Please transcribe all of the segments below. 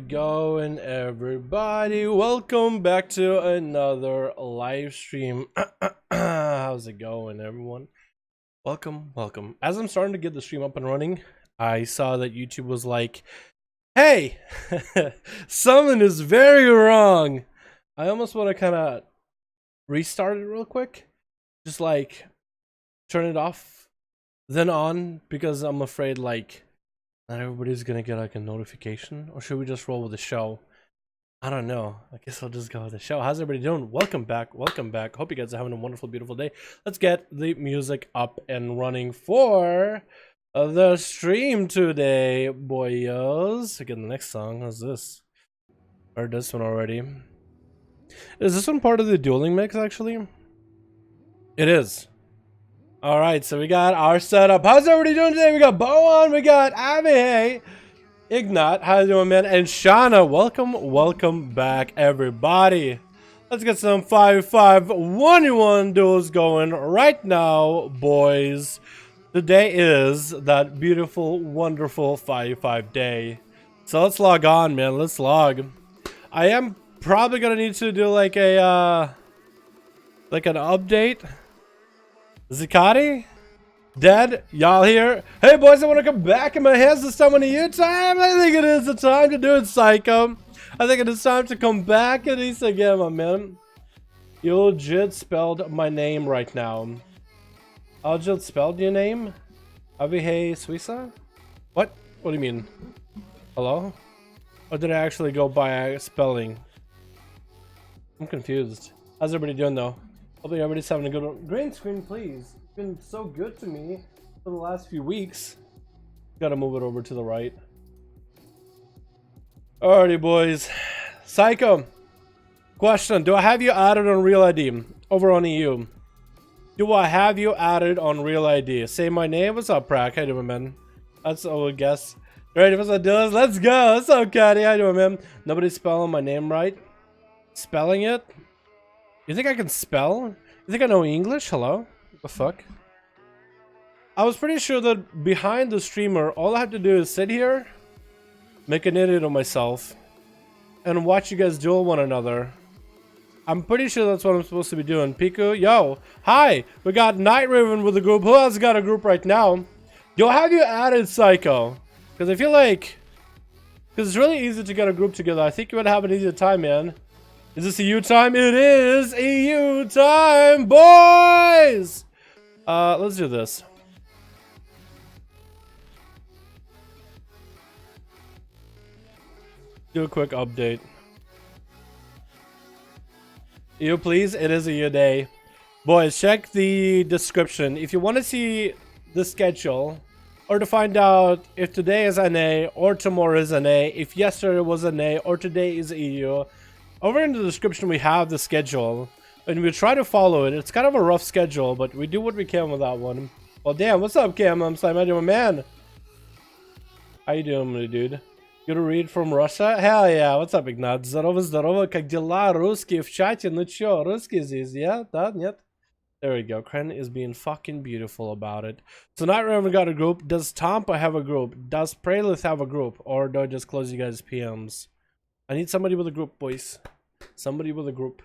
going, everybody? Welcome back to another live stream. How's it going, everyone? Welcome. As I'm starting to get the stream up and running, I saw that YouTube was like, hey, something is very wrong. I almost want to kind of restart it real quick. Just like turn it off, then on, because I'm afraid like not everybody's gonna get like a notification. Or should we just roll with the show? I don't know. I guess I'll just go with the show. How's everybody doing? Welcome back. Hope you guys are having a wonderful, beautiful day. Let's get the music up and running for the stream today, boyos. Again, the next song. How's this? Heard this one already. Is this one part of the dueling mix, actually? It is. Alright, so we got our setup. How's everybody doing today? We got Bowen, we got Abby, Ignat, how you doing, man? And Shauna, welcome back, everybody. Let's get some 5v5 1v1 duels going right now, boys. Today is that beautiful, wonderful 5v5 day. So let's log on, man. Let's log. I am probably gonna need to do like a like an update. Zakati? Dead? Y'all here? Hey boys, I want to come back in my hands this time on you time. I think it is the time to do it, Psycho. I think it is time to come back at least again, my man. You legit spelled my name right now. I legit spelled your name? Avihe Suisa? What? What do you mean? Hello? Or did I actually go by spelling? I'm confused. How's everybody doing though? Hopefully everybody's having a good one. Green screen, please. It's been so good to me for the last few weeks. Gotta move it over to the right. Alrighty, boys. Psycho. Question. Do I have you added on Real ID? Over on EU. Do I have you added on Real ID? Say my name. What's up, Prack? How you doing, man? That's all I guess. Ready for some duels? Let's go. What's up, Caddy? How you doing, man? Nobody's spelling my name right. Spelling it? You think I can spell? You think I know English? Hello? What the fuck? I was pretty sure that behind the streamer, all I have to do is sit here, make an idiot of myself, and watch you guys duel one another. I'm pretty sure that's what I'm supposed to be doing. Piku, yo, hi! We got Night Raven with a group. Who else got a group right now? Yo, have you added Psycho? Because I feel like... Because it's really easy to get a group together. I think you would have an easier time, man. Is this EU time? It is EU time, boys! Let's do this. Do a quick update. EU, please. It is EU day. Boys, check the description. If you want to see the schedule, or to find out if today is NA, or tomorrow is NA, if yesterday was NA, or today is EU, over in the description we have the schedule, and we try to follow it. It's kind of a rough schedule, but we do what we can with that one. Well, damn, what's up, Cam? I'm Slime, my man. How you doing, my dude? You to read from Russia? Hell yeah, what's up, Ignat? Здорово, как дела? Русские в чате, ну чё, русские здесь, yeah? Да, нет? There we go. Kren is being fucking beautiful about it. So Night Raven got a group. Does Tampa have a group? Does Prelith have a group? Or do I just close you guys' PMs? I need somebody with a group, boys. Somebody with a group.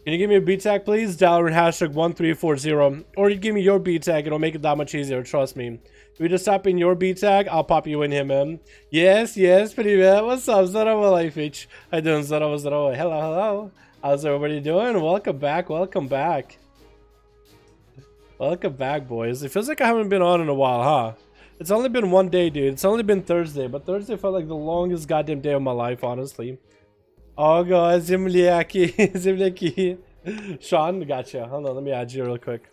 Can you give me a B tag, please? Dalaran hashtag 1340. Or you give me your B tag, it'll make it that much easier, trust me. If you just type in your B tag, I'll pop you in here, man. Yes, привет. What's up? Здорово, Lifeich. How you doing? Здорово. Hello. How's everybody doing? Welcome back. Welcome back, boys. It feels like I haven't been on in a while, huh? It's only been one day, dude. It's only been Thursday, but Thursday felt like the longest goddamn day of my life, honestly. Oh god, Zemlyaki. Sean, gotcha. Hold on, let me add you real quick.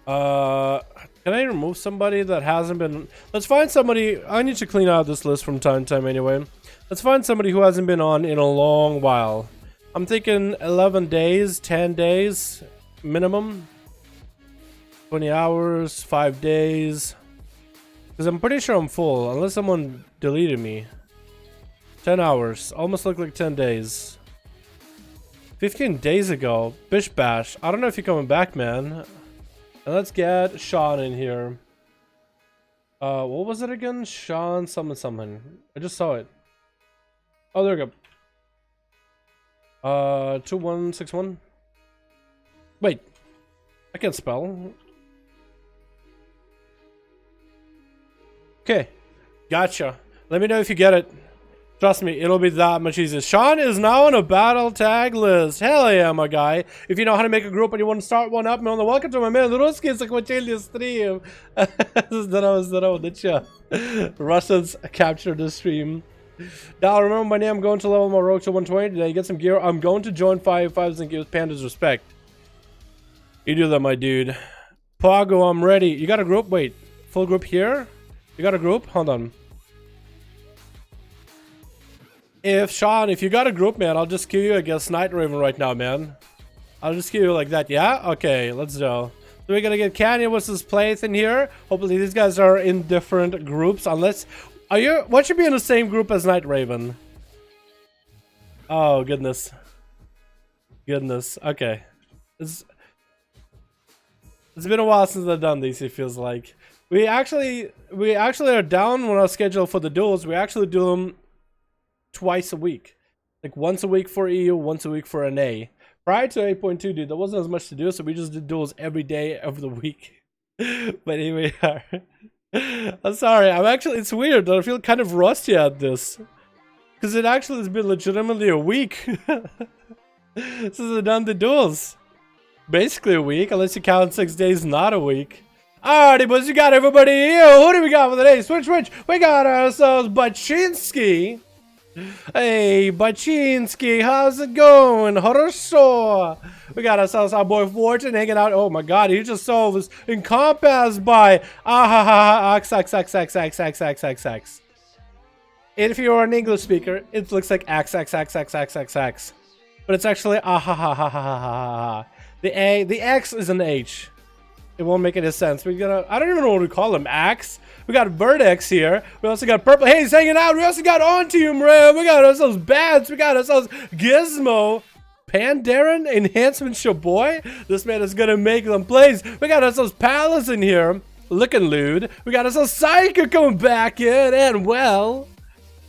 Can I remove somebody that hasn't been... Let's find somebody... I need to clean out this list from time to time anyway. Let's find somebody who hasn't been on in a long while. I'm thinking 11 days, 10 days minimum. 20 hours, 5 days. Because I'm pretty sure I'm full, unless someone deleted me. 10 hours. Almost look like 10 days. 15 days ago. Bish Bash. I don't know if you're coming back, man. And let's get Sean in here. What was it again? Sean something. I just saw it. Oh, there we go. 2161. Wait, I can't spell. Okay, gotcha. Let me know if you get it. Trust me, it'll be that much easier. Sean is now on a battle tag list. Hell yeah, my guy. If you know how to make a group and you want to start one up, man, welcome to my man Ruski закончили stream. Здорово, дича. Russians captured the stream. Now remember my name. I'm going to level my rogue to 120 today. Get some gear. I'm going to join 5V5s and give pandas respect. You do that, my dude. Pago, I'm ready. You got a group? Wait, full group here? You got a group? Hold on. Sean, if you got a group, man, I'll just kill you against Night Raven right now, man. I'll just kill you like that, yeah? Okay, let's go. So we're gonna get Canyon versus Playth in here. Hopefully these guys are in different groups, unless... What should be in the same group as Night Raven? Oh, goodness. Goodness, okay. It's been a while since I've done these, it feels like. We actually are down on our schedule for the duels. We actually do them twice a week. Like once a week for EU, once a week for NA. Prior to 8.2, dude, there wasn't as much to do, so we just did duels every day of the week. But here we are. I'm sorry, it's weird. I feel kind of rusty at this. Because it actually has been legitimately a week since I've done the duels. Basically a week, unless you count 6 days, not a week. Alrighty, boys, you got everybody here. Who do we got for today? Switch. We got ourselves Baczynski. Hey, Baczynski, how's it going? Хорошо. We got ourselves our boy Fortune hanging out. Oh my god, he just saw was encompassed by x. If you're an English speaker, it looks like x. But it's actually The X is an H. It won't make any sense. I don't even know what we call him. Axe. We got Vertex here. We also got Purple Haze hanging out. We also got Ontium Ram. We got ourselves Bats. We got ourselves Gizmo. Pandaren Enhancement Shaboy. This man is gonna make them plays. We got ourselves Palace in here. Looking lewd. We got ourselves Psycho coming back in. And well,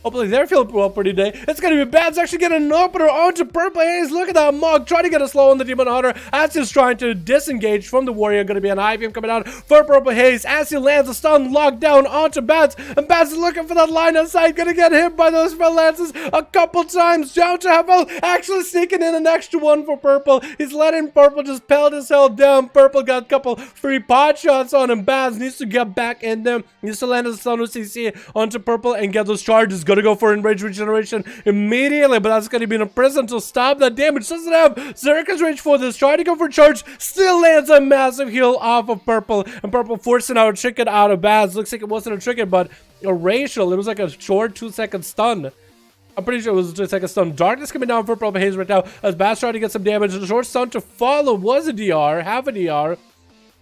hopefully they're feeling well pretty today. It's gonna be Bats actually getting an opener onto Purple Haze. Look at that Mog trying to get a slow on the Demon Hunter. ASUS trying to disengage from the Warrior. Gonna be an IVM coming out for Purple Haze. as he lands a stun lockdown onto Bats. And Bats is looking for that line of sight. Gonna get hit by those spell lances a couple times. Down to Havel actually sneaking in an extra one for Purple. He's letting Purple just pelt his hell down. Purple got a couple free pot shots on him. Bats needs to get back in there. Needs to land a stun with CC onto Purple and get those charges. Gonna go for Enrage Regeneration immediately, but that's gonna be in a prison to stop that damage. Doesn't have Zerka's range for this. Trying to go for charge. Still lands a massive heal off of Purple. And Purple forcing out a chicken out of Baz. Looks like it wasn't a chicken, but a racial. It was like a short 2-second stun. I'm pretty sure it was a 2-second stun. Darkness coming down for Purple Haze right now as Baz trying to get some damage. The short stun to follow was a DR, half a DR.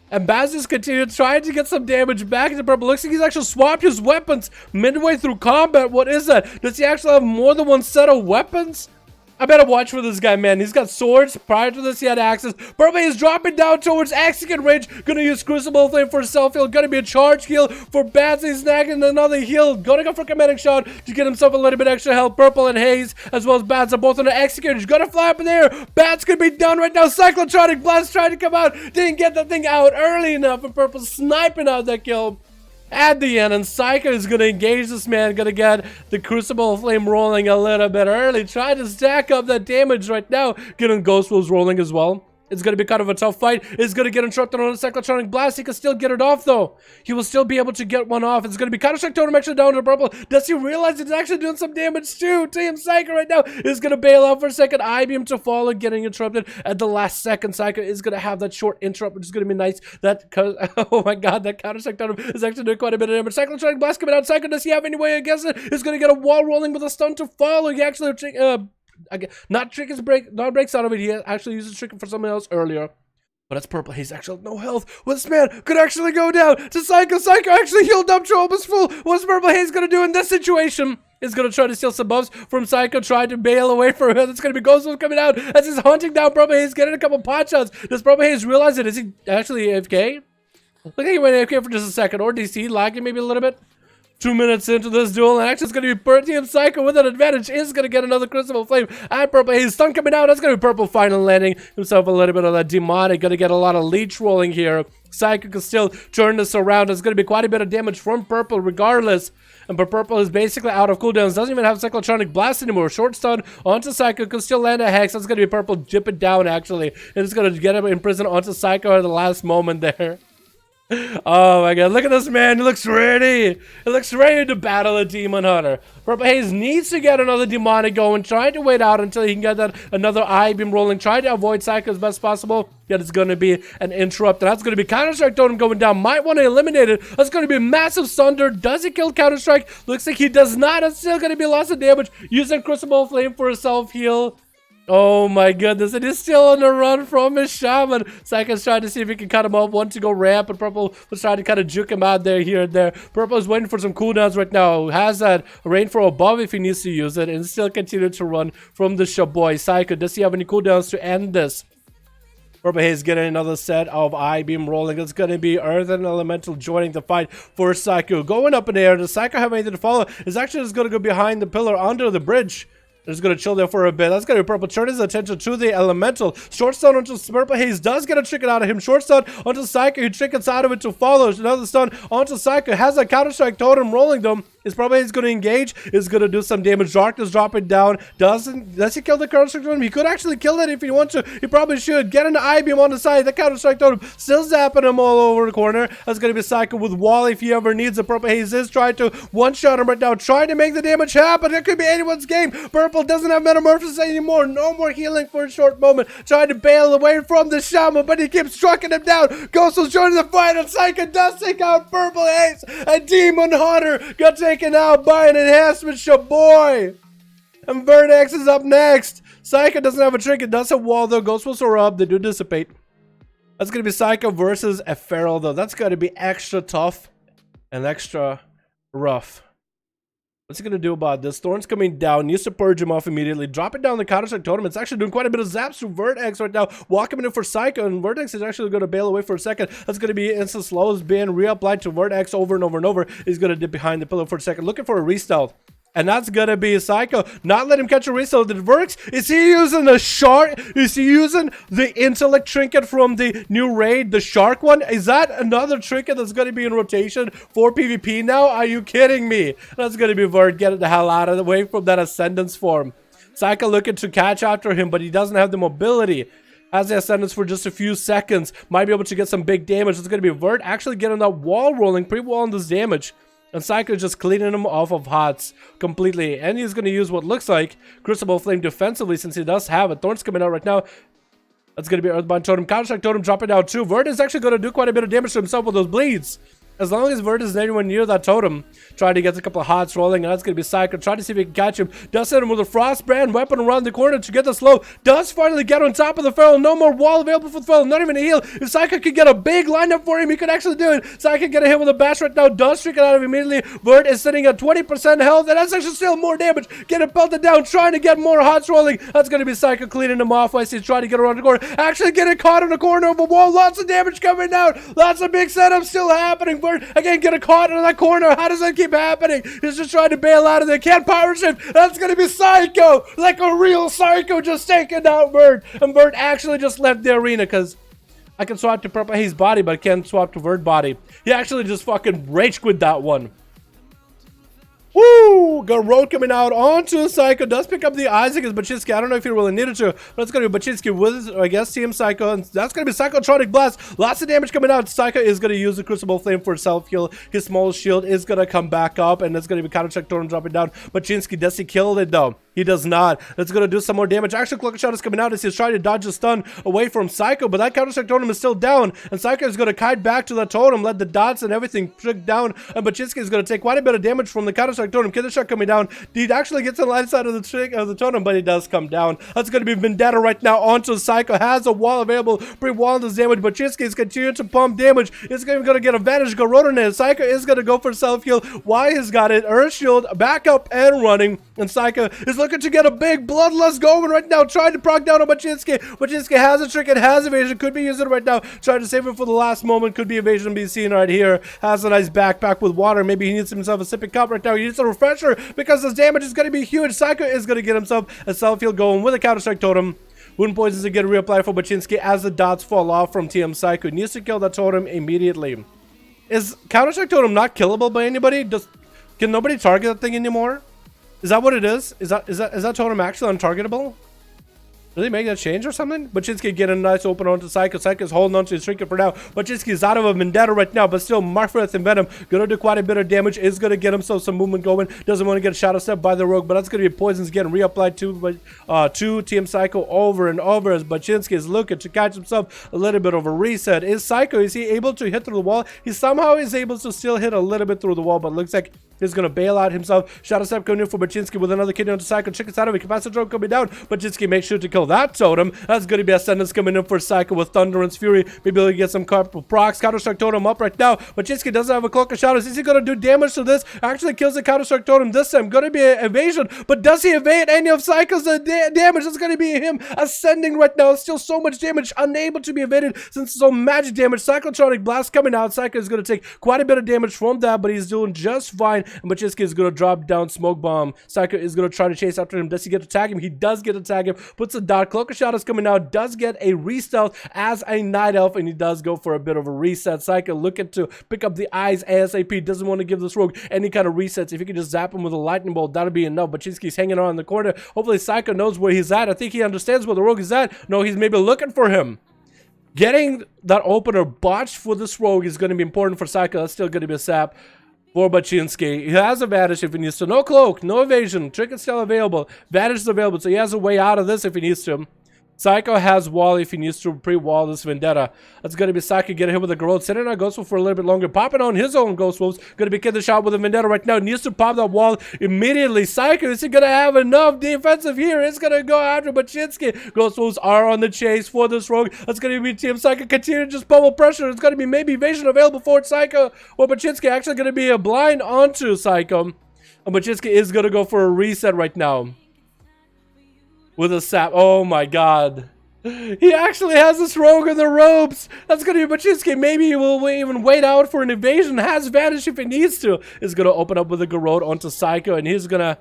And Baz just continued trying to get some damage back into Purple. Looks like he's actually swapped his weapons midway through combat. What is that? Does he actually have more than one set of weapons? I better watch for this guy, man. He's got swords. Prior to this, he had axes. Purple is dropping down towards Axican range. Gonna use Crucible Flame for self-heal. Gonna be a charge heal for Bats. He's snagging another heal. Gonna go for Kinetic Shot to get himself a little bit extra health. Purple and Haze, as well as Bats, are both on the Axican. He's gonna fly up in the air. Bats could be done right now. Cyclotronic Blast trying to come out. Didn't get that thing out early enough. And Purple sniping out that kill at the end, and Psycho is going to engage this man, going to get the Crucible Flame rolling a little bit early, trying to stack up that damage right now, getting Ghost Wolves rolling as well. It's going to be kind of a tough fight. It's going to get interrupted on a Cyclotronic Blast. He can still get it off, though. He will still be able to get one off. It's going to be Counter-Strike Totem actually down to Purple. Does he realize it's actually doing some damage, too? Team Psycho right now is going to bail out for a second. I-Beam to follow, getting interrupted at the last second. Psycho is going to have that short interrupt, which is going to be nice. Oh my god, that Counter-Strike Totem is actually doing quite a bit of damage. Cyclotronic Blast coming out. Psycho, does he have any way against it? He's going to get a wall rolling with a stun to follow. He actually, not breaks out of it. He actually uses trick for something else earlier. But it's Purple. He's actually no health. This man could actually go down to Psycho. Psycho actually healed up to almost full. What's Purple Haze going to do in this situation? He's going to try to steal some buffs from Psycho, trying to bail away from him. It's going to be Ghost Wolf coming out as he's hunting down Purple Haze, getting a couple pot shots. Does Purple Haze realize it? Is he actually AFK? Look at you went AFK for just a second. Or DC lagging maybe a little bit. 2 minutes into this duel, and actually it's going to be Team Psycho with an advantage. Is going to get another Crucible Flame and Purple Haze. Stun coming out. That's going to be Purple final landing himself a little bit of that demonic. Going to get a lot of leech rolling here. Psycho can still turn this around. It's going to be quite a bit of damage from Purple regardless. And Purple is basically out of cooldowns. Doesn't even have Cyclotronic Blast anymore. Short stun onto Psycho. Can still land a Hex. That's going to be Purple jipping down actually. And it's going to get him in prison onto Psycho at the last moment there. Oh my god, look at this man, he looks ready! He looks ready to battle a Demon Hunter. Purple Haze needs to get another Demonic going, trying to wait out until he can get that another I-beam rolling, trying to avoid Psycho as best possible. Yet it's going to be an interrupt, and that's going to be Counter-Strike Totem going down. Might want to eliminate it. That's going to be massive Sunder. Does he kill Counter-Strike? Looks like he does not. It's still going to be lots of damage. Using Crucible Flame for a self-heal. Oh my goodness, and he's still on the run from his Shaman. Psycho's trying to see if he can cut him off. One to go ramp, and Purple was trying to kind of juke him out there, here and there. Purple is waiting for some cooldowns right now. Has that rainfall above if he needs to use it, and still continue to run from the Shaboy. Psycho, does he have any cooldowns to end this? Purple Haze getting another set of I-beam rolling. It's going to be Earth and Elemental joining the fight for Psycho. Going up in the air, does Psycho have anything to follow? Is actually just going to go behind the pillar under the bridge. Just gonna chill there for a bit. That's gonna be Purple. Turn his attention to the Elemental. Short stun onto Purple Haze. Does get a tricket out of him. Short stun onto Psycho. He trickets out of it to follow. Another stun onto Psycho. Has a Counter-Strike Totem rolling them. Is Purple Haze gonna engage? Is gonna do some damage. Darkness dropping down. Does he kill the Counter-Strike Totem? He could actually kill it if he wants to. He probably should. Get an I-beam on the side. The Counter-Strike Totem still zapping him all over the corner. That's gonna be Psycho with Wall if he ever needs it. Purple Haze is trying to one-shot him right now. Trying to make the damage happen. It could be anyone's game. Purple doesn't have Metamorphosis anymore. No more healing for a short moment. Trying to bail away from the Shaman, but he keeps striking him down. Ghost was joining the fight, and Psycho does take out Purple Haze. A Demon Hunter got taken out by an enhancement Shaboy. And Vertex is up next. Psycho doesn't have a trick. It does have wall though. Ghost was up. They do dissipate. That's going to be Psycho versus a Feral though. That's going to be extra tough and extra rough. What's he going to do about this? Thorn's coming down. Needs to purge him off immediately. Dropping down the Counter-Strike Totem. It's actually doing quite a bit of zaps to Vertex right now. Walking in for Psycho. And Vertex is actually going to bail away for a second. That's going to be instant slows being reapplied to Vertex over and over and over. He's going to dip behind the pillar for a second. Looking for a restealth. And that's going to be Psycho. Not let him catch a restealth. It works. Is he using a shark? Is he using the intellect trinket from the new raid? The shark one? Is that another trinket that's going to be in rotation for PvP now? Are you kidding me? That's going to be Vert. Get the hell out of the way from that Ascendance form. Psycho looking to catch after him, but he doesn't have the mobility. Has the Ascendance for just a few seconds. Might be able to get some big damage. It's going to be Vert actually getting that wall rolling. Pre-walling this damage. And Psycho just cleaning him off of HOTS completely. And he's going to use what looks like Crucible Flame defensively since he does have it. Thorn's coming out right now. That's going to be Earthbound Totem. Counter-Strike Totem dropping down too. Vert is actually going to do quite a bit of damage to himself with those bleeds. As long as Vert is anywhere near that totem, trying to get a couple of HOTS rolling, and that's going to be Psycho. Trying to see if he can catch him. Does hit him with a Frostbrand weapon around the corner to get the slow. Does finally get on top of the Feral. No more wall available for the Feral. Not even a heal. If Psycho could get a big lineup for him, he could actually do it. Psycho can get a hit with a bash right now. Does streak it out of him immediately. Vert is sitting at 20% health, and that's actually still more damage. Getting pelted down, trying to get more HOTS rolling. That's going to be Psycho cleaning him off while he's trying to get around the corner. Actually getting caught in the corner of a wall. Lots of damage coming out. Lots of big setups still happening. Vert again getting caught in that corner. How does that keep happening? He's just trying to bail out of there. Can't power shift. That's gonna be Psycho, like a real Psycho, just taking out Vert. And Vert actually just left the arena because I can swap to Purple Haze body, but I can't swap to Vert body. He actually just fucking rage quit that one. Woo! Got Road coming out onto Psycho. Does pick up the Isaac as Baczynski. I don't know if he really needed to, but it's going to be Baczynski with, I guess, Team Psycho. And that's going to be Psychotronic Blast. Lots of damage coming out. Psycho is going to use the Crucible Flame for self-heal. His small shield is going to come back up, and it's going to be Counter-Strike Totem dropping down. Baczynski, does he kill it, though? He does not. That's going to do some more damage. Actually, Cloak Shot is coming out as he's trying to dodge a stun away from Psycho, but that Counter-Strike Totem is still down, and Psycho is going to kite back to the totem, let the dots and everything trick down, and Baczynski is going to take quite a bit of damage from the Counter-Strike Totem. Killer Shot coming coming down. He actually gets on the line side of the totem, but he does come down. That's going to be Vendetta right now onto Psycho. Has a wall available. Pre-wall does damage, but Chinski is continuing to pump damage. It's going to get advantage. Go Rotonet. Psycho is going to go for self-heal. Y has got it. Earth Shield back up and running. And Psycho is looking to get a big bloodlust going right now. Trying to proc down on Bachinski. Bachinski has a trick. It has evasion. Could be using it right now. Trying to save it for the last moment. Could be evasion be seen right here. Has a nice backpack with water. Maybe he needs himself a sipping cup right now. He needs a refresher because his damage is going to be huge. Psycho is going to get himself a self-heal going with a counter-strike totem. Wound poisons to get reapplied for Bachinski as the dots fall off from TM Psycho. Needs to kill that totem immediately. Is counter-strike totem not killable by anybody? Can nobody target that thing anymore? Is that what it is? Is that totem actually untargetable? Did they make that change or something? Bachinski getting a nice open onto Psycho. Psycho's holding onto his trinket for now. Bachinski's out of a Vendetta right now, but still Marfrith and Venom gonna do quite a bit of damage. Is gonna get himself some movement going. Doesn't want to get a shadow step by the rogue, but that's gonna be poisons getting reapplied to Team Psycho over and over as Bachinski is looking to catch himself a little bit of a reset. Is Psycho, is he able to hit through the wall? He somehow is able to still hit a little bit through the wall, but looks like he's gonna bail out himself. Shadow step coming in for Bachinski with another kidney onto Psycho. Chickens out of it. Capacitor drone coming down. Bachinski makes sure to kill that totem. That's going to be a sentence coming in for Psycho with Thunderance Fury. Maybe he'll get some couple procs. Counter-Strike Totem up right now. Bachinski doesn't have a Cloak of Shadows. Is he going to do damage to this? Actually kills the Counter-Strike Totem this time. Going to be an evasion. But does he evade any of Psycho's damage? That's going to be him ascending right now. Still so much damage. Unable to be evaded since it's so magic damage. Cyclotronic Blast coming out. Psycho is going to take quite a bit of damage from that, but he's doing just fine. And Bachinski is going to drop down Smoke Bomb. Psycho is going to try to chase after him. Does he get to tag him? He does get to tag him. Puts a dot. Cloak of Shadows coming out. Does get a restealth as a Night Elf, and he does go for a bit of a reset. Psycho looking to pick up the eyes ASAP. Doesn't want to give this rogue any kind of resets. If you could just zap him with a lightning bolt, that'd be enough. But Bachinski's hanging on in the corner. Hopefully Psycho knows where he's at. I think he understands where the rogue is at. No, he's maybe looking for him. Getting that opener botched for this rogue is going to be important for Psycho. That's still going to be a sap for Bachinski. He has a Vanish if he needs to. No cloak, no evasion. Trick is still available. Vanish is available, so he has a way out of this if he needs to. Psycho has wall if he needs to pre-wall this Vendetta. That's going to be Psycho getting hit with a Growth. Sitting on Ghost Wolf for a little bit longer. Popping on his own Ghost Wolves. Going to be getting the shot with a Vendetta right now. Needs to pop that wall immediately. Psycho isn't going to have enough defensive here. It's going to go after Bachinski. Ghost Wolves are on the chase for this rogue. That's going to be Team Psycho. Continue to just pummel pressure. It's going to be maybe evasion available for Psycho. Well, Bachinski actually going to be a blind onto Psycho. And Bachinski is going to go for a reset right now. With a sap. Oh my god. He actually has this rogue in the ropes. That's going to be Bachinski. Maybe he will even wait out for an evasion. Has Vanish if he needs to. Is going to open up with a Garrote onto Psycho. And he's going to...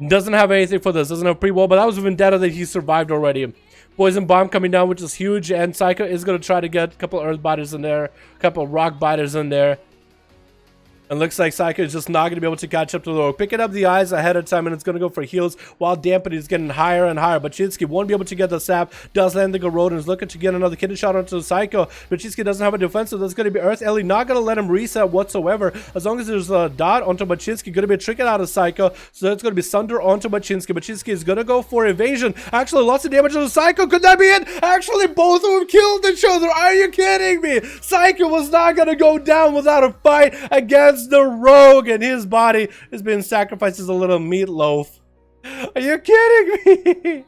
Doesn't have anything for this. Doesn't have pre-wall. But that was a Vendetta that he survived already. Poison Bomb coming down, which is huge. And Psycho is going to try to get a couple Earth Biters in there. A couple Rock Biters in there. And looks like Psycho is just not going to be able to catch up to the rogue. Picking up the eyes ahead of time, and it's going to go for heals while Dampening is getting higher and higher. Bachinski won't be able to get the sap. Does land the Garrote and is looking to get another kidney shot onto the Psycho. Bachinski doesn't have a defensive. That's going to be Earth Ellie. Not going to let him reset whatsoever. As long as there's a dot onto Bachinski, going to be a trick out of Psycho. So that's going to be Sunder onto Bachinski. Bachinski is going to go for evasion. Actually, lots of damage to the Psycho. Could that be it? Actually, both of them killed each other. Are you kidding me? Psycho was not going to go down without a fight against the rogue. And his body is being sacrificed as a little meatloaf. Are you kidding me?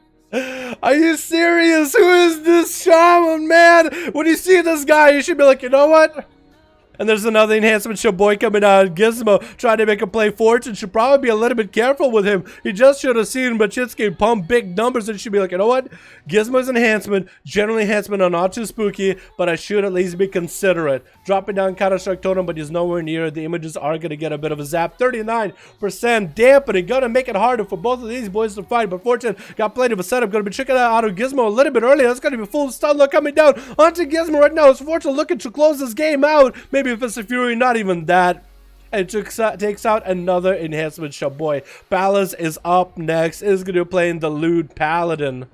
Are you serious? Who is this shaman, man? When you see this guy, you should be like, you know what? And there's another enhancement show boy coming out. Gizmo trying to make a play fortune. Should probably be a little bit careful with him. He just should have seen Bachinski pump big numbers and should be like, you know what? Gizmo's enhancement. Generally enhancement are not too spooky, but I should at least be considerate. Dropping down Counter-Strike Totem, but he's nowhere near. The images are going to get a bit of a zap. 39% dampening. Going to make it harder for both of these boys to fight. But Fortune got plenty of a setup. Going to be checking out of Gizmo a little bit earlier. That's going to be full stun look coming down onto Gizmo right now. It's Fortune looking to close this game out. Maybe if it's a Fury, not even that. And takes out another enhancement Shaboy. Palace is up next. Is going to be playing the Lewd Paladin.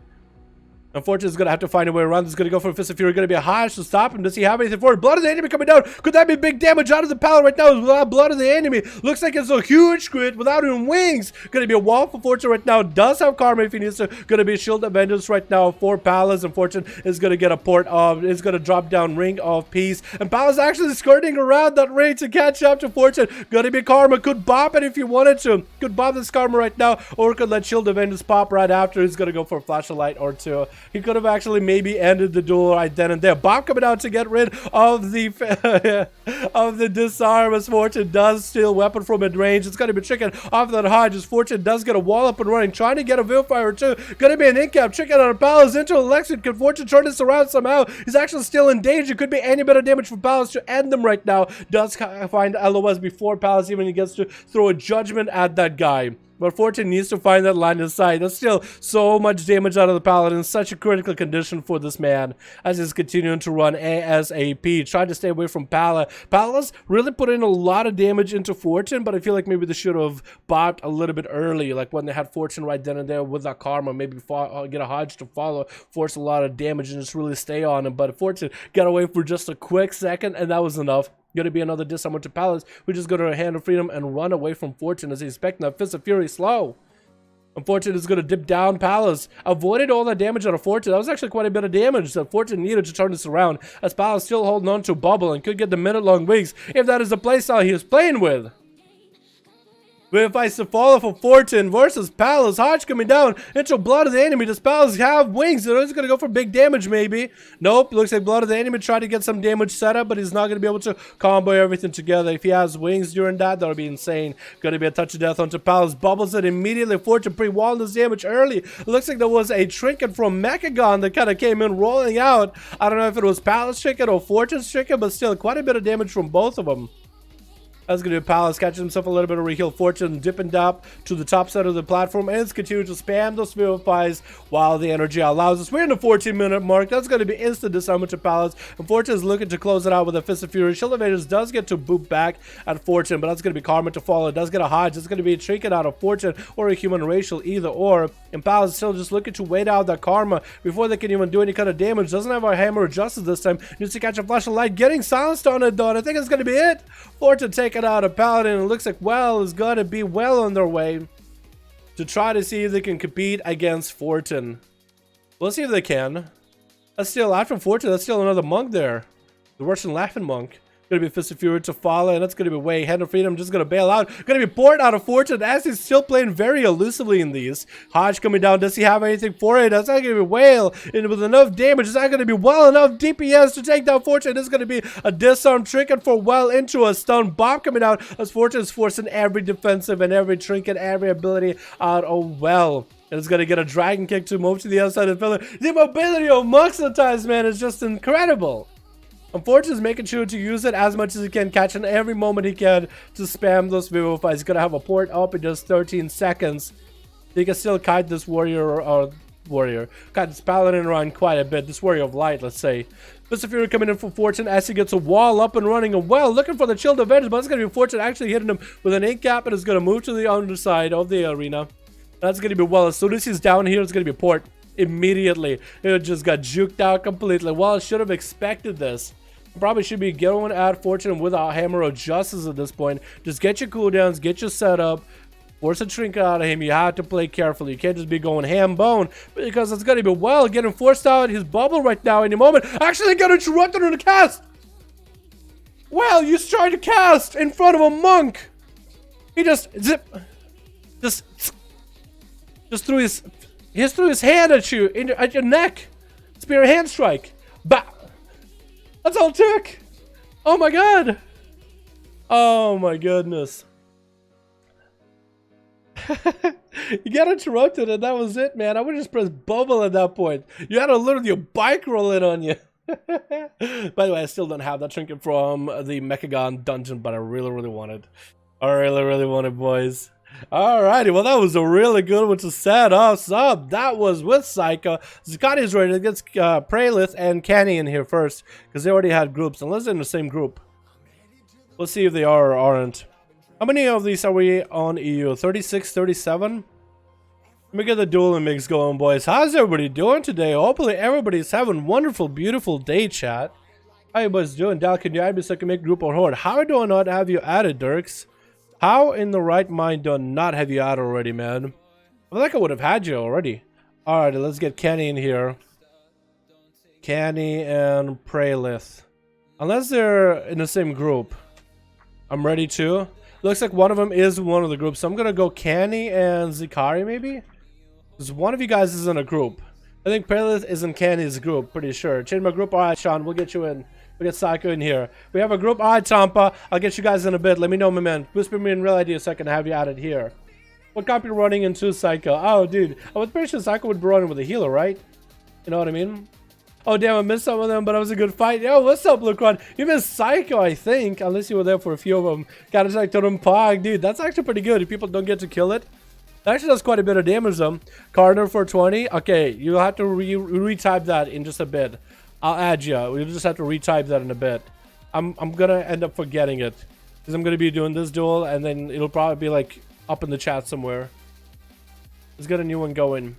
Unfortunately, he's going to have to find a way around. He's going to go for a Fist of Fury. Going to be a Hodge to stop him. Does he have anything for it? Blood of the enemy coming down. Could that be big damage out of the pallet right now? Without blood of the enemy. Looks like it's a huge crit without even wings. Going to be a wall for Fortune right now. Does have Karma if he needs to. Going to be a Shield of Vengeance right now for Palace. And Fortune is going to get a port of, is going to drop down Ring of Peace. And Palace actually skirting around that ring to catch up to Fortune. Going to be Karma. Could bop it if he wanted to. Could bop this Karma right now. Or could let Shield of Vengeance pop right after. He's going to go for a Flash of Light or two. He could have actually maybe ended the duel right then and there. Bob coming out to get rid of the of the disarm as Fortune does steal weapon from mid-range. It's going to be tricking off that Hodge as Fortune does get a wall up and running, trying to get a Vivify or two. Going to be an incap, tricking on a Palace into Alexian. Can Fortune turn this around somehow? He's actually still in danger. Could be any bit of damage for Palace to end them right now. Does find LOS before Palace even gets to throw a judgment at that guy. But Fortune needs to find that line of sight. There's still so much damage out of the Paladin. Such a critical condition for this man as he's continuing to run ASAP. Trying to stay away from Palace really put in a lot of damage into Fortune, but I feel like maybe they should have bopped a little bit early. Like when they had Fortune right then and there with that Karma. Maybe get a Hodge to follow, force a lot of damage and just really stay on him. But Fortune got away for just a quick second and that was enough. Going to be another disarm to Palace. We just go to a Hand of Freedom and run away from Fortune as he's expecting that Fist of Fury slow. Unfortunately, is going to dip down Palace. Avoided all that damage out of Fortune. That was actually quite a bit of damage that Fortune needed to turn this around. As Palace still holding on to Bubble and could get the minute-long wings if that is the playstyle he is playing with. If to follow for Fortune versus Palace. Hodge coming down into Blood of the Enemy. Does Palace have wings? He's going to go for big damage maybe. Nope. Looks like Blood of the Enemy tried to get some damage set up, but he's not going to be able to combo everything together. If he has wings during that, that would be insane. Going to be a touch of death onto Palace. Bubbles it immediately. Fortune pre-walled his damage early. Looks like there was a trinket from Mechagon that kind of came in rolling out. I don't know if it was Palace trinket or Fortune's trinket, but still quite a bit of damage from both of them. That's going to be Palace catching himself a little bit of reheal. Fortune dipping up to the top side of the platform and it's continuing to spam those Vivifies while the energy allows us. We're in the 14-minute mark. That's going to be instant disarm to Palace. And Fortune is looking to close it out with a Fist of Fury. Shield of Vengeance does get to boot back at Fortune, but that's going to be Karma to follow. It does get a Hodge. It's going to be a trinket out of Fortune or a human racial, either or. And Palace is still just looking to wait out that Karma before they can even do any kind of damage. Doesn't have a Hammer of Justice this time. Needs to catch a Flash of Light. Getting silenced on it though. And I think it's going to be it. Fortune taking out a Paladin. It looks like WoW is going to be well on their way to try to see if they can compete against Fortune. We'll see if they can. That's still, after Fortune, that's still another monk there. The Russian Laughing Monk. Going to be Fist of Fury to follow, and that's going to be Way. Hand of Freedom just going to bail out. Going to be poured out of Fortune as he's still playing very elusively in these. Hodge coming down. Does he have anything for it? That's not going to be Whale. And with enough damage, it's not going to be well enough DPS to take down Fortune. It's going to be a disarm trinket for well into a stun bomb coming out as Fortune is forcing every defensive and every trinket, every ability out of well. And it's going to get a dragon kick to move to the outside of the pillar. The mobility of monks sometimes, man, is just incredible. Unfortunately, is making sure to use it as much as he can, catching every moment he can to spam those Vivifies. He's going to have a port up in just 13 seconds. He can still kite this kite this Paladin around quite a bit. This Warrior of Light, let's say. Fist of Fury coming in for Fortune as he gets a wall up and running. And well, looking for the Shield of Vengeance, but it's going to be Fortune actually hitting him with an 8-cap and is going to move to the underside of the arena. That's going to be well. As soon as he's down here, it's going to be port immediately. It just got juked out completely. Well, I should have expected this. Probably should be going at Fortune with a Hammer of Justice at this point. Just get your cooldowns, get your setup, force a trinket out of him. You have to play carefully. You can't just be going ham bone because it's going to be well getting forced out his bubble right now any moment. Actually got interrupted on the cast. Well, you tried to cast in front of a monk. He just threw his hand at you at your neck. Spear hand strike. Bah. That's all it took. Oh my god. Oh my goodness. You got interrupted and that was it, man. I would just press bubble at that point. You had to literally a bike roll it on you. By the way, I still don't have that trinket from the Mechagon dungeon, but I really wanted. I really wanted, boys. Alrighty, well that was a really good one to set us up. That was with Psycho. Zakati's ready to get Prelith and Kenny in here first, because they already had groups, unless they're in the same group. Let's see if they are or aren't. How many of these are we on EU? 36, 37? Let me get the dueling mix going, boys. How's everybody doing today? Hopefully everybody's having a wonderful, beautiful day, chat. How you boys doing? Dal, can you add me so I can make group or horde? How do I not have you added, Dirks? How in the right mind do I not have you added already, man? I feel like I would have had you already. Alright, let's get Kenny in here. Kenny and Praylith. Unless they're in the same group. I'm ready too. Looks like one of them is one of the groups. So I'm gonna go Kenny and Zikari maybe? Because one of you guys is in a group. I think Praylith is in Kenny's group, pretty sure. Change my group. Alright, Sean, we'll get you in. We'll get Psycho in here. We have a group. Alright, Tampa. I'll get you guys in a bit. Let me know, my man. Whisper me in real idea so I can have you added here. What comp you running into Psycho? Oh, dude. I was pretty sure Psycho would be running with a healer, right? You know what I mean? Oh, damn, I missed some of them, but it was a good fight. Yo, what's up, Lucron? You missed Psycho, I think. Unless you were there for a few of them. Got attack Totem Pog. Dude, that's actually pretty good if people don't get to kill it. That actually does quite a bit of damage, though. Cardinal for 20. Okay, you'll have to retype that in just a bit. I'll add you. We'll just have to retype that in a bit. I'm gonna end up forgetting it. Because I'm gonna be doing this duel, and then it'll probably be, like, up in the chat somewhere. Let's get a new one going.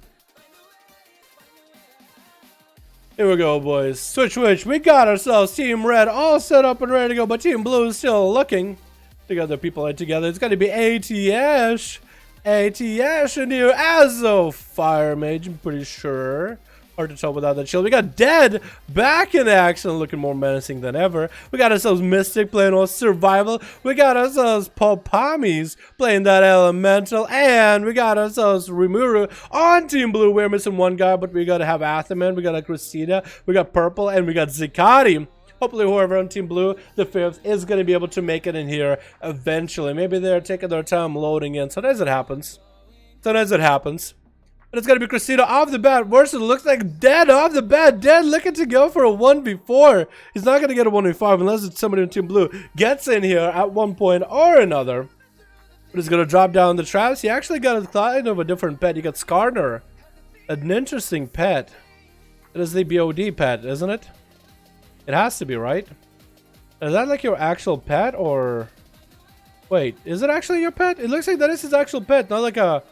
Here we go, boys. Switch. We got ourselves Team Red all set up and ready to go, but Team Blue is still looking. Together, people are together. It's gonna be ATS. ATS and you as a fire mage, I'm pretty sure. Hard to tell without that shield. We got Dead back in action, looking more menacing than ever. We got ourselves Mystic playing all survival. We got ourselves Popamis playing that elemental. And we got ourselves Rimuru on Team Blue. We're missing one guy, but we gotta have Athaman. We got a Christina. We got Purple, and we got Zikati. Hopefully whoever on Team Blue, the 5th, is going to be able to make it in here eventually. Maybe they're taking their time loading in. Sometimes it happens. But it's going to be Christina off the bat. Worse, it looks like Dead off the bat. Dead looking to go for a 1v4. He's not going to get a 1v5 unless it's somebody on Team Blue gets in here at one point or another. But he's going to drop down the traps. He actually got a kind of a different pet. He got Skarner. An interesting pet. It is the BOD pet, isn't it? It has to be, right? Is that like your actual pet, or... Wait, is it actually your pet? It looks like that is his actual pet, not like a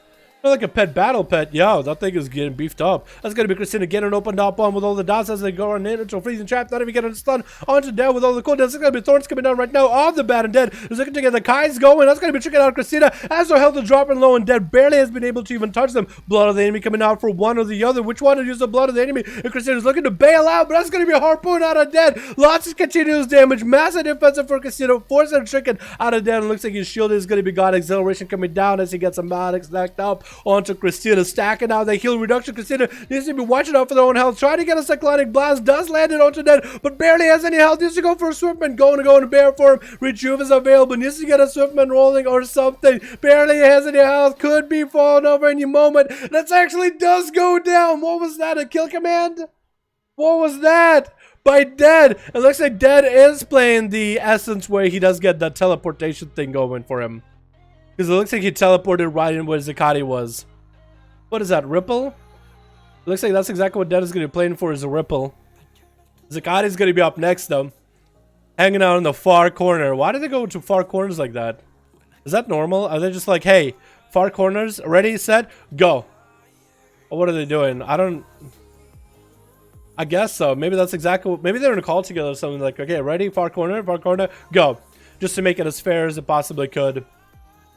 pet battle pet. Yo, that thing is getting beefed up. That's gonna be Christina getting opened up on with all the dots as they go on into a freezing trap. Not even getting a stun onto Dead with all the cooldowns. It's gonna be Thorns coming down right now off the bat, and Dead is looking to get the Kai's going. That's gonna be tricking out Christina as her health is dropping low, and Dead barely has been able to even touch them. Blood of the enemy coming out for one or the other. Which one to use the blood of the enemy? And Christina's looking to bail out, but that's gonna be a harpoon out of Dead. Lots of continuous damage. Massive defensive for Christina. Forcing a tricking out of Dead. And looks like his shield is gonna be gone. Acceleration coming down as he gets a Maddox stacked up onto Christina. Stacking out the heal reduction. Christina needs to be watching out for their own health. Trying to get a cyclonic blast. Does land it onto Dead, but barely has any health. Needs to go for a Swiftman. Going to bear for him. Rejuve is available. Needs to get a Swiftman rolling or something. Barely has any health. Could be falling over any moment. That actually does go down. What was that? A kill command? What was that? By Dead. It looks like Dead is playing the essence where he does get that teleportation thing going for him. Because it looks like he teleported right in where Zakati was. What is that, Ripple? Looks like that's exactly what Dead is going to be playing for, is a Ripple. Zakati's going to be up next, though. Hanging out in the far corner. Why do they go to far corners like that? Is that normal? Are they just like, hey, far corners, ready, set, go? Or what are they doing? I guess so. Maybe that's exactly what... Maybe they're in a call together or something like, okay, ready, far corner, go. Just to make it as fair as it possibly could.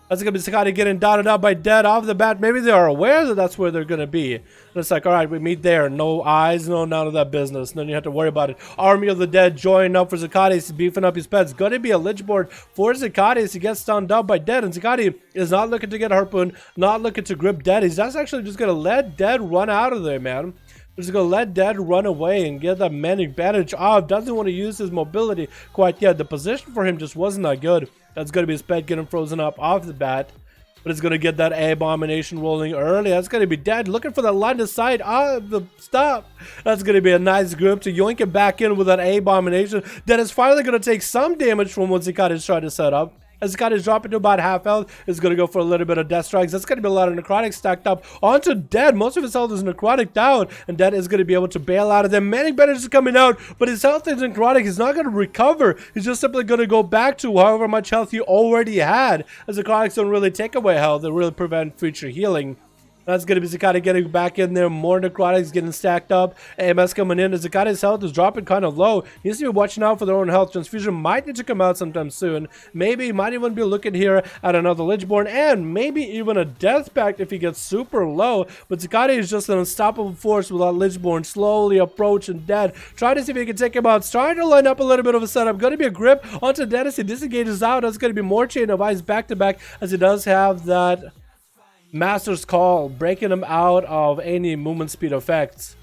That's going to be Zakati getting dotted up by Dead off the bat. Maybe they are aware that that's where they're going to be. And it's like, all right, we meet there. No eyes, no none of that business. None you have to worry about it. Army of the Dead joining up for Zakati. He's beefing up his pets. Going to be a lich board for Zakati as he gets stunned up by Dead. And Zakati is not looking to get a harpoon, not looking to grip Dead. He's just actually just going to let Dead run out of there, man. Just gonna let Dead run away and get that man advantage off. Doesn't want to use his mobility quite yet. The position for him just wasn't that good. That's gonna be his pet getting frozen up off the bat. But it's gonna get that abomination rolling early. That's gonna be Dead looking for the line of sight of the stop. That's gonna be a nice grip to yoink it back in with that abomination. Dead is finally gonna take some damage from what Zakati is trying to set up. As Zakati is dropping to about half health, is going to go for a little bit of death strikes. That's going to be a lot of necrotic stacked up onto Dead. Most of his health is necrotic down, and Dead is going to be able to bail out of them. Manic Bandage is coming out, but his health is necrotic. He's not going to recover. He's just simply going to go back to however much health he already had, as necrotics don't really take away health. They really prevent future healing. That's going to be Zakati getting back in there. More necrotics getting stacked up. AMS coming in. Zakati's health is dropping kind of low. He needs to be watching out for their own health. Transfusion might need to come out sometime soon. Maybe he might even be looking here at another Lichborn and maybe even a Death Pact if he gets super low. But Zakati is just an unstoppable force without Lichborn slowly approaching Dead. Trying to see if he can take him out. Trying to line up a little bit of a setup. Going to be a grip onto Dead as he disengages out. That's going to be more Chain of Ice back to back as he does have that Master's Call, breaking him out of any movement speed effects.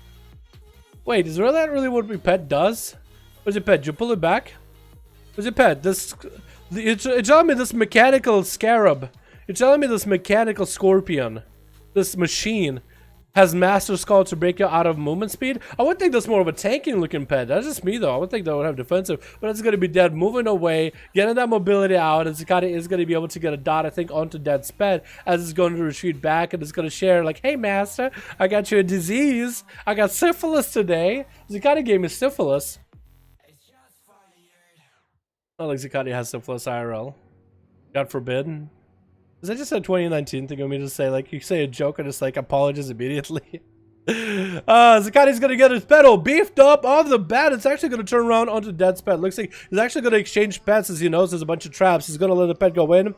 Wait, is that really what my pet does? Where's your pet? Did you pull it back? Where's your pet? You're telling me this mechanical scarab, you're telling me this mechanical scorpion, this machine, has Master's Call to break you out of movement speed? I would think that's more of a tanking looking pet. That's just me though. I would think that would have defensive, but it's going to be Dead moving away, getting that mobility out, and Zakati is going to be able to get a dot, I think, onto Dead's pet as it's going to retreat back and it's going to share like, hey Master, I got you a disease. I got syphilis today. Zakati gave me syphilis. Not like Zakati has syphilis IRL. God forbid. Is that just a 2019 thing of me to say, like, you say a joke and just like apologize immediately? Zakati's gonna get his pedal beefed up off the bat. It's actually gonna turn around onto Dead's pet. Looks like he's actually gonna exchange pets as he knows there's a bunch of traps. He's gonna let the pet go in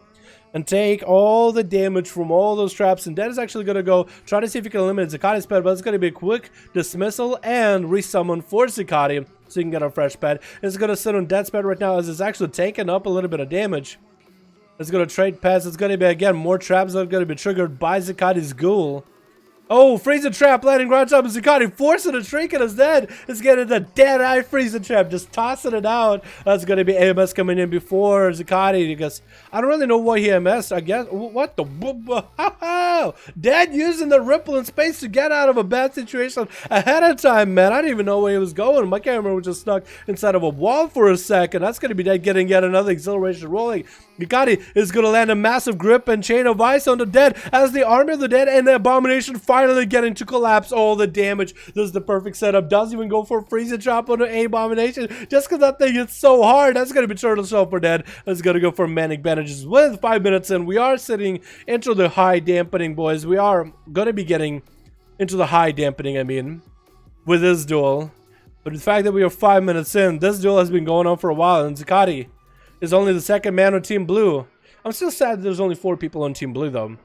and take all the damage from all those traps, and Dead is actually gonna go try to see if he can eliminate Zakati's pet, but it's gonna be a quick dismissal and resummon for Zakati so he can get a fresh pet. It's gonna sit on Dead's pet right now as it's actually taking up a little bit of damage. It's going to trade pets. It's going to be, again, more traps that are going to be triggered by Zakati's ghoul. Oh, freezer trap landing right on top of Zakati, forcing a trinket as Dead is getting the dead eye freezer trap, just tossing it out. That's going to be AMS coming in before Zakati. Because I don't really know why he AMS. I guess what the Dead using the ripple in space to get out of a bad situation ahead of time, man. I didn't even know where he was going. My camera was just stuck inside of a wall for a second. That's going to be Dead getting yet another acceleration rolling. Zakati is going to land a massive grip and Chain of Ice on the Dead as the Army of the Dead and the Abomination finally getting to collapse all the damage. This is the perfect setup. Doesn't even go for a freezer trap on the Abomination just because that thing is so hard. That's going to be Turtle Shell for Dead. That's going to go for Manic Bandages. With 5 minutes in, we are sitting into the high dampening, boys. We are going to be getting into the high dampening, I mean, with this duel. But the fact that we are 5 minutes in, this duel has been going on for a while, and Zakati is only the second man on Team Blue. I'm still sad that there's only 4 people on Team Blue, though.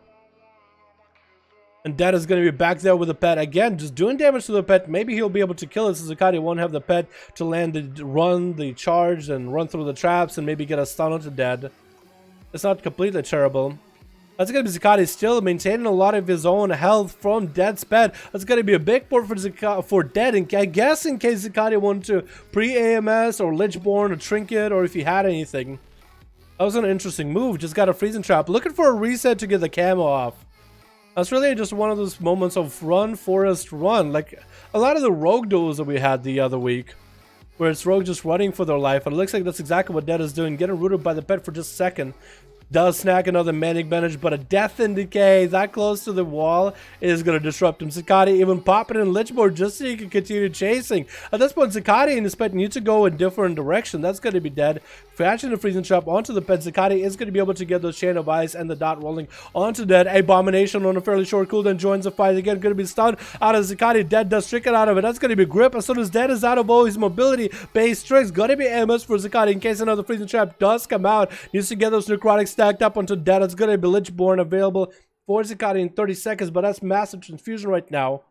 And Dead is going to be back there with the pet again, just doing damage to the pet. Maybe he'll be able to kill it since Zakati won't have the pet to land run the charge and run through the traps and maybe get a stun onto Dead. It's not completely terrible. That's going to be Zakati still maintaining a lot of his own health from Dead's pet. That's going to be a big port for Dead, and I guess in case Zakati wanted to pre-AMS or Lichborn or Trinket, or if he had anything. That was an interesting move. Just got a freezing trap. Looking for a reset to get the camo off. That's really just one of those moments of run, Forest, run. Like a lot of the rogue duels that we had the other week, where it's rogue just running for their life. And it looks like that's exactly what Dead is doing. Getting rooted by the pet for just a second. Does snag another Manic Bandage, but a Death in Decay that close to the wall is going to disrupt him. Zakati even popping in Lichborn just so he can continue chasing. At this point, Zakati and his pet need to go in different direction. That's going to be Dead. Flashing the freezing trap onto the pet, Zakati is going to be able to get those Chain of Ice and the dot rolling onto Dead. Abomination on a fairly short cooldown joins the fight again. Going to be stunned out of Zakati. Dead does trick it out of it. That's going to be grip as soon as Dead is out of all his mobility-based tricks. Going to be MS for Zakati in case another freezing trap does come out. Needs to get those necrotics stacked up onto Dead. It's going to be Lichborn available for Zakati in 30 seconds, but that's massive transfusion right now.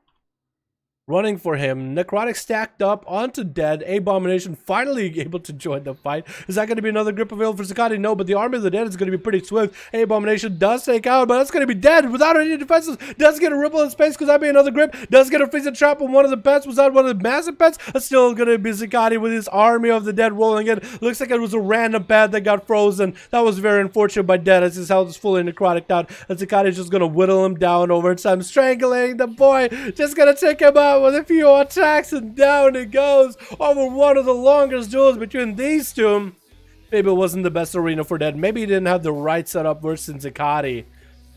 Running for him. Necrotic stacked up onto Dead. Abomination finally able to join the fight. Is that going to be another grip available for Zakati? No, but the Army of the Dead is going to be pretty swift. Abomination does take out, but that's going to be Dead without any defenses. Does get a ripple in space because that'd be another grip. Does get a freezing trap on one of the pets. Was that one of the massive pets? It's still going to be Zakati with his Army of the Dead rolling in. Looks like it was a random pet that got frozen. That was very unfortunate by Dead as his health is fully necrotic out. And Zakati is just going to whittle him down over time, strangling the boy. Just going to take him out with a few attacks, and down it goes over one of the longest duels between these two. Maybe it wasn't the best arena for Dead. Maybe he didn't have the right setup versus Zakati.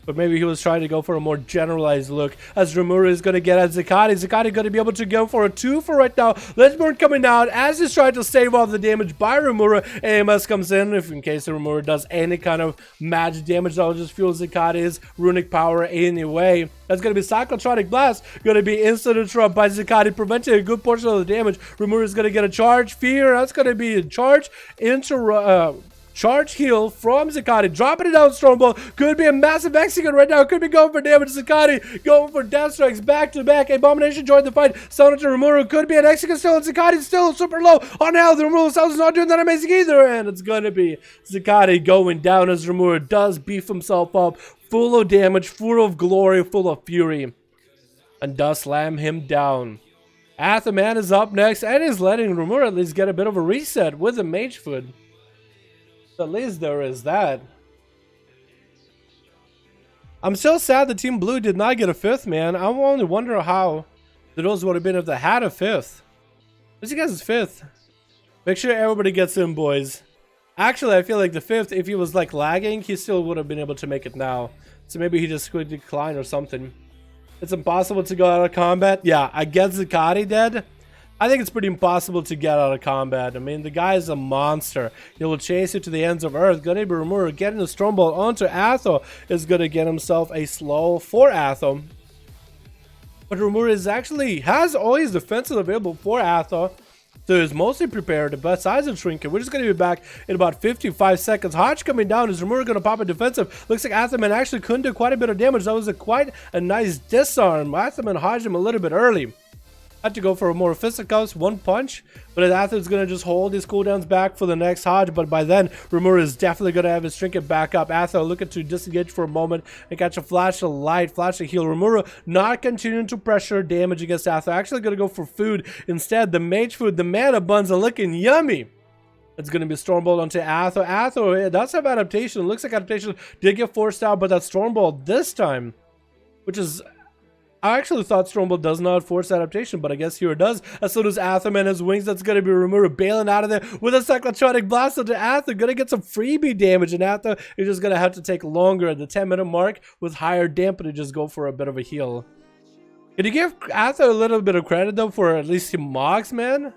But maybe he was trying to go for a more generalized look, as Rimuru is going to get at Zakati. Zakati going to be able to go for a 2 for right now. Let'sburn coming out as he's trying to save off the damage by Rimuru. AMS comes in if in case Rimuru does any kind of magic damage that will just fuel Zakati's runic power anyway. That's going to be Cyclotronic Blast. Going to be instant interrupt by Zakati, preventing a good portion of the damage. Rimuru is going to get a charge. Fear. That's going to be a charge. Charge heal from Zakati, dropping it down Stormbolt. Could be a massive execute right now. Could be going for damage. Zakati going for death strikes back to back. Abomination joined the fight. Sound to Rimuru. Could be an execute still. And Zakati still super low on health. Rimuru sounds is not doing that amazing either. And it's going to be Zakati going down as Rimuru does beef himself up. Full of damage, full of glory, full of fury. And does slam him down. Athaman is up next and is letting Rimuru at least get a bit of a reset with the Mage Foot. At least there is that. I'm so sad the Team Blue did not get a 5th, man. I only wonder how the Duels would have been if they had a 5th. What's you guys' 5th? Make sure everybody gets in, boys. Actually, I feel like the 5th, if he was like lagging, he still would have been able to make it now. So maybe he just could decline or something. It's impossible to go out of combat. Yeah, I get Zakati dead. I think it's pretty impossible to get out of combat. I mean, the guy is a monster. He will chase you to the ends of earth. Gonna be Rimuru getting the Stormbolt onto Atho is gonna get himself a slow for Atho. But Rimuru is actually has all his defenses available for Atho. So he's mostly prepared, besides a Trinket. We're just going to be back in about 55 seconds. Hodge coming down. Is Rimuru going to pop a defensive? Looks like Athaman actually couldn't do quite a bit of damage. That was quite a nice disarm. Athaman hodged him a little bit early. Had to go for a more fisticuffs, 1 punch, but Atha's going to just hold his cooldowns back for the next Hodge, but by then, Rimuru is definitely going to have his Trinket back up. Atha looking to disengage for a moment and catch a flash of light, flash of heal. Rimuru not continuing to pressure damage against Atha, actually going to go for food instead. The Mage Food, the mana buns are looking yummy. It's going to be Stormbolt onto Atha. Atha does have adaptation. It looks like adaptation did get forced out, but that Stormbolt this time, which is... I actually thought Stormbolt does not force adaptation, but I guess here it does. As soon as Athaman has wings, that's going to be Rimuru bailing out of there with a Cyclotronic Blast into Atha. Going to get some freebie damage, and Atha is just going to have to take longer at the 10-minute mark with higher dampen to just go for a bit of a heal. Can you give Atha a little bit of credit, though, for at least he Mogs, man?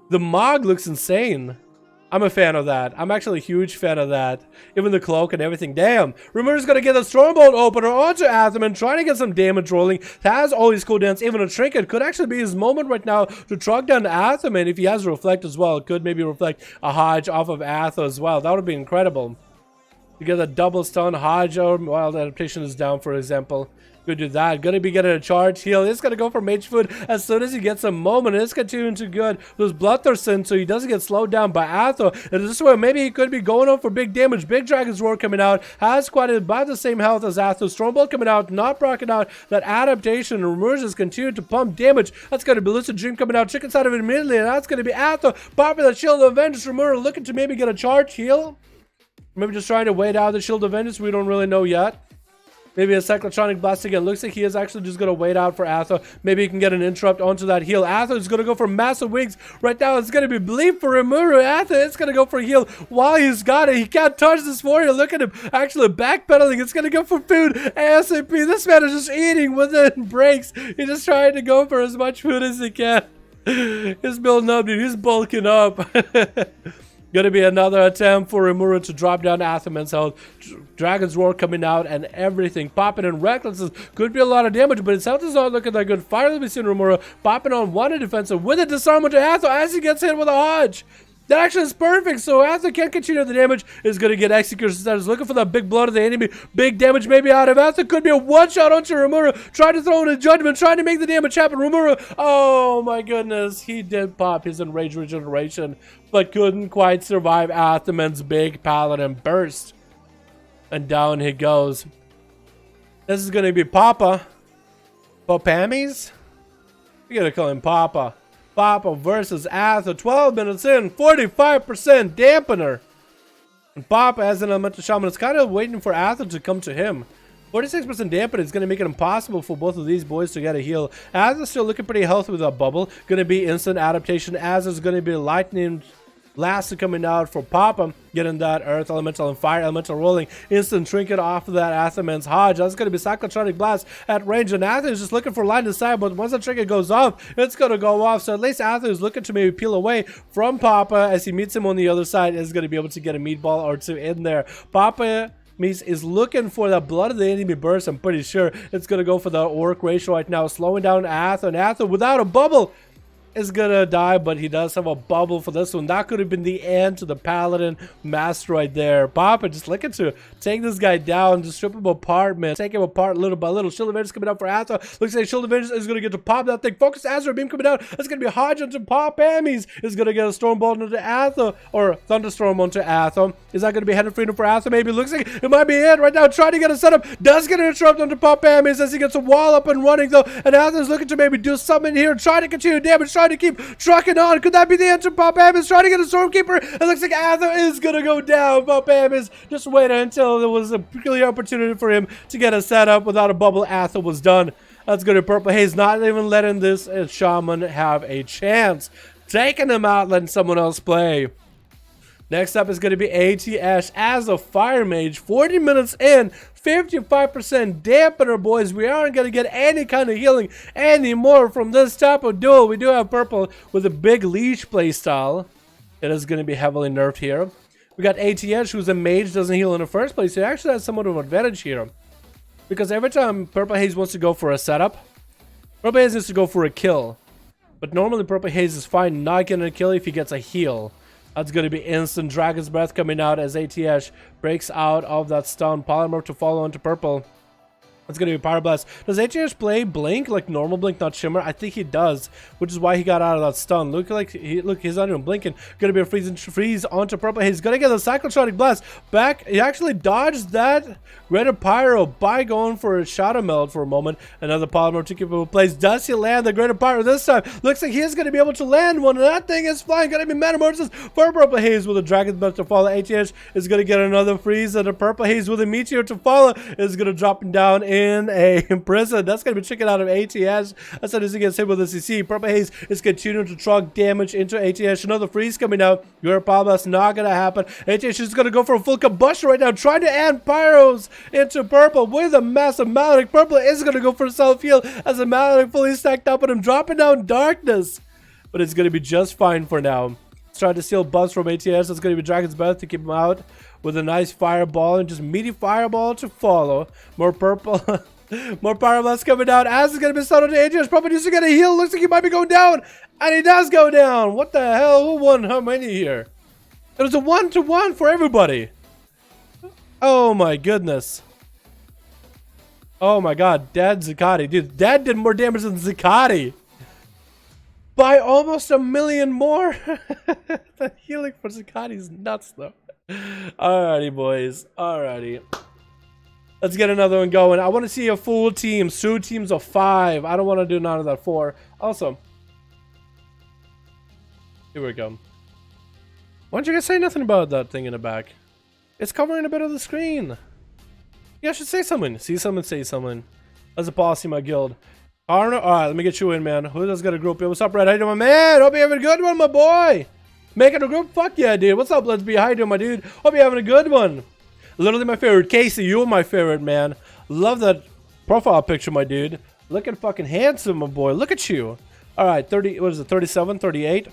The Mog looks insane. I'm a fan of that. I'm actually a huge fan of that. Even the cloak and everything. Damn. Rimuru's going to get a Stormbolt opener onto Athaman, trying to get some damage rolling. Has all his cooldowns. Even a Trinket could actually be his moment right now to truck down Athaman if he has Reflect as well. It could maybe reflect a Hodge off of Atha as well. That would be incredible. You get a double stun Hodge or while the adaptation is down, for example. Could do that. Gonna be getting a charge heal. It's gonna go for Mage Food as soon as he gets a moment. It's continuing to good. There's Bloodthirst in, so he doesn't get slowed down by Atho. And this way, maybe he could be going on for big damage. Big Dragon's Roar coming out. Has quite about the same health as Atho. Stormbolt coming out, not proccing out that adaptation. Rimuru just continued to pump damage. That's gonna be Lucid Dream coming out. Chicken side of it immediately, and that's gonna be Atho popping that Shield of Vengeance. Rimuru looking to maybe get a charge heal. Maybe just trying to wait out the Shield of Vengeance. We don't really know yet. Maybe a Cyclotronic Blast again. Looks like he is actually just going to wait out for Atho. Maybe he can get an interrupt onto that heal. Atho is going to go for massive wings. Right now, it's going to be Bleed for Rimuru. Atho is going to go for a heal while he's got it. He can't touch this warrior. Look at him actually backpedaling. It's going to go for food. ASAP. This man is just eating within breaks. He's just trying to go for as much food as he can. He's building up, dude. He's bulking up. Gonna be another attempt for Rimuru to drop down Athaman's health. Dragon's Roar coming out and everything. Popping in Recklessness. Could be a lot of damage, but his health is not looking that good. Finally, we see Rimuru popping on one defensive with a disarm to Atho as he gets hit with a Hodge. That actually is perfect, so Atho can't continue the damage. Is going to get executed instead. Is looking for that big blood of the enemy. Big damage maybe out of Atho. Could be a one-shot onto Rimuru. Trying to throw in a judgment. Trying to make the damage happen. Rimuru, oh my goodness. He did pop his Enrage Regeneration, but couldn't quite survive Athaman's big Paladin burst. And down he goes. This is going to be Papa. Popamies? We got to call him Papa. Papa versus Atha, 12 minutes in, 45% dampener. And Papa, as an elemental shaman, is kind of waiting for Atha to come to him. 46% dampener is going to make it impossible for both of these boys to get a heal. Atha's still looking pretty healthy with a bubble. Going to be instant adaptation, as is going to be lightning Last coming out for Papa, getting that Earth Elemental and Fire Elemental rolling. Instant Trinket off of that Athamen's Hodge. That's going to be Cyclotronic Blast at range. And Athens is just looking for line of sight, but once the Trinket goes off, it's going to go off. So at least Athens is looking to maybe peel away from Papa as he meets him on the other side. Is going to be able to get a meatball or two in there. Papa is looking for that blood of the enemy burst. I'm pretty sure it's going to go for the orc ratio right now, slowing down Athens. And Athens without a bubble is gonna die, but he does have a bubble for this one. That could have been the end to the Paladin Master right there. Papa just looking to take this guy down, just strip him apart, man. Take him apart little by little. Shield of Vengeance coming out for Athos. Looks like Shield of Vengeance is gonna get to pop that thing. Focus Azure Beam coming out. That's gonna be Hodge onto Pop Amies. Is gonna get a Stormbolt onto Athos, or Thunderstorm onto Athos. Is that gonna be headed freedom for Athos? Maybe. Looks like it might be it right now. Trying to get a setup. Does get an interrupt onto Pop Amies as he gets a wall up and running though. And Athos looking to maybe do something here. Trying to continue damage. Trying to keep trucking on. Could that be the answer? Pop Amis trying to get a Stormkeeper. It looks like Ather is going to go down. Pop Amis just waited until there was a clear opportunity for him to get a setup. Without a bubble, Ather was done. That's good. Purple Haze not even letting this Shaman have a chance. Taking him out, letting someone else play. Next up is going to be ATS as a Fire Mage. 40 minutes in, 55% dampener, boys. We aren't going to get any kind of healing anymore from this type of duel. We do have Purple with a big Leash playstyle. It is going to be heavily nerfed here. We got ATS, who's a mage, doesn't heal in the first place. He actually has somewhat of an advantage here. Because every time Purple Haze wants to go for a setup, Purple Haze needs to go for a kill. But normally Purple Haze is fine not getting a kill if he gets a heal. That's going to be instant Dragon's Breath coming out as ATS breaks out of that stun. Polymorph to follow onto Purple. It's going to be Pyroblast. Does ATS play Blink like normal Blink, not Shimmer? I think he does, which is why he got out of that stun. Look, he's not even blinking. Going to be a freeze onto Purple. He's going to get the Cyclotronic Blast back. He actually dodged that Greater Pyro by going for a Shadow Meld for a moment. Another Polymorph to keep him in place. Does he land the Greater Pyro this time? Looks like he is going to be able to land one. And that thing is flying. Going to be Metamorphosis for Purple Haze with a Dragon's Breath to follow. ATS is going to get another freeze, and a Purple Haze with a Meteor to follow is going to drop him down in a prison. That's going to be chicken out of ATS. As soon as he gets hit with the CC, Purple Haze is continuing to truck damage into ATS. Another freeze coming out. Your Pablo's not going to happen. ATS is going to go for a full combustion right now, trying to add pyros into Purple with a massive Maledict. Purple is going to go for self-heal as a Maledict fully stacked up, and him dropping down Darkness. But it's going to be just fine for now. Let's try to steal buffs from ATS. It's going to be Dragon's Breath to keep him out with a nice fireball, and just meaty fireball to follow. More Purple. More Pyroblast coming down. As is going to be started to ATS. Probably needs to get a heal. Looks like he might be going down. And he does go down. What the hell? Who won how many here? It was a 1-to-1 for everybody. Oh my goodness. Oh my god. Dad Zakati. Dude, Dad did more damage than Zakati. By almost 1 million more. The healing for Zakati is nuts though. Alrighty, boys. Alrighty. Let's get another one going. I want to see a full team. 2 teams of 5. I don't want to do none of that 4. Also, here we go. Why don't you guys say nothing about that thing in the back? It's covering a bit of the screen. You guys should say something. See something, say something. That's a policy in my guild. Alright, let me get you in, man. Who does got a group? Yo, what's up, Red? How you doing, my man? Hope you're having a good one, my boy. Making a group? Fuck yeah, dude. What's up, Let's Be? How you doing, my dude? Hope you're having a good one. Literally my favorite. Casey, you're my favorite, man. Love that profile picture, my dude. Looking fucking handsome, my boy. Look at you. Alright, 30, what is it, 37, 38?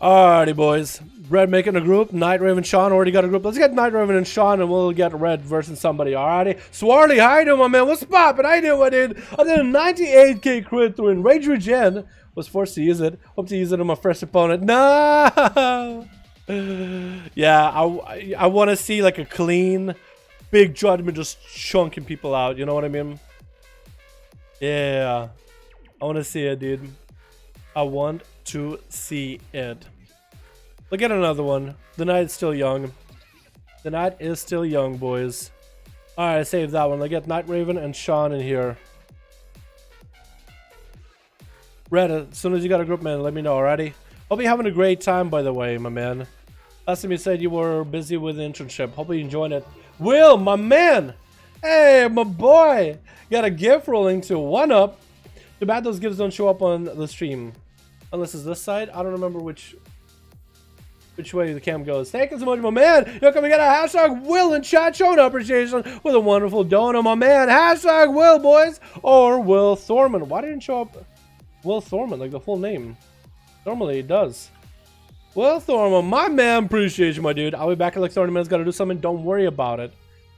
Alrighty, boys. Red making a group. Night Raven, Sean already got a group. Let's get Night Raven and Sean, and we'll get Red versus somebody. Alrighty. Swarty, how you doing, my man? What's poppin'? How you doing, my dude? I did a 98k crit through in Rage Regen. Was forced to use it. Hope to use it on my first opponent. No! Yeah, I want to see like a clean, big judgment just chunking people out. You know what I mean? Yeah, I want to see it, dude. I want to see it. Look at another one. The night is still young. The night is still young, boys. Alright, I saved that one. Let's get Night Raven and Sean in here. Red, as soon as you got a group, man, let me know, alrighty? Hope you're having a great time, by the way, my man. Last time you said you were busy with the internship. Hope you enjoyed it. Will, my man! Hey, my boy! Got a gift rolling to 1-up. Too bad those gifts don't show up on the stream. Unless it's this side. I don't remember which... which way the cam goes. Thank you so much, my man. Yo, can we get a hashtag Will in chat showing appreciation with a wonderful donor, my man. Hashtag Will, boys. Or Will Thorman. Why didn't it show up Will Thorman, like the full name? Normally it does. Will Thorman, my man, appreciate you, my dude. I'll be back in like 30 minutes. Gotta do something. Don't worry about it.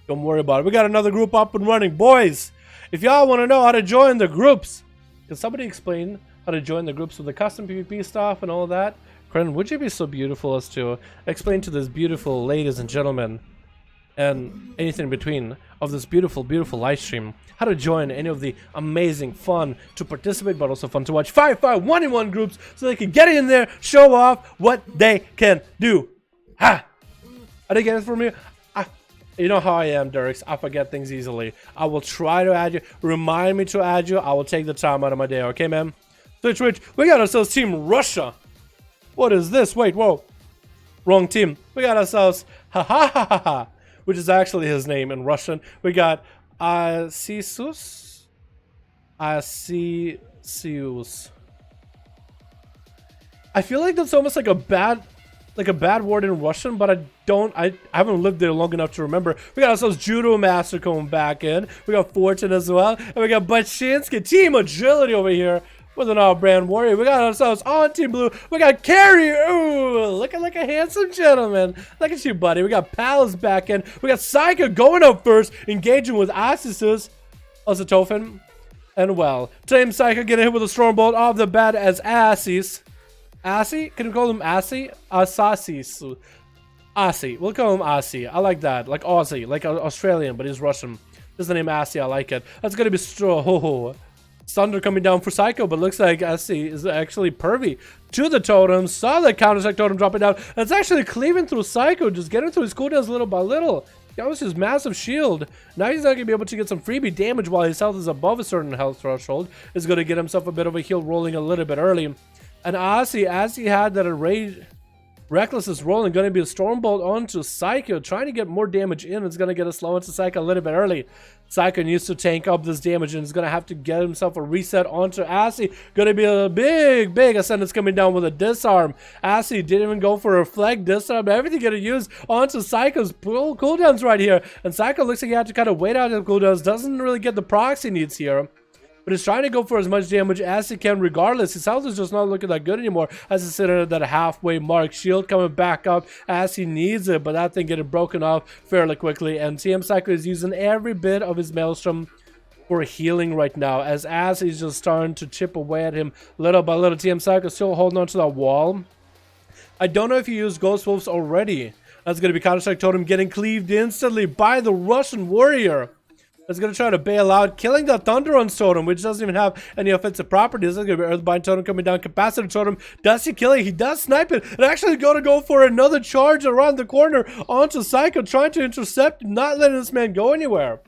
Don't worry about it. We got another group up and running. Boys, if y'all want to know how to join the groups, can somebody explain how to join the groups with the custom PvP stuff and all that? Kren, would you be so beautiful as to explain to this beautiful ladies and gentlemen and anything in between of this beautiful, beautiful live stream how to join any of the amazing, fun to participate but also fun to watch 5v5 1v1 groups so they can get in there, show off what they can do. Ha! Are they getting it for me? You know how I am, Dirks. I forget things easily. I will try to add you. Remind me to add you. I will take the time out of my day. Okay, man? Switch. We got ourselves Team Russia. What is this? Wait, whoa. Wrong team. We got ourselves ha, which is actually his name in Russian. We got ASUS. I feel like that's almost like a bad word in Russian, but I haven't lived there long enough to remember. We got ourselves Judo Master coming back in. We got Fortune as well. And we got Bachinsky, Team Agility over here with an all-brand warrior. We got ourselves on Team Blue. We got Carrie. Ooh, looking like a handsome gentleman. Look at you, buddy. We got Pals back in. We got Psycho going up first, engaging with ASUS, Azatofin, and well, Team Psycho getting hit with a Stormbolt off the bat as ASUS. Assy? Can we call him Assy? Asasis. Assy. We'll call him Assy. I like that. Like Aussie. Like Australian, but he's Russian. This is the name Assy. I like it. That's gonna be Thunder coming down for Psycho, but looks like Assy is actually pervy to the totem. Saw the counter-strike totem dropping down. That's actually cleaving through Psycho, just getting through his cooldowns little by little. That was his massive shield. Now he's not going to be able to get some freebie damage while his health is above a certain health threshold. Is going to get himself a bit of a heal rolling a little bit early. And Assy, as he had that Rage Reckless is rolling, going to be a Stormbolt onto Psycho, trying to get more damage in. It's going to get a slow into Psycho a little bit early. Psycho needs to tank up this damage and is going to have to get himself a reset onto Assy. Going to be a big ascendance coming down with a disarm. Assy didn't even go for a reflect, disarm, everything going to use onto Psycho's cooldowns right here. And Psycho looks like he had to kind of wait out the cooldowns, doesn't really get the procs he needs here. But he's trying to go for as much damage as he can regardless. His health is just not looking that good anymore as he's sitting at that halfway mark. Shield coming back up as he needs it, but that thing getting broken off fairly quickly. And TM Psycho is using every bit of his Maelstrom for healing right now as he's just starting to chip away at him little by little. TM Psycho still holding on to that wall. I don't know if you used Ghost Wolves already. That's going to be Counter-Strike Totem getting cleaved instantly by the Russian warrior. That's going to try to bail out, killing the Thunderons Totem, which doesn't even have any offensive properties. That's going to be Earthbind Totem coming down, Capacitor Totem. Does he kill it? He does snipe it. And actually going to go for another charge around the corner onto Psycho, trying to intercept, not letting this man go anywhere.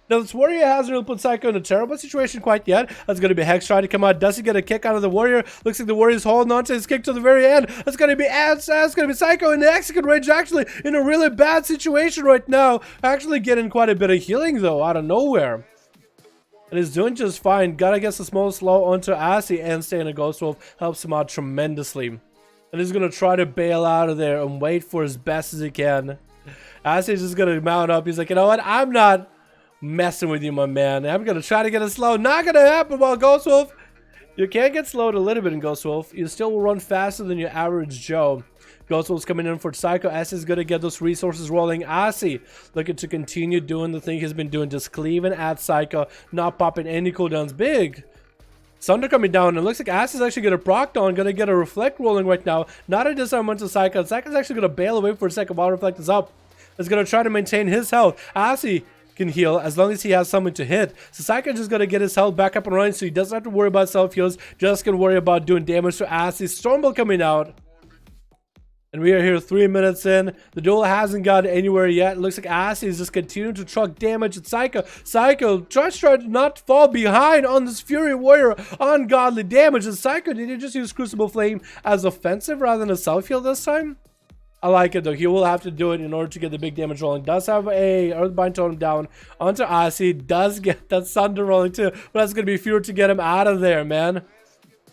Now, this warrior hasn't really put Psycho in a terrible situation quite yet. That's going to be Hex trying to come out. Does he get a kick out of the warrior? Looks like the warrior's holding on to his kick to the very end. That's going to be Psycho in the Mexican range, actually in a really bad situation right now. Actually getting quite a bit of healing, though, out of nowhere. And he's doing just fine. Gotta get the small slow onto Assy and staying a Ghost Wolf helps him out tremendously. And he's going to try to bail out of there and wait for as best as he can. Assy's just going to mount up. He's like, you know what? I'm not messing with you, my man. I'm gonna try to get a slow. Not gonna happen while Ghost Wolf. You can get slowed a little bit in Ghost Wolf. You still will run faster than your average Joe. Ghost Wolf's coming in for Psycho. Assy is gonna get those resources rolling. Assy looking to continue doing the thing he's been doing, just cleaving at Psycho, not popping any cooldowns. Big Thunder coming down, and it looks like Assy is actually gonna proc on, gonna get a reflect rolling right now. Not a disarm onto Psycho. Psycho's actually gonna bail away for a second while reflect is up. It's gonna try to maintain his health. Assy can heal as long as he has something to hit. So Psycho just gonna get his health back up and running, so he doesn't have to worry about self heals, just gonna worry about doing damage to Assy. Stormbolt coming out. And we are here 3 minutes in. The duel hasn't got anywhere yet. It looks like Assy is just continuing to truck damage at Psycho. Psycho tries to not fall behind on this Fury Warrior. Ungodly damage. And Psycho, did he just use Crucible Flame as offensive rather than a self heal this time? I like it though. He will have to do it in order to get the big damage rolling. Does have a Earthbind Totem down onto Assy. Does get that Thunder rolling too. But that's going to be fewer to get him out of there, man.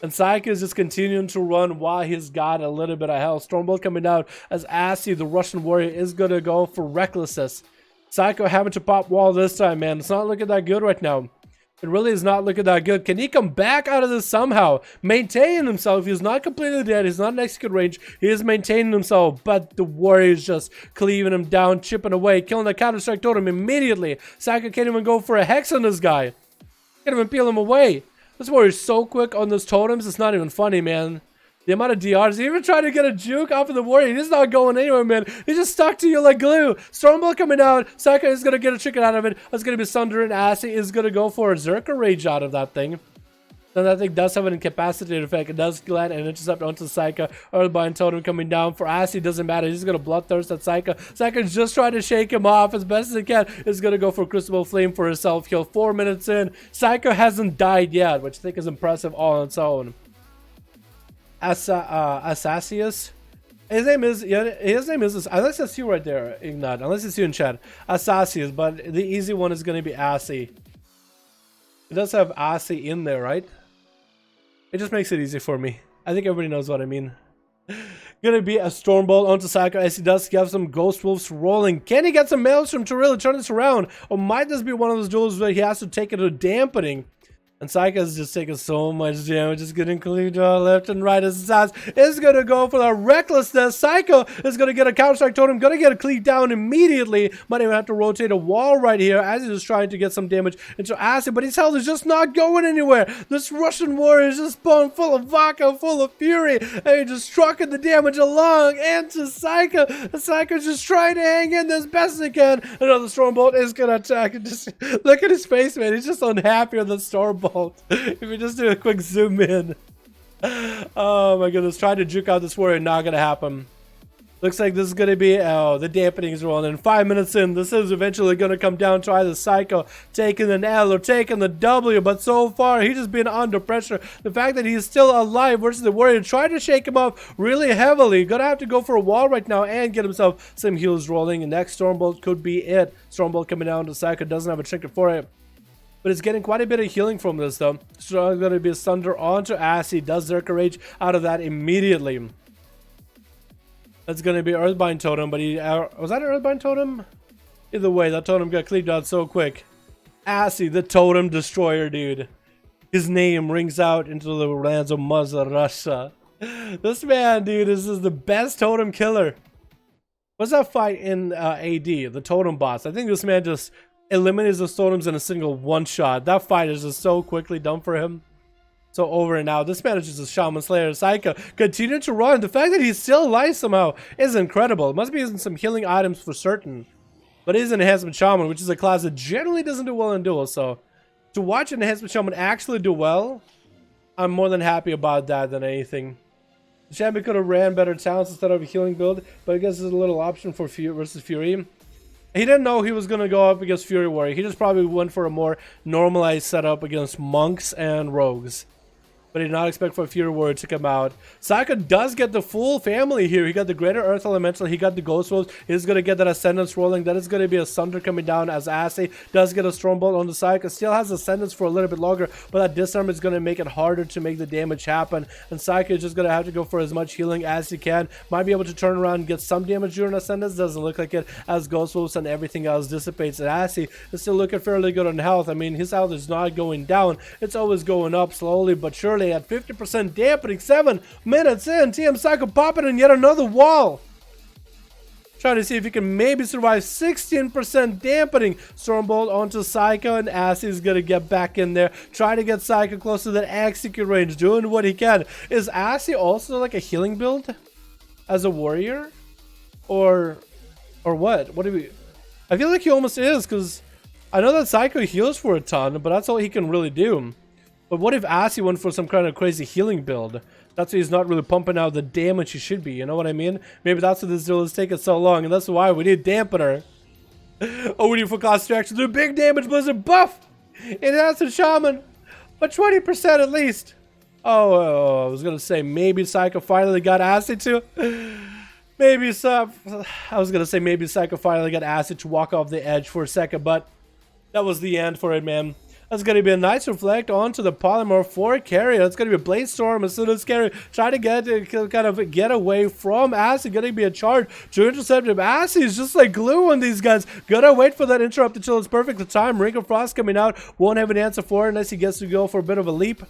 And Psycho is just continuing to run while he's got a little bit of health. Stormbolt coming down as Asi, the Russian warrior, is going to go for recklessness. Psycho having to pop wall this time, man. It's not looking that good right now. It really is not looking that good. Can he come back out of this somehow? Maintain himself. He's not completely dead. He's not in execute range. He is maintaining himself. But the warrior is just cleaving him down, chipping away, killing the counter-strike totem immediately. Psycho can't even go for a hex on this guy. Can't even peel him away. This warrior is so quick on those totems. It's not even funny, man. The amount of DRs, he even tried to get a juke off of the warrior. He's not going anywhere, man. He just stuck to you like glue. Stormbolt coming out. Psycho is going to get a chicken out of it. It's going to be Sunder, and Assy is going to go for a Zerker Rage out of that thing. Then that thing does have an incapacitated effect. It does land and intercept onto Psycho. Earthbind Totem coming down. For Assy, doesn't matter. He's going to Bloodthirst at Psycho. Psycho's just trying to shake him off as best as he can. He's going to go for Crucible Flame for his self-kill. 4 minutes in. Psycho hasn't died yet, which I think is impressive all on its own. Asasius. His name is unless it's you right there, Ignat. Unless it's you in chat. Asasius, but the easy one is gonna be Asi. It does have Asi in there, right? It just makes it easy for me. I think everybody knows what I mean. Gonna be a Stormbolt onto Psycho as he does have some Ghost Wolves rolling. Can he get some Maelstrom to really turn this around? Or might this be one of those duels where he has to take it to dampening? And Psycho's just taking so much damage, just getting cleaved left and right. As Sass is going to go for the recklessness. Psycho is going to get a counter-strike totem, going to get a cleave down immediately. Might even have to rotate a wall right here as he's just trying to get some damage into Acid, but his health is just not going anywhere. This Russian warrior is just full of vodka, full of fury, and he just trucking the damage along into Psycho. And Psycho's just trying to hang in as best as he can. Another Stormbolt is going to attack. And just look at his face, man. He's just unhappy with the Stormbolt. If we just do a quick zoom in. Oh my goodness, trying to juke out this warrior, not gonna happen. Looks like this is gonna be, oh, the dampening is rolling. And 5 minutes in, this is eventually gonna come down to either Psycho taking an L or taking the W, but so far he's just been under pressure. The fact that he's still alive versus the warrior, trying to shake him off really heavily. Gonna have to go for a wall right now and get himself some heals rolling, and next Stormbolt could be it. Stormbolt coming down to Psycho, doesn't have a trinket for it. But it's getting quite a bit of healing from this, though. So it's going to be a Sunder onto Assy. Does Zerker Rage out of that immediately. That's going to be Earthbind Totem, but he... was that an Earthbind Totem? Either way, that totem got cleaved out so quick. Assy, the Totem Destroyer, dude. His name rings out into the lands of Mother Russia. This man, dude, this is the best Totem killer. What's that fight in AD? The Totem boss. I think this man just... eliminates the totems in a single one shot. That fight is just so quickly done for him. So over and out. This man is just a Shaman Slayer. Psycho continue to run. The fact that he's still alive somehow is incredible. It must be using some healing items for certain. But he's an Enhancement Shaman, which is a class that generally doesn't do well in duels. So to watch an Enhancement Shaman actually do well, I'm more than happy about that than anything. The champion could have ran better talents instead of a healing build, but I guess there's a little option for Fury versus Fury. He didn't know he was going to go up against Fury Warrior. He just probably went for a more normalized setup against monks and rogues. But he did not expect for Fury Warrior to come out. Psycho does get the full family here. He got the Greater Earth Elemental. He got the Ghost Wolves. He's going to get that Ascendance rolling. That is going to be a Sunder coming down as Assay. Does get a Stormbolt on the Psycho. Still has Ascendance for a little bit longer. But that Disarm is going to make it harder to make the damage happen. And Psycho is just going to have to go for as much healing as he can. Might be able to turn around and get some damage during Ascendance. Doesn't look like it as Ghost Wolves and everything else dissipates. And Assay is still looking fairly good on health. I mean, his health is not going down. It's always going up slowly but surely at 50% dampening. 7 minutes in, TM Psycho popping in yet another wall. Trying to see if he can maybe survive. 16% dampening. Stormbolt onto Psycho, and Assy is gonna get back in there. Try to get Psycho close to that execute range, doing what he can. Is Assy also like a healing build as a warrior, or what? What do we? I feel like he almost is, because I know that Psycho heals for a ton, but that's all he can really do. But what if Assy went for some kind of crazy healing build? That's why he's not really pumping out the damage he should be, you know what I mean? Maybe that's why this duel is taking so long, and that's why we need Dampener. Oh, we need for cost distraction. Do big damage blizzard buff! It has a Shaman, but 20% at least. Oh, I was gonna say maybe Psycho finally got Assy to. Maybe some. I was gonna say maybe Psycho finally got Assy to walk off the edge for a second, but that was the end for it, man. That's going to be a nice reflect onto the polymer for carry. That's going to be a blade storm as soon as carry try to get away from Acid. Going to be a charge to intercept him. Acid is just like glue on these guys. Gotta wait for that interrupt until it's perfect. The time Ring of Frost coming out, won't have an answer for it unless he gets to go for a bit of a leap.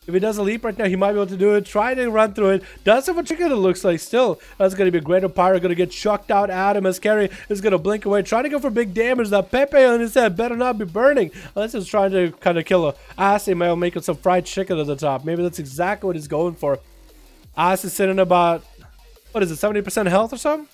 If he does a leap right now, he might be able to do it. Try to run through it. Does have a trigger, it looks like still. That's going to be a greater pyro. Going to get chucked out at him as carry is going to blink away. Trying to go for big damage. That Pepe on his head better not be burning. Unless he's trying to kind of kill a Ass. He might make him some fried chicken at the top. Maybe that's exactly what he's going for. Ass is sitting about, what is it, 70% health or something?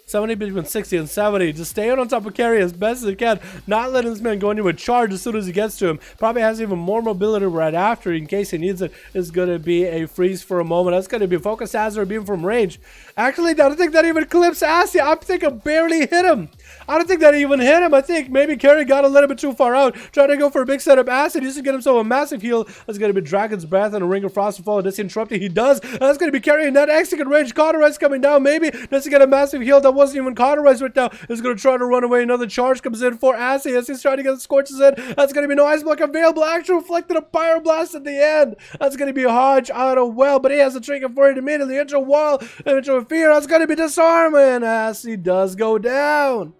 70 between 60 and 70. Just staying on top of carry as best as he can. Not letting this man go into a charge as soon as he gets to him. Probably has even more mobility right after in case he needs it. Is going to be a freeze for a moment. That's going to be a focus Azure beam from range. Actually, I don't think that even clips Assy. I think I barely hit him. I don't think that even hit him. I think maybe carry got a little bit too far out. Trying to go for a big setup. Acid used to get himself a massive heal. That's going to be Dragon's Breath and a Ring of Frost to follow. Does he interrupt it? He does. And that's going to be carrying that execute range. Cauterize coming down. Maybe does he get a massive heal that wasn't even cauterized right now. Is going to try to run away. Another charge comes in for Assy as he's trying to get the scorches in. That's going to be no ice block available. Actually reflected a pyroblast at the end. That's going to be a Hodge out of well, but he has a trigger for it immediately. Into a wall, into a fear. That's going to be disarm, and Assy does go down.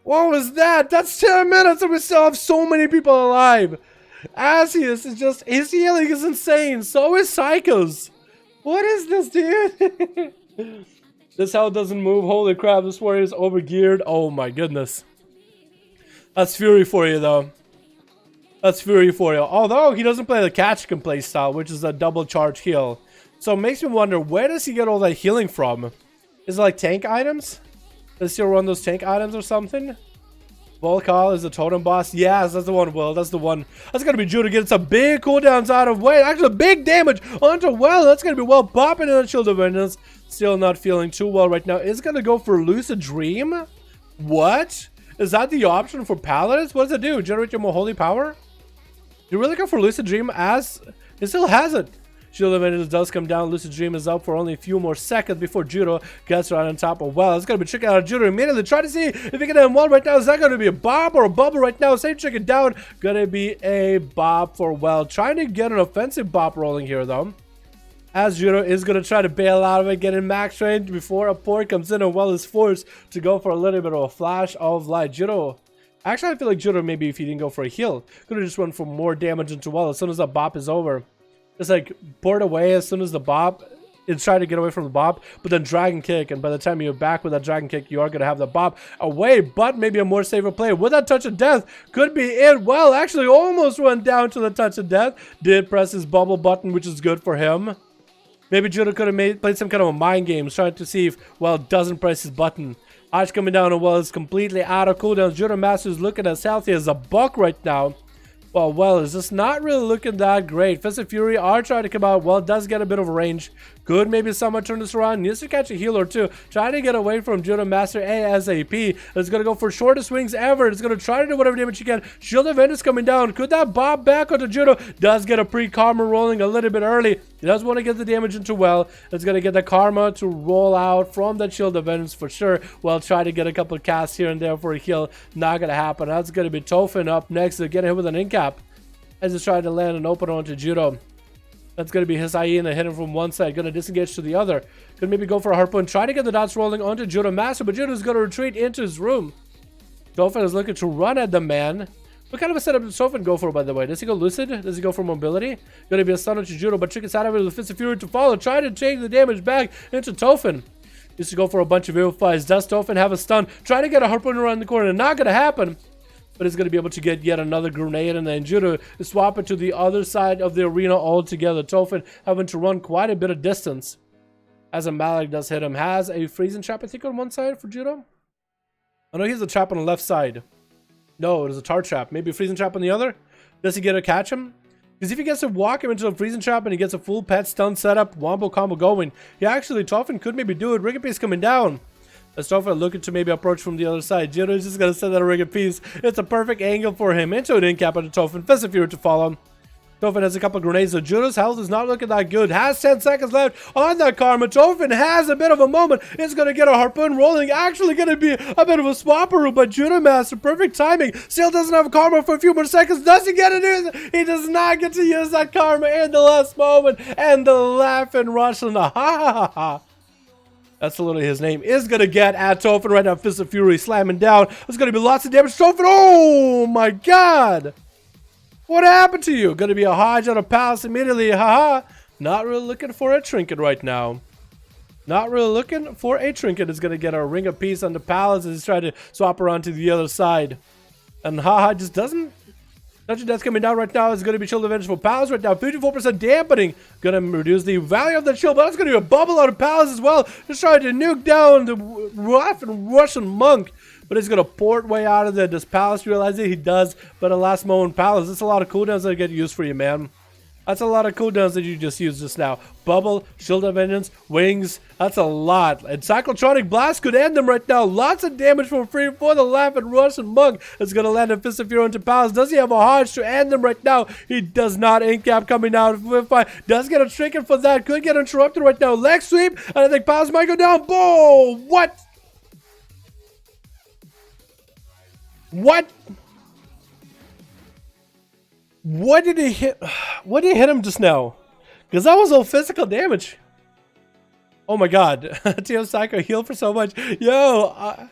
What was that? That's 10 minutes and we still have so many people alive. Azius is just, his healing is insane. So is Psycho's. What is this, dude? This hell doesn't move. Holy crap, this warrior is overgeared. Oh my goodness. That's Fury for you, though. That's Fury for you. Although he doesn't play the catch can play style, which is a double charge heal. So it makes me wonder, where does he get all that healing from? Is it like tank items? Does he run those tank items or something? Volkal is the totem boss. Yes, that's the one, Will. That's the one. That's going to be Judah getting some big cooldowns out of Wade. Actually, big damage onto Well. That's going to be Well popping in the Shield of Vengeance. Still not feeling too well right now. Is going to go for Lucid Dream? What? Is that the option for Paladins? What does it do? Generate your more holy power? You really go for Lucid Dream as... It still has it. Shield of Vengeance does come down. Lucid Dream is up for only a few more seconds before Judo gets right on top of Well. It's going to be checking out Judo immediately. Try to see if he can hit Well right now. Is that going to be a Bob or a Bubble right now? Same chicken down. Going to be a Bob for Well. Trying to get an offensive Bob rolling here, though. As Judo is going to try to bail out of it, get in max range before a port comes in, and Well is forced to go for a little bit of a flash of light. Judo. Actually, I feel like Judo, maybe if he didn't go for a heal, could have just went for more damage into Well as soon as that Bop is over. It's like poured away as soon as the Bop. It's trying to get away from the Bop, but then Dragon Kick, and by the time you're back with that Dragon Kick, you are going to have the Bop away, but maybe a more safer play with that Touch of Death could be it. Well, actually almost went down to the Touch of Death. Did press his bubble button, which is good for him. Maybe Judo could have played some kind of a mind game, trying to see if Well doesn't press his button. Arch coming down and Well is completely out of cooldown. Judo Master is looking as healthy as a buck right now. Well, is just not really looking that great. Fist of Fury are trying to come out. Well, does get a bit of a range. Could maybe someone turn this around. Needs to catch a heal or two. Trying to get away from Judo Master ASAP. It's going to go for shortest swings ever. It's going to try to do whatever damage he can. Shield of Vengeance coming down. Could that Bob back onto Judo? Does get a pre-Karma rolling a little bit early. He does want to get the damage into Well. It's going to get the Karma to roll out from that Shield of Vengeance for sure. Well, try to get a couple of casts here and there for a heal. Not going to happen. That's going to be Tofin up next to get hit with an incap. As he's trying to land an open onto Judo. That's going to be his hyena hitting from one side. Going to disengage to the other. Could maybe go for a harpoon. Try to get the dots rolling onto Judo Master, but Judo's going to retreat into his room. Tofin is looking to run at the man. What kind of a setup does Tofin go for, by the way? Does he go Lucid? Does he go for mobility? Going to be a stun onto Judo, but Chicken out of it with the Fist of Fury to follow. Try to take the damage back into Tofin. Used to go for a bunch of Vivifies. Does Tofin have a stun? Try to get a harpoon around the corner. Not going to happen. But he's going to be able to get yet another grenade, and then Judo is swapping to the other side of the arena altogether. Tofin having to run quite a bit of distance. As a Malik does hit him. Has a freezing trap, I think, on one side for Judo. Oh no, he has a trap on the left side. No, it is a tar trap. Maybe a freezing trap on the other? Does he get to catch him? Because if he gets to walk him into a freezing trap and he gets a full pet stun setup, wombo combo going, he actually, Tofin could maybe do it. Ring of Peace coming down. As Tofin looking to maybe approach from the other side. Judo is just going to send that a Ring of Peace. It's a perfect angle for him. Into an incap on Tofin. Fist of Fury to follow. Tofin has a couple of grenades, so Juno's health is not looking that good. Has 10 seconds left on that Karma. Tofin has a bit of a moment. It's going to get a harpoon rolling. Actually going to be a bit of a swapperoo, but Juno Master, perfect timing. Still doesn't have Karma for a few more seconds. Does he get it in? He does not get to use that Karma in the last moment. And the laugh and rush and the ha ha ha ha. That's literally his name. Is going to get at Tofin right now. Fist of Fury slamming down. There's going to be lots of damage. Tofin, oh my god. What happened to you? Gonna be a Hodge out of Palace immediately. Haha. Not really looking for a trinket right now. Not really looking for a trinket. Is gonna get a Ring of Peace on the Palace as he's trying to swap around to the other side. And haha just doesn't. Dungeon Death coming down right now. Is gonna be Shield of Vengeful Palace right now. 54% dampening. Gonna reduce the value of the shield, but that's gonna be a bubble out of Palace as well. Just trying to nuke down the rough and Russian monk. But he's going to port way out of there. Does Palace realize it? He does. But a last moment Palace. That's a lot of cooldowns that get used for you, man. That's a lot of cooldowns that you just used just now. Bubble, Shield of Vengeance, Wings. That's a lot. And Cyclotronic Blast could end them right now. Lots of damage for free for the Laughing Russian Monk. It's going to land a Fist of Fury into Palace. Does he have a Hodge to end them right now? He does not. Incap coming out. Does get a trinket for that. Could get interrupted right now. Leg sweep. And I think Palace might go down. Boom! What? What? What did he hit? What did he hit him just now? Because that was all physical damage. Oh my god. Teo Psycho healed for so much. Yo,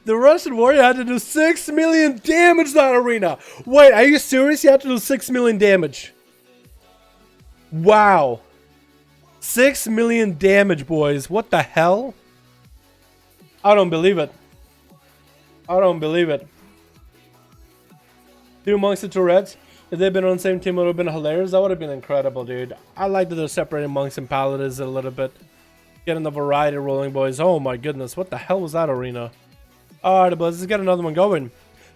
the Russian warrior had to do 6 million damage that arena. Wait, are you serious? He had to do 6 million damage. Wow. 6 million damage, boys. What the hell? I don't believe it. I don't believe it. 2 monks and Tourette's. If they'd been on the same team, it would have been hilarious. That would have been incredible, dude. I like that they're separating monks and paladins a little bit. Getting the variety rolling, boys. Oh my goodness. What the hell was that arena? Alright, boys. Let's get another one going.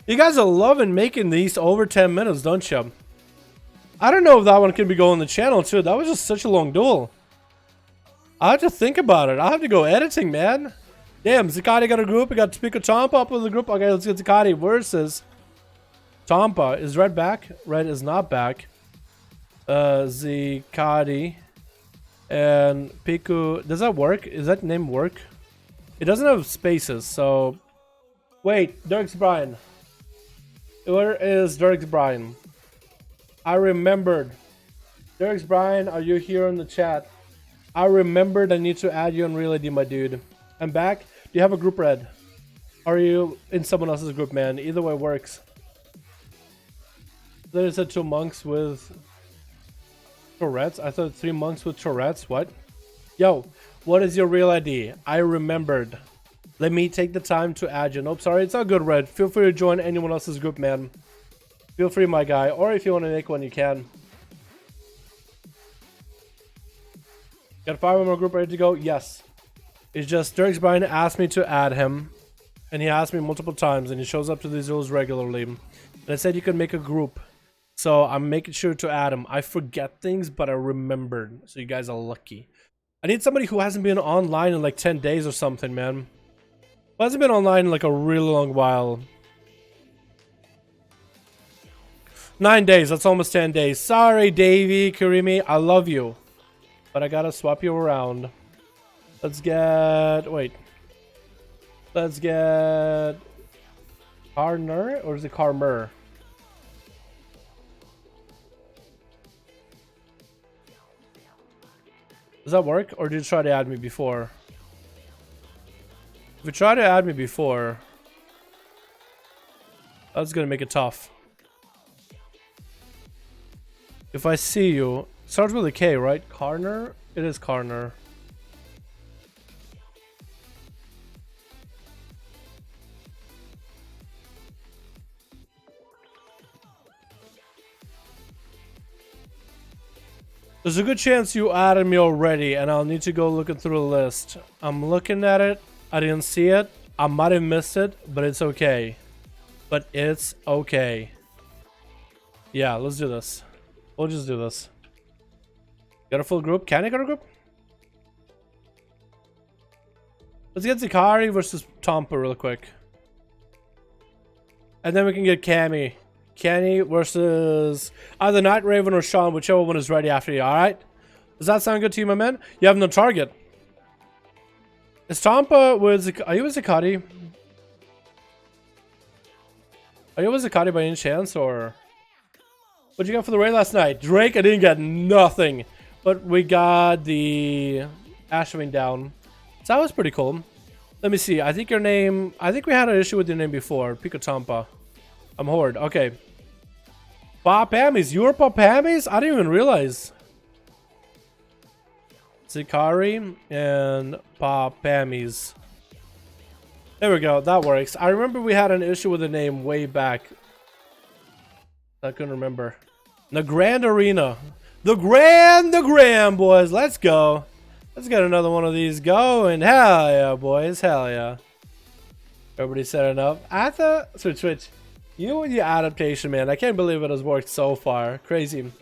You guys are loving making these over 10 minutes, don't you? I don't know if that one can be going on the channel, too. That was just such a long duel. I have to think about it. I have to go editing, man. Damn, Zakati got a group. We got Spico Tompa up with the group. Okay, let's get Zakati versus Tompa. Is Red back? Red is not back. Zakati and Piku. Does that work? Is that name work? It doesn't have spaces, so... Wait, Dirk's Brian. Where is Dirk's Brian? I remembered. Dirk's Brian, are you here in the chat? I remembered I need to add you on Real ID, my dude. I'm back. Do you have a group red? Are you in someone else's group, man? Either way works. There's a 2 monks with Tourette's. I thought 3 monks with Tourette's. What? Yo, what is your real ID? I remembered. Let me take the time to add you. Nope, sorry, it's not good, Red. Feel free to join anyone else's group, man. Feel free, my guy. Or if you want to make one, you can. Got 5 more group ready to go? Yes. It's just Dirk's Brian asked me to add him. And he asked me multiple times. And he shows up to these rules regularly. And I said you could make a group. So I'm making sure to add him. I forget things, but I remembered. So you guys are lucky. I need somebody who hasn't been online in like 10 days or something, man. Who hasn't been online in like a really long while. 9 days. That's almost 10 days. Sorry, Davey, Karimi. I love you. But I gotta swap you around. Let's get... Wait. Let's get... Karner? Or is it Karmer? Does that work? Or did you try to add me before? If you try to add me before... That's gonna make it tough. If I see you... Starts with a K, right? Karner? It is Karner. There's a good chance you added me already, and I'll need to go looking through the list. I'm looking at it. I didn't see it. I might have missed it, but it's okay. But it's okay. Yeah, let's do this. We'll just do this. Got a full group? Can I get a group? Let's get Zakari versus Tompa real quick. And then we can get Cammy Kenny versus either Night Raven or Sean, whichever one is ready after you, alright? Does that sound good to you, my man? You have no target. Is Tampa with... Are you with Zakati? Are you with Zakati by any chance, or... What'd you get for the raid last night? Drake, I didn't get nothing. But we got the Ashwing down. So that was pretty cool. Let me see. I think your name... I think we had an issue with your name before. Pico Tampa. I'm Horde. Okay. Pop Hammies. You were Pop Hammies? I didn't even realize. Zikari and Pop Hammies. There we go. That works. I remember we had an issue with the name way back. I couldn't remember. The Grand Arena. The Grand, boys. Let's go. Let's get another one of these going. Hell yeah, boys. Hell yeah. Everybody setting up. I thought... Switch. You and your adaptation, man. I can't believe it has worked so far. Crazy.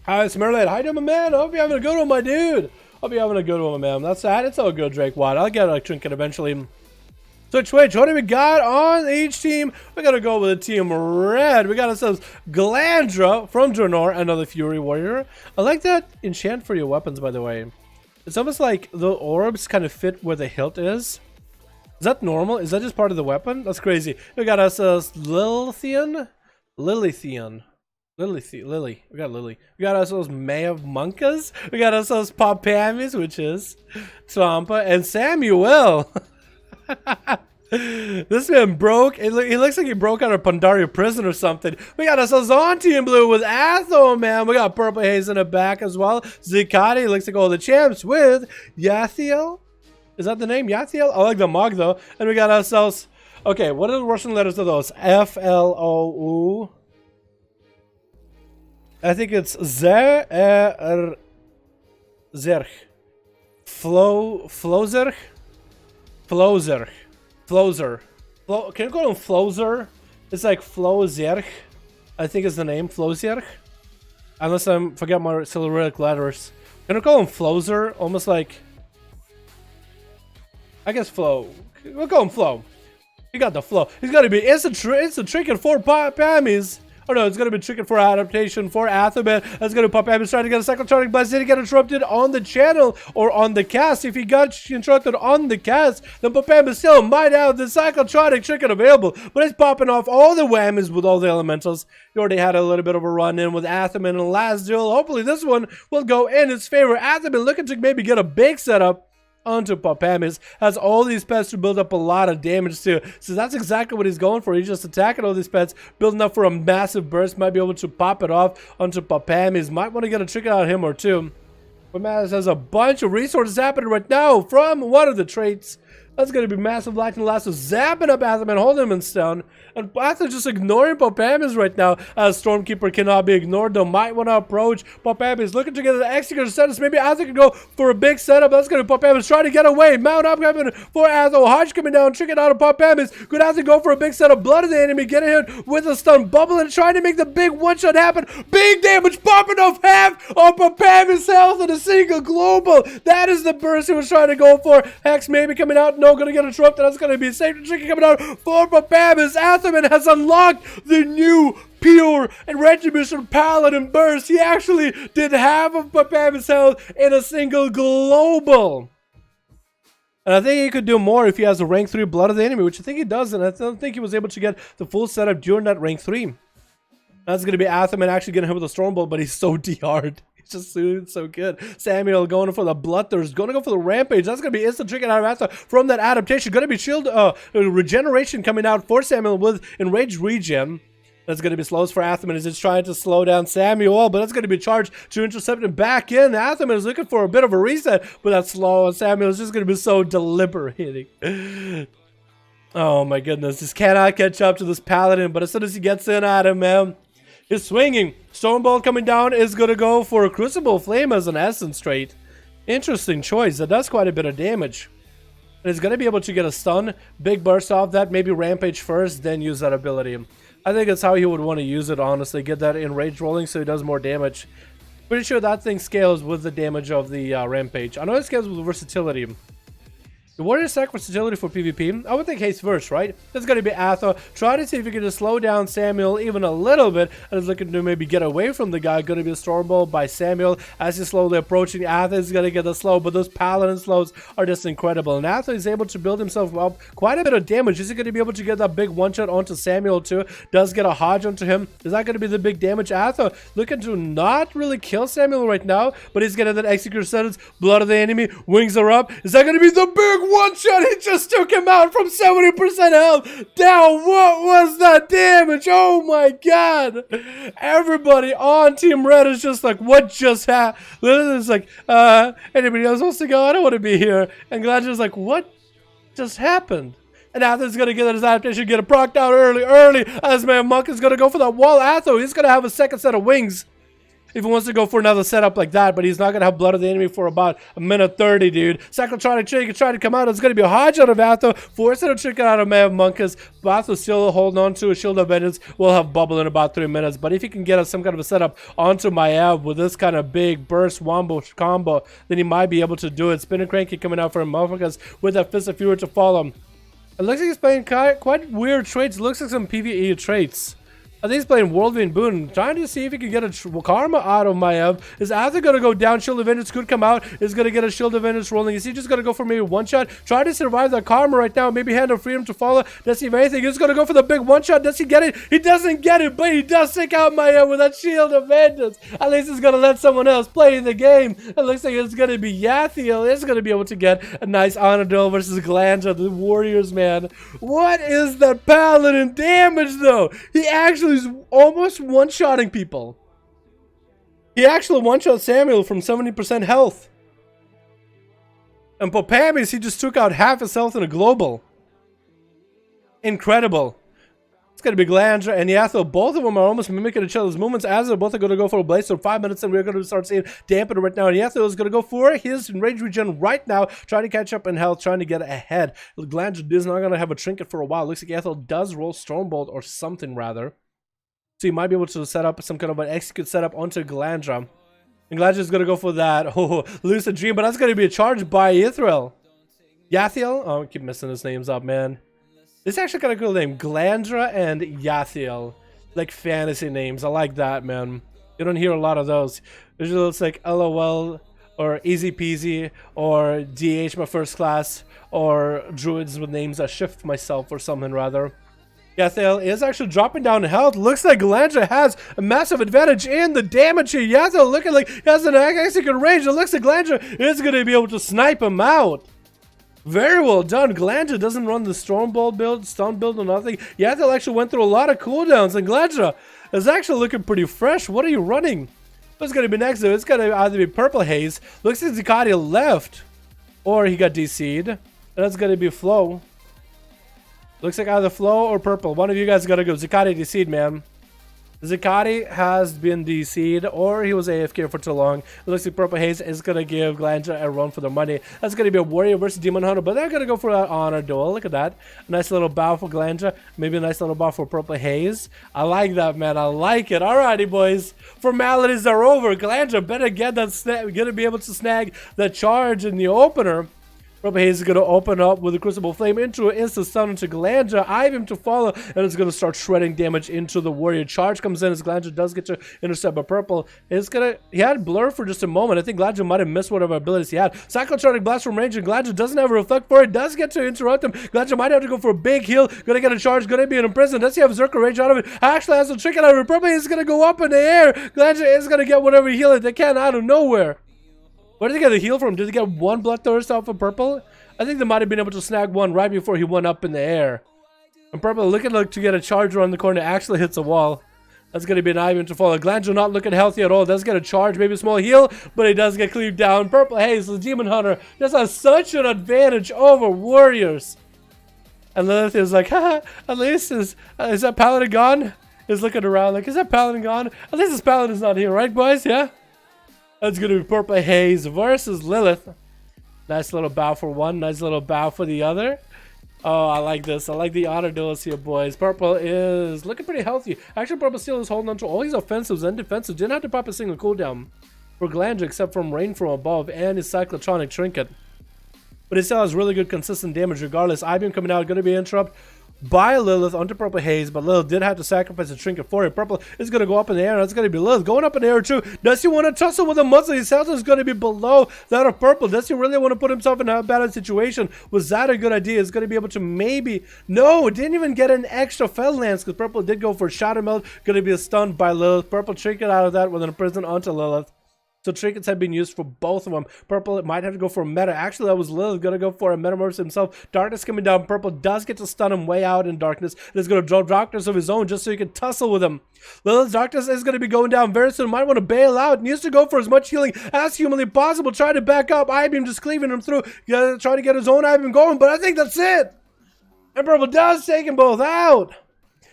Hi, it's Merlin. Hi, my man. I hope you're having a good one, my dude. Hope you're having a good one, man. That's that. It's all good, Drake White. I'll get a trinket eventually. Switch. What do we got on each team? We gotta go with the team red. We got ourselves Glandra from Draenor, another Fury Warrior. I like that enchant for your weapons, by the way. It's almost like the orbs kind of fit where the hilt is. Is that normal? Is that just part of the weapon? That's crazy. We got ourselves Lily. We got Lily. We got ourselves Maeve Monkas. We got ourselves Papamis, which is Tampa, and Samuel. This man broke. He looks like he broke out of Pandaria prison or something. We got ourselves on Team Blue with Athel, man. We got Purple Haze in the back as well. Zikati looks like all the champs with Yathiel. Is that the name? Yathiel? I like the mug though. And we got ourselves... Okay, what are the Russian letters of those? F-L-O-U. I think it's Zerch. Flozerch. Can you call him Flozer? It's like Flozerch. I think is the name. Flozerch. Unless I'm forget my Cyrillic letters. Can I call him Flozer? Almost like... I guess Flo. We'll call him Flo. He got the flow. He's got to be... It's a trick and 4 Pammies. Oh no, it's going to be tricky for adaptation for Atherman. That's going to pop Abby's trying to get a cyclotronic, but did he get interrupted on the channel or on the cast? If he got interrupted on the cast, then Papam still might have the cyclotronic chicken available, but it's popping off all the whammies with all the elementals. He already had a little bit of a run in with Atherman in the last duel. Hopefully this one will go in his favor. Atherman looking to maybe get a big setup onto Papamis, has all these pets to build up a lot of damage too. So that's exactly what he's going for. He's just attacking all these pets, building up for a massive burst. Might be able to pop it off onto Papamis. Might want to get a trick out of him or two. But Matis has a bunch of resources happening right now from one of the traits. That's going to be massive lightning lasso, zapping up Atherman, holding him in stun. And Atherman just ignoring Papamis right now, as Stormkeeper cannot be ignored. They might want to approach Papamis, looking to get an executor status. Maybe Atherman can go for a big setup. That's going to be Papamis trying to get away. Mount up coming for Atherman. Hodge coming down, tricking out of Papamis. Could Atherman go for a big setup? Blood of the enemy, getting hit with a stun, bubbling, trying to make the big one-shot happen. Big damage, popping off half of Papamis' health in a single global. That is the burst he was trying to go for. Hex maybe coming out. No, going to get interrupted. That's going to be a safe tricky coming out for Papamis. Atherman has unlocked the new pure and retribution paladin burst. He actually did half of Papamis' health in a single global. And I think he could do more if he has a rank 3 blood of the enemy, which I think he does, and I don't think he was able to get the full setup during that rank 3. That's going to be Atherman actually getting hit with a Stormbolt, but he's so DR'd. Just so good. Samuel going for the Bloodthirst, going to go for the Rampage. That's going to be instant trick out of Ather from that adaptation. Going to be shield regeneration coming out for Samuel with Enraged Regen. That's going to be slows for Atherman as he's trying to slow down Samuel, but that's going to be charged to intercept him back in. Atherman is looking for a bit of a reset, but that's slow, and Samuel is just going to be so deliberating. Oh my goodness, just cannot catch up to this Paladin, but as soon as he gets in at him, man, he's swinging. Stormbolt coming down is going to go for a Crucible Flame as an essence trait. Interesting choice. That does quite a bit of damage. And he's going to be able to get a stun, big burst off that, maybe Rampage first, then use that ability. I think that's how he would want to use it, honestly. Get that enraged rolling so he does more damage. Pretty sure that thing scales with the damage of the Rampage. I know it scales with versatility. The warrior sack versatility for PvP. I would think haste first, right? That's going to be Atho. Try to see if you can just slow down Samuel even a little bit. And is looking to maybe get away from the guy. Going to be a stormbolt by Samuel. As he's slowly approaching, Atho is going to get the slow. But those paladin slows are just incredible. And Atho is able to build himself up quite a bit of damage. Is he going to be able to get that big one-shot onto Samuel too? Does get a Hodge onto him. Is that going to be the big damage? Atho looking to not really kill Samuel right now. But he's getting that execute sentence. Blood of the enemy. Wings are up. Is that going to be the big one shot? He just took him out from 70% health down. What was that damage? Oh my god. Everybody on Team Red is just like, what just happened? Literally is like, anybody else wants to go? I don't want to be here. And Gladio's like, what just happened? And Atho's gonna get his adaptation, get a proc down early. As man Monk is gonna go for that wall. Atho, he's gonna have a second set of wings if he wants to go for another setup like that, but he's not going to have blood of the enemy for about a minute 30, dude. Cyclotronic Trick trying to come out. It's going to be a Hodge out of Atho. Forcing a trick out of Mav Monkus. Atho still holding on to a Shield of Vengeance. We'll have Bubble in about 3 minutes, but if he can get us some kind of a setup onto Maiev with this kind of big burst wombo combo, then he might be able to do it. Spin and Cranky coming out for him, motherfuckers, with that Fist of Fury to follow him. It looks like he's playing quite weird traits. It looks like some PvE traits. I think he's playing Whirlwind Boon, trying to see if he can get a Karma out of Maiev. Is Atho going to go down? Shield of Vengeance could come out. Is going to get a Shield of Vengeance rolling. Is he just going to go for maybe one shot? Try to survive that Karma right now. Maybe Hand of Freedom to follow. Does he have anything? He's going to go for the big one shot. Does he get it? He doesn't get it, but he does take out Maiev with that Shield of Vengeance. At least he's going to let someone else play the game. It looks like it's going to be Yathiel. It's going to be able to get a nice honor duel versus Glandra, the Warriors, man. What is that Paladin damage, though? He actually is almost one-shotting people. He actually one-shot Samuel from 70% health. And Popamis, he just took out half his health in a global. Incredible. It's going to be Glandra and Yatho. Both of them are almost mimicking each other's movements as they're both going to go for a blaze. So 5 minutes and we're going to start seeing Dampener right now. And Yatho is going to go for his range regen right now, trying to catch up in health, trying to get ahead. Glandra is not going to have a trinket for a while. Looks like Yatho does roll Stormbolt or something rather. So you might be able to set up some kind of an execute setup onto Glandra. And Glandra is going to go for that Lucid Dream, but that's going to be a charge by Ithril. Yathiel? Oh, I keep messing his names up, man. It's actually kind of cool name. Glandra and Yathiel. Like fantasy names. I like that, man. You don't hear a lot of those. Usually it's like LOL or Easy Peasy or DH my first class or druids with names I shift myself or something rather. Yathiel is actually dropping down in health. Looks like Glandra has a massive advantage in the damage here. Yathiel looking like he has an execute range. It looks like Glandra is going to be able to snipe him out. Very well done. Glandra doesn't run the Stormbolt build, Stun build or nothing. Yathiel actually went through a lot of cooldowns, and Glandra is actually looking pretty fresh. What are you running? What's going to be next though? It's going to either be Purple Haze. Looks like Zikati left, or he got DC'd. And that's going to be Flow. Looks like either Flow or Purple. One of you guys got to go. Zikati DC'd, man. Zikati has been DC'd, or he was AFK for too long. It looks like Purple Haze is going to give Glandra a run for the money. That's going to be a Warrior versus Demon Hunter, but they're going to go for that honor duel. Look at that. A nice little bow for Glandra. Maybe a nice little bow for Purple Haze. I like that, man. I like it. Alrighty, boys. Formalities are over. Glandra better get that going to be able to snag the charge in the opener. Purple Haze is going to open up with a Crucible Flame into an instant stun into Glandra. Ive him to follow, and it's going to start shredding damage into the Warrior. Charge comes in as Glandra does get to intercept by Purple. He had Blur for just a moment. I think Glandra might have missed whatever abilities he had. Cyclotronic Blast from range, and Glandra doesn't have a reflect for it. Does get to interrupt him. Glandra might have to go for a big heal. Going to get a charge. Going to be in prison. Does he have Zerker range out of it? Actually has a trick out of it. Purple Haze is going to go up in the air. Glandra is going to get whatever heal they can out of nowhere. Where did they get the heal from? Did they get one Bloodthirst off of Purple? I think they might have been able to snag one right before he went up in the air. And Purple looking like to get a charge around the corner. Actually hits a wall. That's going to be an Ivan to follow. Glandra not looking healthy at all. Does get a charge, maybe a small heal, but he does get cleaved down. Purple Haze, the Demon Hunter, just has such an advantage over Warriors. And Lilith is like, haha, at least is that Paladin gone? Is looking around like, is that Paladin gone? At least this Paladin's not here, right, boys? Yeah? That's going to be Purple Haze versus Lilith. Nice little bow for one. Nice little bow for the other. Oh, I like this. I like the honor duels here, boys. Purple is looking pretty healthy. Actually, Purple still is holding on to all his offensives and defensives. Didn't have to pop a single cooldown for Glandra except from Rain from above and his Cyclotronic Trinket. but he still has really good consistent damage regardless. IBM coming out, going to be interrupted by Lilith onto Purple Haze, but Lilith did have to sacrifice a trinket for it. Purple is going to go up in the air, and that's going to be Lilith going up in the air too. Does he want to tussle with a muzzle? His health is going to be below that of Purple. Does he really want to put himself in a bad situation? Was that a good idea? Is going to be able to maybe... No, didn't even get an extra Fell Lance because Purple did go for a Shadow Melt. Going to be stunned by Lilith. Purple trinket out of that with an imprison onto Lilith. So trinkets have been used for both of them. Purple might have to go for a meta. Actually, that was Lilith going to go for a metamorphosis himself. Darkness coming down. Purple does get to stun him way out in darkness. He's going to draw darkness of his own just so he can tussle with him. Lilith's darkness is going to be going down very soon. Might want to bail out. Needs to go for as much healing as humanly possible. Try to back up. IBM just cleaving him through. Trying to get his own IBM going, but I think that's it. And Purple does take them both out.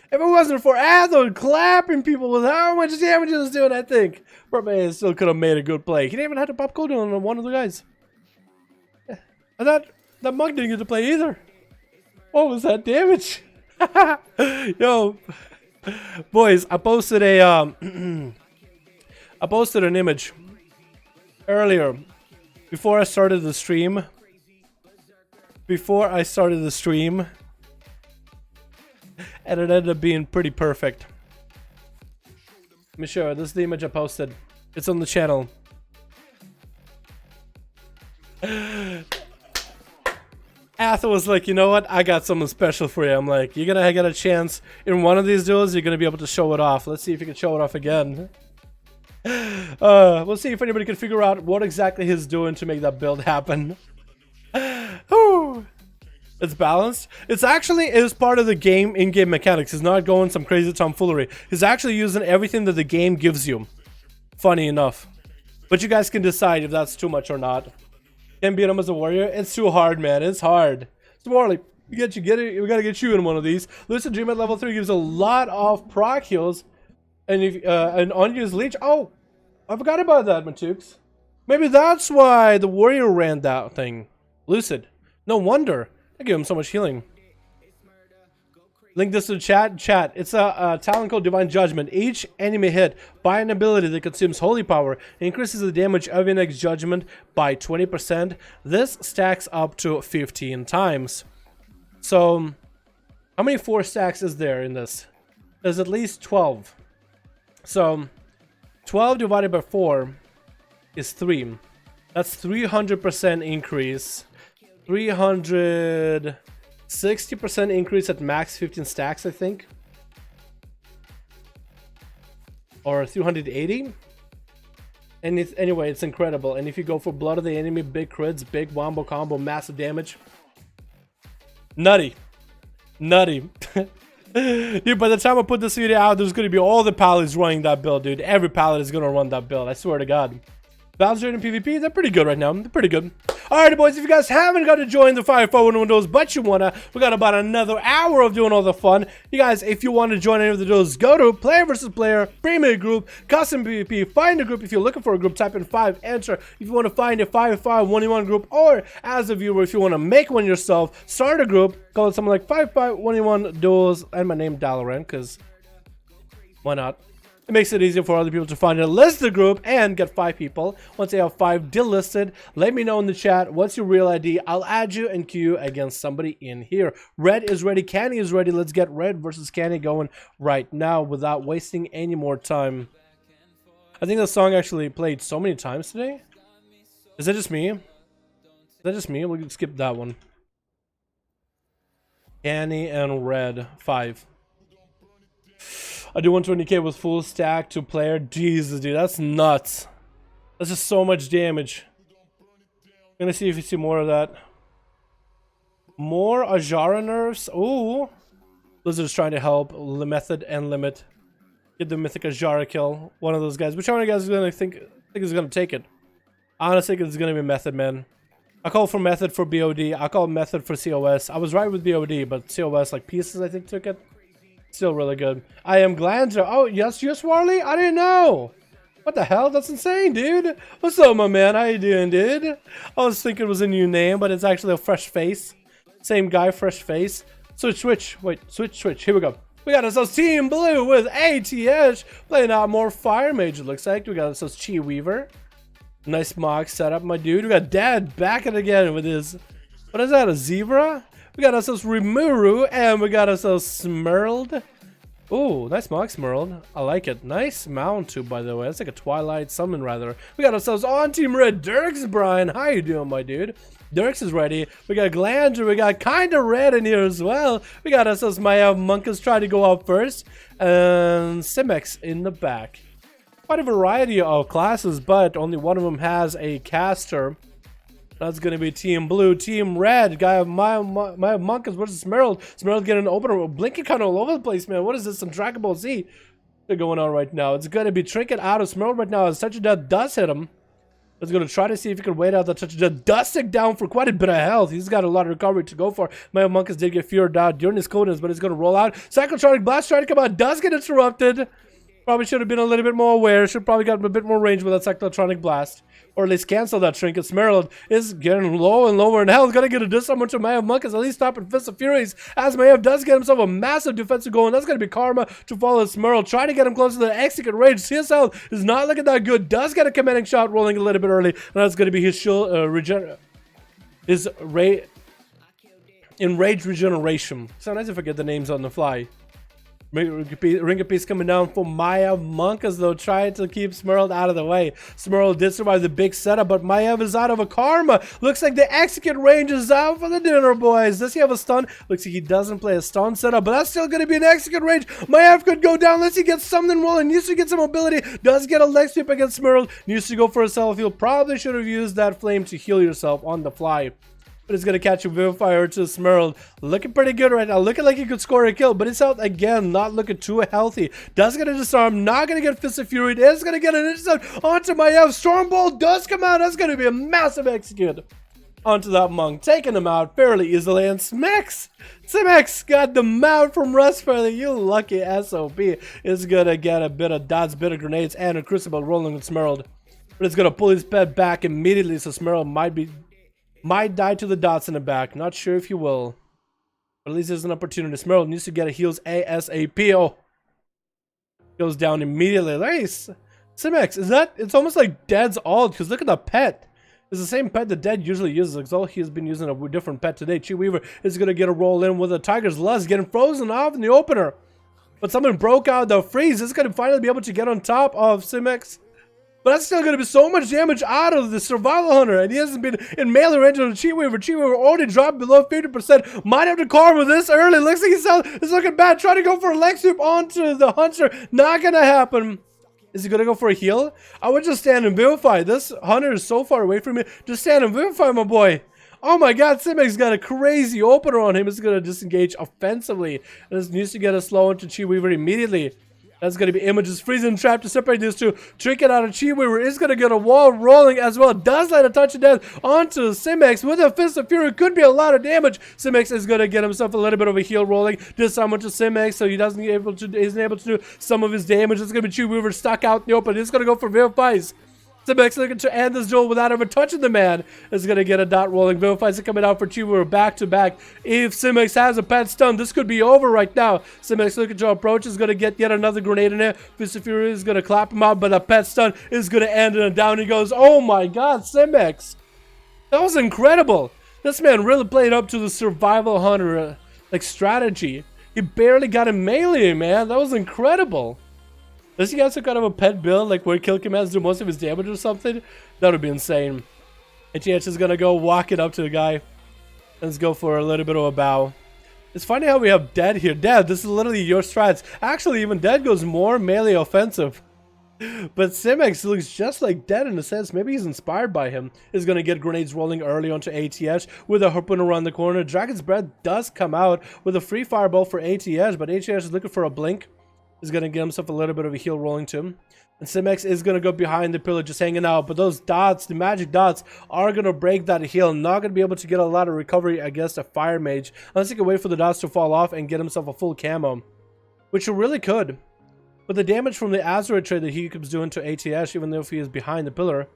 If it wasn't for Azeroth clapping people with how much damage he was doing, I think Perma still could have made a good play. He didn't even have to pop cooldown on one of the guys. And that monk didn't get to play either. What was that damage? Yo, boys, I posted a I posted an image earlier before I started the stream. And it ended up being pretty perfect. Let me show you. This is the image I posted. It's on the channel. Athel was like, you know what? I got something special for you. I'm like, you're gonna get a chance in one of these duels. You're gonna be able to show it off. Let's see if you can show it off again. We'll see if anybody can figure out what exactly he's doing to make that build happen. It's balanced. It's actually is part of the game in-game mechanics. He's not going some crazy tomfoolery. He's actually using everything that the game gives you. Funny enough. But you guys can decide if that's too much or not. Can't beat him as a warrior. It's too hard, man. It's hard. So Warley, we gotta get you in one of these. Lucid Dream at level 3 gives a lot of proc heals. And if an unused leech. Oh, I forgot about that, Matux. Maybe that's why the warrior ran that thing. Lucid. No wonder. I give him so much healing. Link this to the chat. It's a talent called Divine Judgment. Each enemy hit by an ability that consumes holy power increases the damage of your next judgment by 20%. This stacks up to 15 times. So, how many 4 stacks is there in this? There's at least 12. So, 12 divided by 4 is 3. That's 300% increase. 360% increase at max 15 stacks, I think. Or 380. And anyway, it's incredible. And if you go for Blood of the Enemy, big crits, big wombo combo, massive damage. Nutty. Dude, by the time I put this video out, there's going to be all the pallets running that build, dude. Every pallet is going to run that build. I swear to God. Balance rate in PvP, they're pretty good right now. They're pretty good. Alright, boys, if you guys haven't got to join the 5V5 1v1 DUELS, but you wanna, we got about another hour of doing all the fun. You guys, if you want to join any of the duels, go to player versus player, premier group, custom PvP, find a group. If you're looking for a group, type in 5, enter. If you want to find a 5v5 1v1 group, or as a viewer, if you want to make one yourself, start a group, call it something like 5v5 1v1 DUELS, and my name Dalaran, because why not? It makes it easier for other people to find and list the group and get 5 people. Once they have 5 delisted, let me know in the chat what's your real ID. I'll add you and queue against somebody in here. Red is ready. Canny is ready. Let's get Red versus Canny going right now without wasting any more time. I think the song actually played so many times today. Is that just me? Is that just me? We'll skip that one. Canny and Red 5. I do 120k with full stack to player. Jesus, dude, that's nuts. That's just so much damage. I'm gonna see if you see more of that. More Ajara nerfs. Ooh. Blizzard's trying to help Method and Limit. Get the Mythic Ajara kill. One of those guys. Which one of you guys is gonna think is gonna take it? I honestly think it's gonna be Method, man. I call for Method for BOD. I call Method for COS. I was right with BOD, but COS, like Pieces, I think, took it. Still really good. I am Glanzer. Oh, yes, Warley? I didn't know. What the hell? That's insane, dude. What's up, my man? How you doing, dude? I was thinking it was a new name, but it's actually a fresh face. Same guy, fresh face. Switch. Wait, switch. Here we go. We got ourselves Team Blue with ATH playing out more Fire Mage, it looks like. We got ourselves Chi Weaver. Nice mock setup, my dude. We got Dad back at it again with his What is that, a zebra? We got ourselves Rimuru, and we got ourselves Smirled. Ooh, nice mock Smirled. I like it. Nice mount too, by the way. That's like a Twilight summon, rather. We got ourselves on Team Red, Dirks Brian. How you doing, my dude? Dirks is ready. We got Glandra. We got Kinda Red in here as well. We got ourselves Maya Monkas trying to go up first. And Simex in the back. Quite a variety of classes, but only one of them has a caster. That's going to be Team Blue. Team Red, guy of my Monkas versus Smirled. Smirled getting an opener. Blinking kind of all over the place, man. What is this? Some Dragon Ball Z going on right now. It's going to be Trinket out of Smirled right now as Touch of Death does hit him. He's going to try to see if he can wait out the Touch of Death. Dusting down for quite a bit of health. He's got a lot of recovery to go for. My Monkas did get feared out during his coolness, but he's going to roll out. Cyclotronic Blast trying to come out. Does get interrupted. Probably should have been a little bit more aware. Should probably got a bit more range with that Cyclotronic Blast. Or at least cancel that Trinket. Smirled is getting low and lower in health. Gonna get a disarm to Mayav Monkas. At least stopping Fist of Furies. As Mayav does get himself a massive defensive goal. And that's gonna be Karma to follow Smirled. Trying to get him close to the execute range. His health is not looking that good. Does get a commanding shot rolling a little bit early. And that's gonna be his shield Enraged Regeneration. Sometimes I forget the names on the fly. Ring of Peace coming down for Maya Monkas, though, trying to keep Smirled out of the way. Smirled did survive the big setup, but Maiev is out of a Karma. Looks like the execute range is out for the dinner, boys. Does he have a stun? Looks like he doesn't play a stun setup, but that's still going to be an execute range. Maiev could go down unless he gets something rolling. Needs to get some mobility. Does get a leg sweep against Smirled. Needs to go for a self heal. Probably should have used that flame to heal yourself on the fly. But it's going to catch a Vivify to Smirled. Looking pretty good right now. Looking like he could score a kill. But his health, again, not looking too healthy. Does get a disarm. Not going to get Fist of Fury. It is going to get an intercept onto Maiev. Stormbolt does come out. That's going to be a massive execute onto that monk. Taking him out fairly easily. And Simex got the mount from Rustfeather. You lucky SOB is going to get a bit of dots, bit of grenades, and a Crucible rolling with Smirled. But it's going to pull his pet back immediately. So Smirled might die to the dots in the back. Not sure if he will. But at least there's an opportunity. Smirled needs to get a heals ASAP. Oh. Goes down immediately. Nice. Simex, is that? It's almost like Dead's ult. Because look at the pet. It's the same pet that Dead usually uses. Like, he's been using a different pet today. Chi Weaver is going to get a roll in with a Tiger's Lust. Getting frozen off in the opener. But someone broke out the freeze. It's going to finally be able to get on top of Simex. But that's still going to be so much damage out of the Survival Hunter. And he hasn't been in melee range of the Chi Weaver. Chi Weaver already dropped below 50%. Might have to Karma this early. Looks like he's looking bad. Trying to go for a leg sweep onto the Hunter. Not going to happen. Is he going to go for a heal? I would just stand and Vivify. This Hunter is so far away from me. Just stand and Vivify, my boy. Oh my god, Simex got a crazy opener on him. He's going to disengage offensively. And this needs to get a slow into Chi Weaver immediately. That's going to be Image's freezing trap to separate these two. Trinket out of Chi Weaver is going to get a wall rolling as well. Does let a touch of death onto Simex with a Fist of Fury. Could be a lot of damage. Simex is going to get himself a little bit of a heal rolling. Disarm to Simex so he isn't able to do some of his damage. It's going to be Chi Weaver stuck out in the open. He's going to go for Vivifies. Simex looking to end this duel without ever touching the man. Is going to get a dot rolling. Vivifies are coming out for Chi Weaver back to back. If Simex has a pet stun, this could be over right now. Simex looking to approach. Is going to get yet another grenade in there. Fist of Fury is going to clap him out, but a pet stun is going to end and down he goes. Oh my god, Simex. That was incredible. This man really played up to the Survival Hunter strategy. He barely got him melee, man. That was incredible. Does he have some kind of a pet build, like where kill commands do most of his damage or something? That would be insane. HH is gonna go walk it up to the guy. Let's go for a little bit of a bow. It's funny how we have Dead here. Dead, this is literally your strats. Actually, even Dead goes more melee offensive. But Simex looks just like Dead in a sense. Maybe he's inspired by him. He's gonna get grenades rolling early onto ATH with a harpoon around the corner. Dragon's Breath does come out with a free fireball for ATH, but ATH is looking for a blink. Is going to get himself a little bit of a heal rolling to him. And Simex is going to go behind the pillar just hanging out. But those dots, the magic dots, are going to break that heal. Not going to be able to get a lot of recovery against a fire mage. Unless he can wait for the dots to fall off and get himself a full camo. Which he really could. But the damage from the Azeroth trade that he keeps doing to ATH, even though if he is behind the pillar,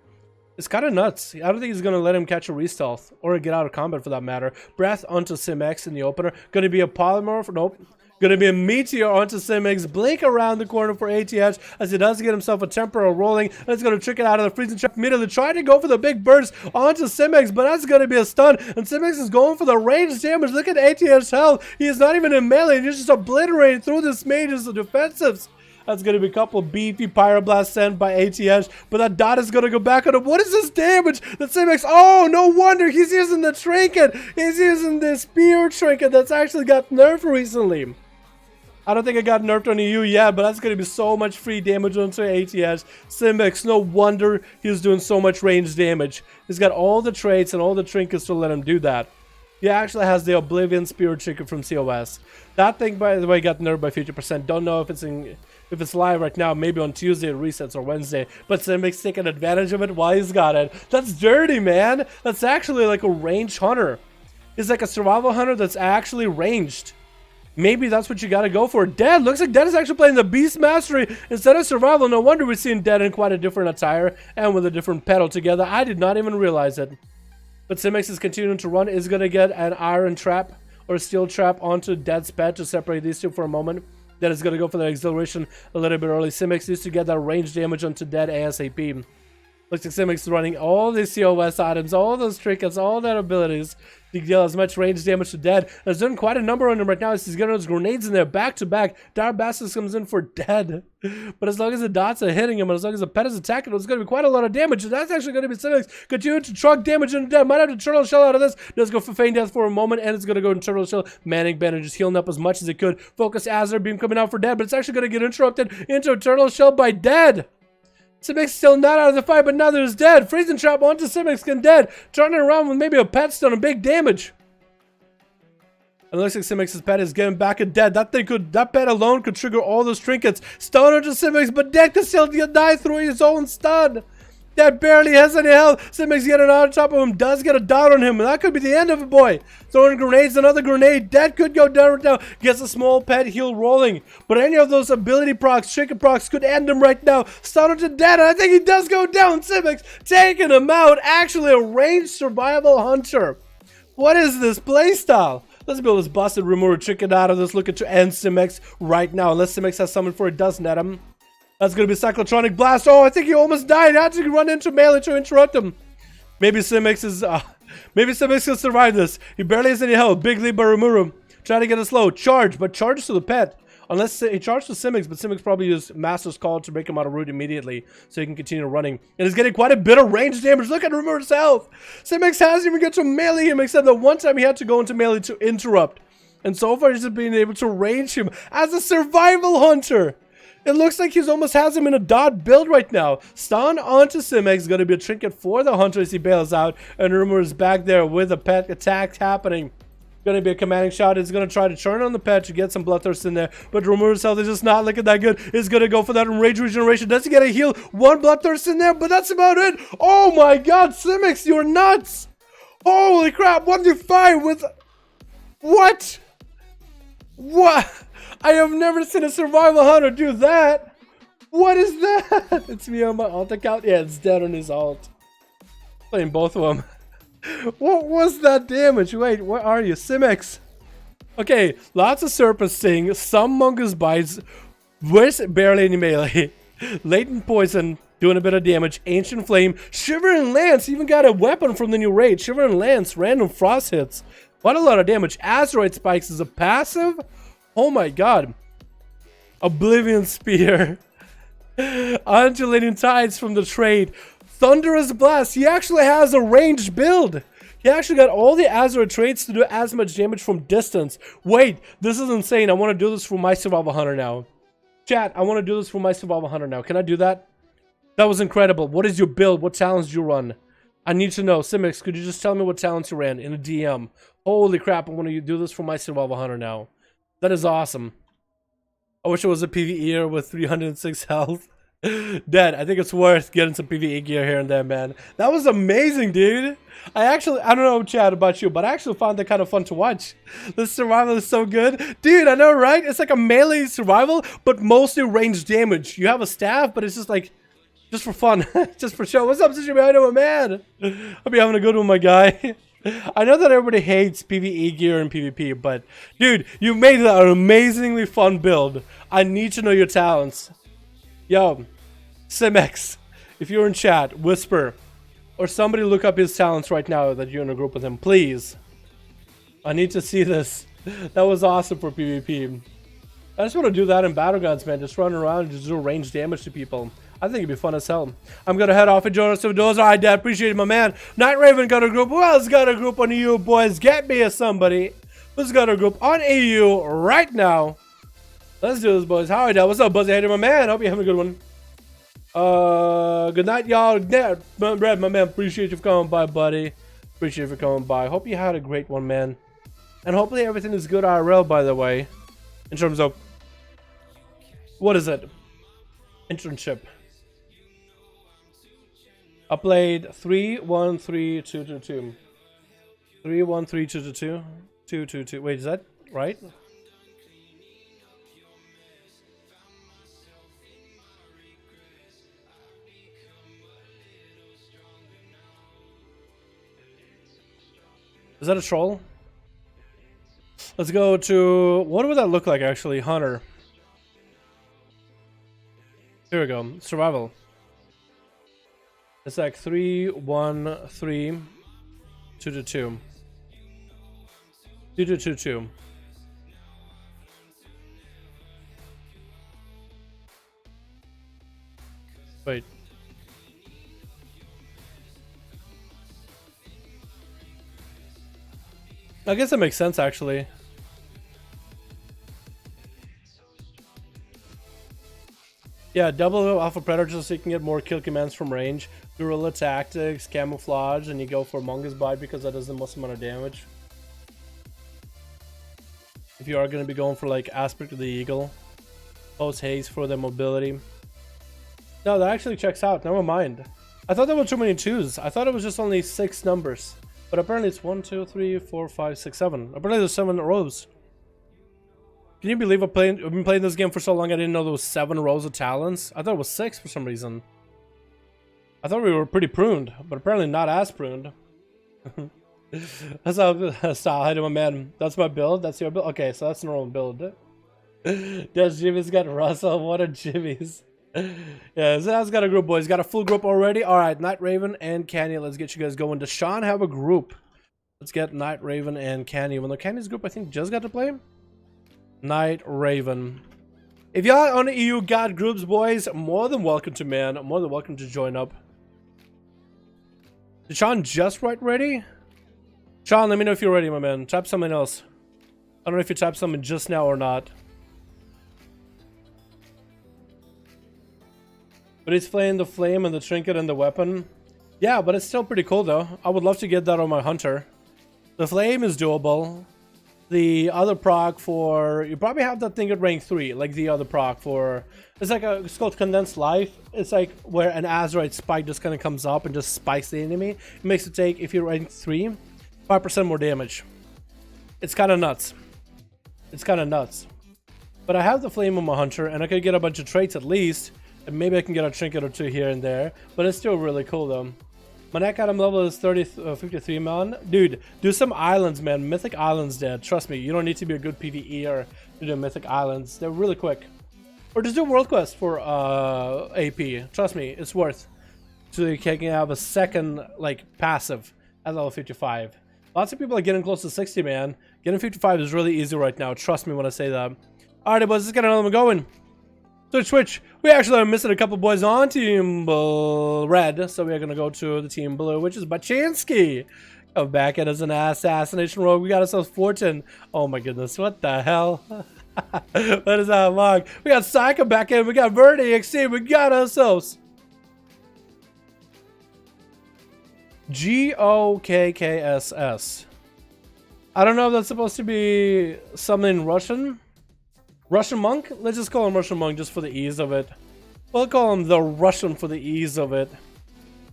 it's kind of nuts. I don't think he's going to let him catch a re-stealth. Or get out of combat for that matter. Breath onto Simex in the opener. Going to be a polymorph. Nope. Gonna be a meteor onto Simics, blink around the corner for ATH as he does get himself a temporal rolling, and it's gonna trick it out of the freezing trap immediately, trying to go for the big burst onto Simics, but that's gonna be a stun, and Simics is going for the range damage. Look at ATH's health. He is not even in melee, he's just obliterating through this mage's defensives. That's going to be a couple beefy Pyroblast sent by ATH, but that dot is going to go back on him. What is this damage? The Simics, oh, no wonder he's using the trinket. He's using the spear trinket that's actually got nerfed recently. I don't think it got nerfed on EU yet, but that's going to be so much free damage onto ATH. Simics, no wonder he's doing so much range damage. He's got all the traits and all the trinkets to let him do that. He actually has the Oblivion Spear trinket from COS. That thing, by the way, got nerfed by 50%. Don't know if it's live right now. Maybe on Tuesday it resets or Wednesday. But Simics taking advantage of it while he's got it. That's dirty, man. That's actually like a ranged hunter. He's like a survival hunter that's actually ranged. Maybe that's what you gotta go for. Dead. Looks like Dead is actually playing the Beast Mastery instead of Survival. No wonder we're seeing Dead in quite a different attire and with a different pedal together. I did not even realize it. But Simics is continuing to run. Is going to get an Iron Trap or Steel Trap onto Dead's pet to separate these two for a moment. Then is going to go for the Exhilaration a little bit early. Simics needs to get that range damage onto Dead ASAP. Looks like Simics running all these COS items, all those trinkets, all their abilities to deal as much range damage to Dead. There's doing quite a number on him right now. He's getting those grenades in there back to back. Dire Bastards comes in for Dead. But as long as the dots are hitting him, and as long as the pet is attacking him, it's going to be quite a lot of damage. And that's actually going to be Simics continuing to truck damage into Dead. Might have to Turtle Shell out of this. Does go for Feign Death for a moment, and it's going to go into Turtle Shell. Manning Banner just healing up as much as it could. Focus Azure Beam coming out for Dead, but it's actually going to get interrupted into a Turtle Shell by Dead. Simics still not out of the fight, but now there's Dead. Freezing Trap onto Simics and Dead. Turning around with maybe a pet stun and big damage. And it looks like Simics' pet is getting back at Dead. That pet alone could trigger all those trinkets. Stun onto Simics, but Dead can still die through his own stun. Dead barely has any health. Simics getting on top of him, does get a dot on him, and that could be the end of it, boy. Throwing grenades, another grenade. Dead could go down right now. Gets a small pet heal rolling. But any of those ability procs, trinket procs could end him right now. Stun onto Dead, and I think he does go down. Simics taking him out. Actually a ranged survival hunter. What is this playstyle? Let's build this busted Remover trinket out of this. Looking to end Simics right now. Unless Simics has summoned for it, does net him. That's going to be Cyclotronic Blast. Oh, I think he almost died. I had to run into melee to interrupt him. Maybe Simics is... maybe Simics can survive this. He barely has any health. Big lead by Rimuru. Trying to get a slow charge, but charges to the pet. Unless he charged to Simics, but Simics probably used Master's Call to break him out of route immediately so he can continue running. And he's getting quite a bit of range damage. Look at Rimuru's health. Simics hasn't even get to melee him, except that one time he had to go into melee to interrupt. And so far he's just been able to range him as a survival hunter. It looks like he's almost has him in a dot build right now. Stun onto Simics, going to be a trinket for the hunter as he bails out. And Rimuru is back there with a pet attack happening. Going to be a commanding shot. It's going to try to turn on the pet to get some Bloodthirst in there. But Rimuru's health is just not looking that good. It's going to go for that Rage Regeneration. Does he get a heal? One Bloodthirst in there, but that's about it. Oh my god, Simics, you're nuts. Holy crap, 1v5 with... What? What? I have never seen a survival hunter do that. What is that? It's me on my alt account. Yeah, it's Dead on his alt. Playing both of them. What was that damage? Wait, where are you? Simics. Okay, lots of Serpent Sting, some Mongoose Bites, with barely any melee. Latent Poison, doing a bit of damage. Ancient Flame, Shivering Lance, even got a weapon from the new raid. Shivering Lance, random frost hits. What a lot of damage. Asteroid Spikes is a passive? Oh my god. Oblivion Spear. Undulating Tides from the trade. Thunderous Blast. He actually has a ranged build. He actually got all the Azeroth traits to do as much damage from distance. Wait, this is insane. I want to do this for my survival hunter now. Chat, I want to do this for my survival hunter now. Can I do that? That was incredible. What is your build? What talents do you run? I need to know. Simics, could you just tell me what talents you ran in a DM? Holy crap, I want to do this for my survival hunter now. That is awesome. I wish it was a PvEer with 306 health. Dead. I think it's worth getting some PvE gear here and there, man. That was amazing, dude. I don't know, Chad, about you, but I actually found that kind of fun to watch. This survival is so good. Dude, I know, right? It's like a melee survival, but mostly ranged damage. You have a staff, but it's just like, just for fun. Just for show. What's up, Sushi? I know, man. I'll be having a good one, my guy. I know that everybody hates PvE gear and PvP, but dude, you made an amazingly fun build. I need to know your talents. Yo, Simex, if you're in chat, whisper, or somebody look up his talents right now that you're in a group with him, please. I need to see this. That was awesome for PvP. I just want to do that in Battlegrounds, man. Just run around and just do range damage to people. I think it'd be fun as hell. I'm gonna head off and join us with those. Alright, Dad. Appreciate it, my man. Night Raven got a group. Who else got a group on EU, boys? Get me a somebody who's got a group on EU right now. Let's do this, boys. Alright, Dad. What's up, Buzzy? Hey, my man. Hope you're having a good one. Good night, y'all. Dad, Brad, my man. Appreciate you for coming by, buddy. Appreciate you for coming by. Hope you had a great one, man. And hopefully everything is good IRL, by the way. In terms of, what is it? Internship. I played 3-1-3-2-2-2. 3-1-3-2-2-2. 2-2-2. Wait, is that right? Is that a troll? Let's go to, what would that look like actually? Hunter. Here we go. Survival. It's like 3-1-3-2-2-2. 2-2-2-2. Wait. I guess that makes sense actually. Yeah, double Alpha Predator so you can get more kill commands from range. Guerrilla tactics, camouflage, and you go for Mongoose Bite because that does the most amount of damage. If you are going to be going for like Aspect of the Eagle. Post Haze for the mobility. No, that actually checks out. Never mind. I thought there were too many twos. I thought it was just only 6 numbers. But apparently it's 1, 2, 3, 4, 5, 6, 7. Apparently there's 7 rows. Can you believe I've been playing this game for so long I didn't know there was 7 rows of talents? I thought it was 6 for some reason. I thought we were pretty pruned, but apparently not as pruned. That's how style. Hi to my man. That's my build? That's your build? Okay, so that's normal build. Yes, Jimmy's got Russell. What a Jimmy's. Yeah, Zaz's got a group, boys. Got a full group already. Alright, Night Raven and Canny. Let's get you guys going. Does Sean have a group? Let's get Night Raven and Canny. Even though Canny's group, I think, just got to play. Night Raven. If y'all on the EU got groups, boys, more than welcome to, man. More than welcome to join up. Did Sean just write ready? Sean, let me know if you're ready, my man. Type something else. I don't know if you typed something just now or not. But he's playing the flame and the trinket and the weapon. Yeah, but it's still pretty cool though. I would love to get that on my hunter. The flame is doable. The other proc for, you probably have that thing at rank 3, like the other proc for, it's like a, it's called Condensed Life. It's like where an Azeroth spike just kind of comes up and just spikes the enemy. It makes it take, if you're rank 3, 5% more damage. It's kind of nuts. It's kind of nuts. But I have the flame on my hunter and I could get a bunch of traits at least. And maybe I can get a trinket or 2 here and there. But it's still really cool though. My neck item level is 53, man. Dude, do some islands, man. Mythic Islands, Dad. Trust me, you don't need to be a good PvEer to do Mythic Islands. They're really quick. Or just do World Quest for AP. Trust me, it's worth. So you can have a second, like, passive at level 55. Lots of people are getting close to 60, man. Getting 55 is really easy right now. Trust me when I say that. Alright, boys, let's get another one going. Switch. We actually are missing a couple boys on Team Red, so we are going to go to the Team Blue, which is Bachansky. Come back at us an assassination rogue. We got ourselves Fortune. Oh my goodness, what the hell? What is that log? We got Psycho back in. We got Verdi XT. We got ourselves GOKKSS. I don't know if that's supposed to be something Russian. Russian monk? Let's just call him Russian monk just for the ease of it. We'll call him the Russian for the ease of it.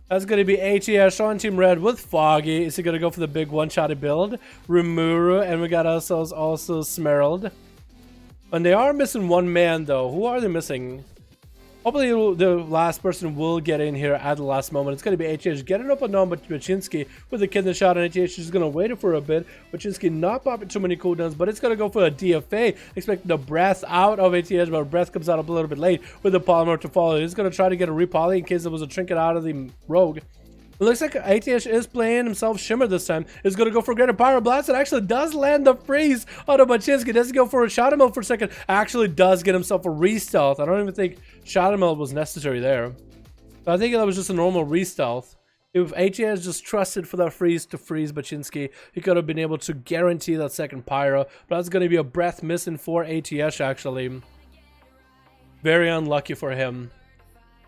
That's going to be ATS on Team Red with Foggy. Is he going to go for the big one-shotty build? Rumuru, and we got ourselves also Smerald. And they are missing one man though. Who are they missing? Hopefully the last person will get in here at the last moment. It's going to be HH getting up and down, but Baczynski with the kidney shot, and HH is going to wait for a bit. Baczynski not popping too many cooldowns, but it's going to go for a DFA. Expecting the breath out of HH, but breath comes out a little bit late with the polymer to follow. He's going to try to get a repoly in case there was a trinket out of the rogue. It looks like ATH is playing himself Shimmer this time. Is going to go for a greater Pyroblast. It actually does land the freeze on Baczynski. Doesn't go for a Shadow Meld for a second. Actually does get himself a re-stealth. I don't even think Shadow Meld was necessary there. But I think that was just a normal re-stealth. If ATH just trusted for that freeze to freeze Baczynski, he could have been able to guarantee that second Pyro. But that's going to be a breath missing for ATH actually. Very unlucky for him.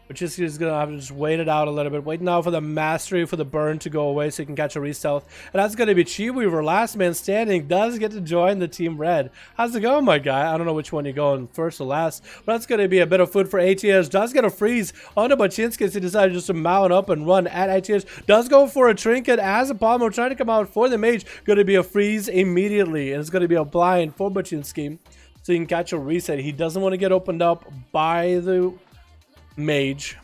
Baczynski is going to have to just wait it out a little bit. Wait now for the mastery, for the burn to go away so he can catch a re-stealth. And that's going to be Chi Weaver, last man standing, does get to join the team red. How's it going, my guy? I don't know which one you're going, first or last. But that's going to be a bit of food for ATH. Does get a freeze onto Baczynski as he decided just to mount up and run at ATH. Does go for a trinket as a polymer trying to come out for the mage. Going to be a freeze immediately. And it's going to be a blind for Baczynski so he can catch a reset. He doesn't want to get opened up by the mage,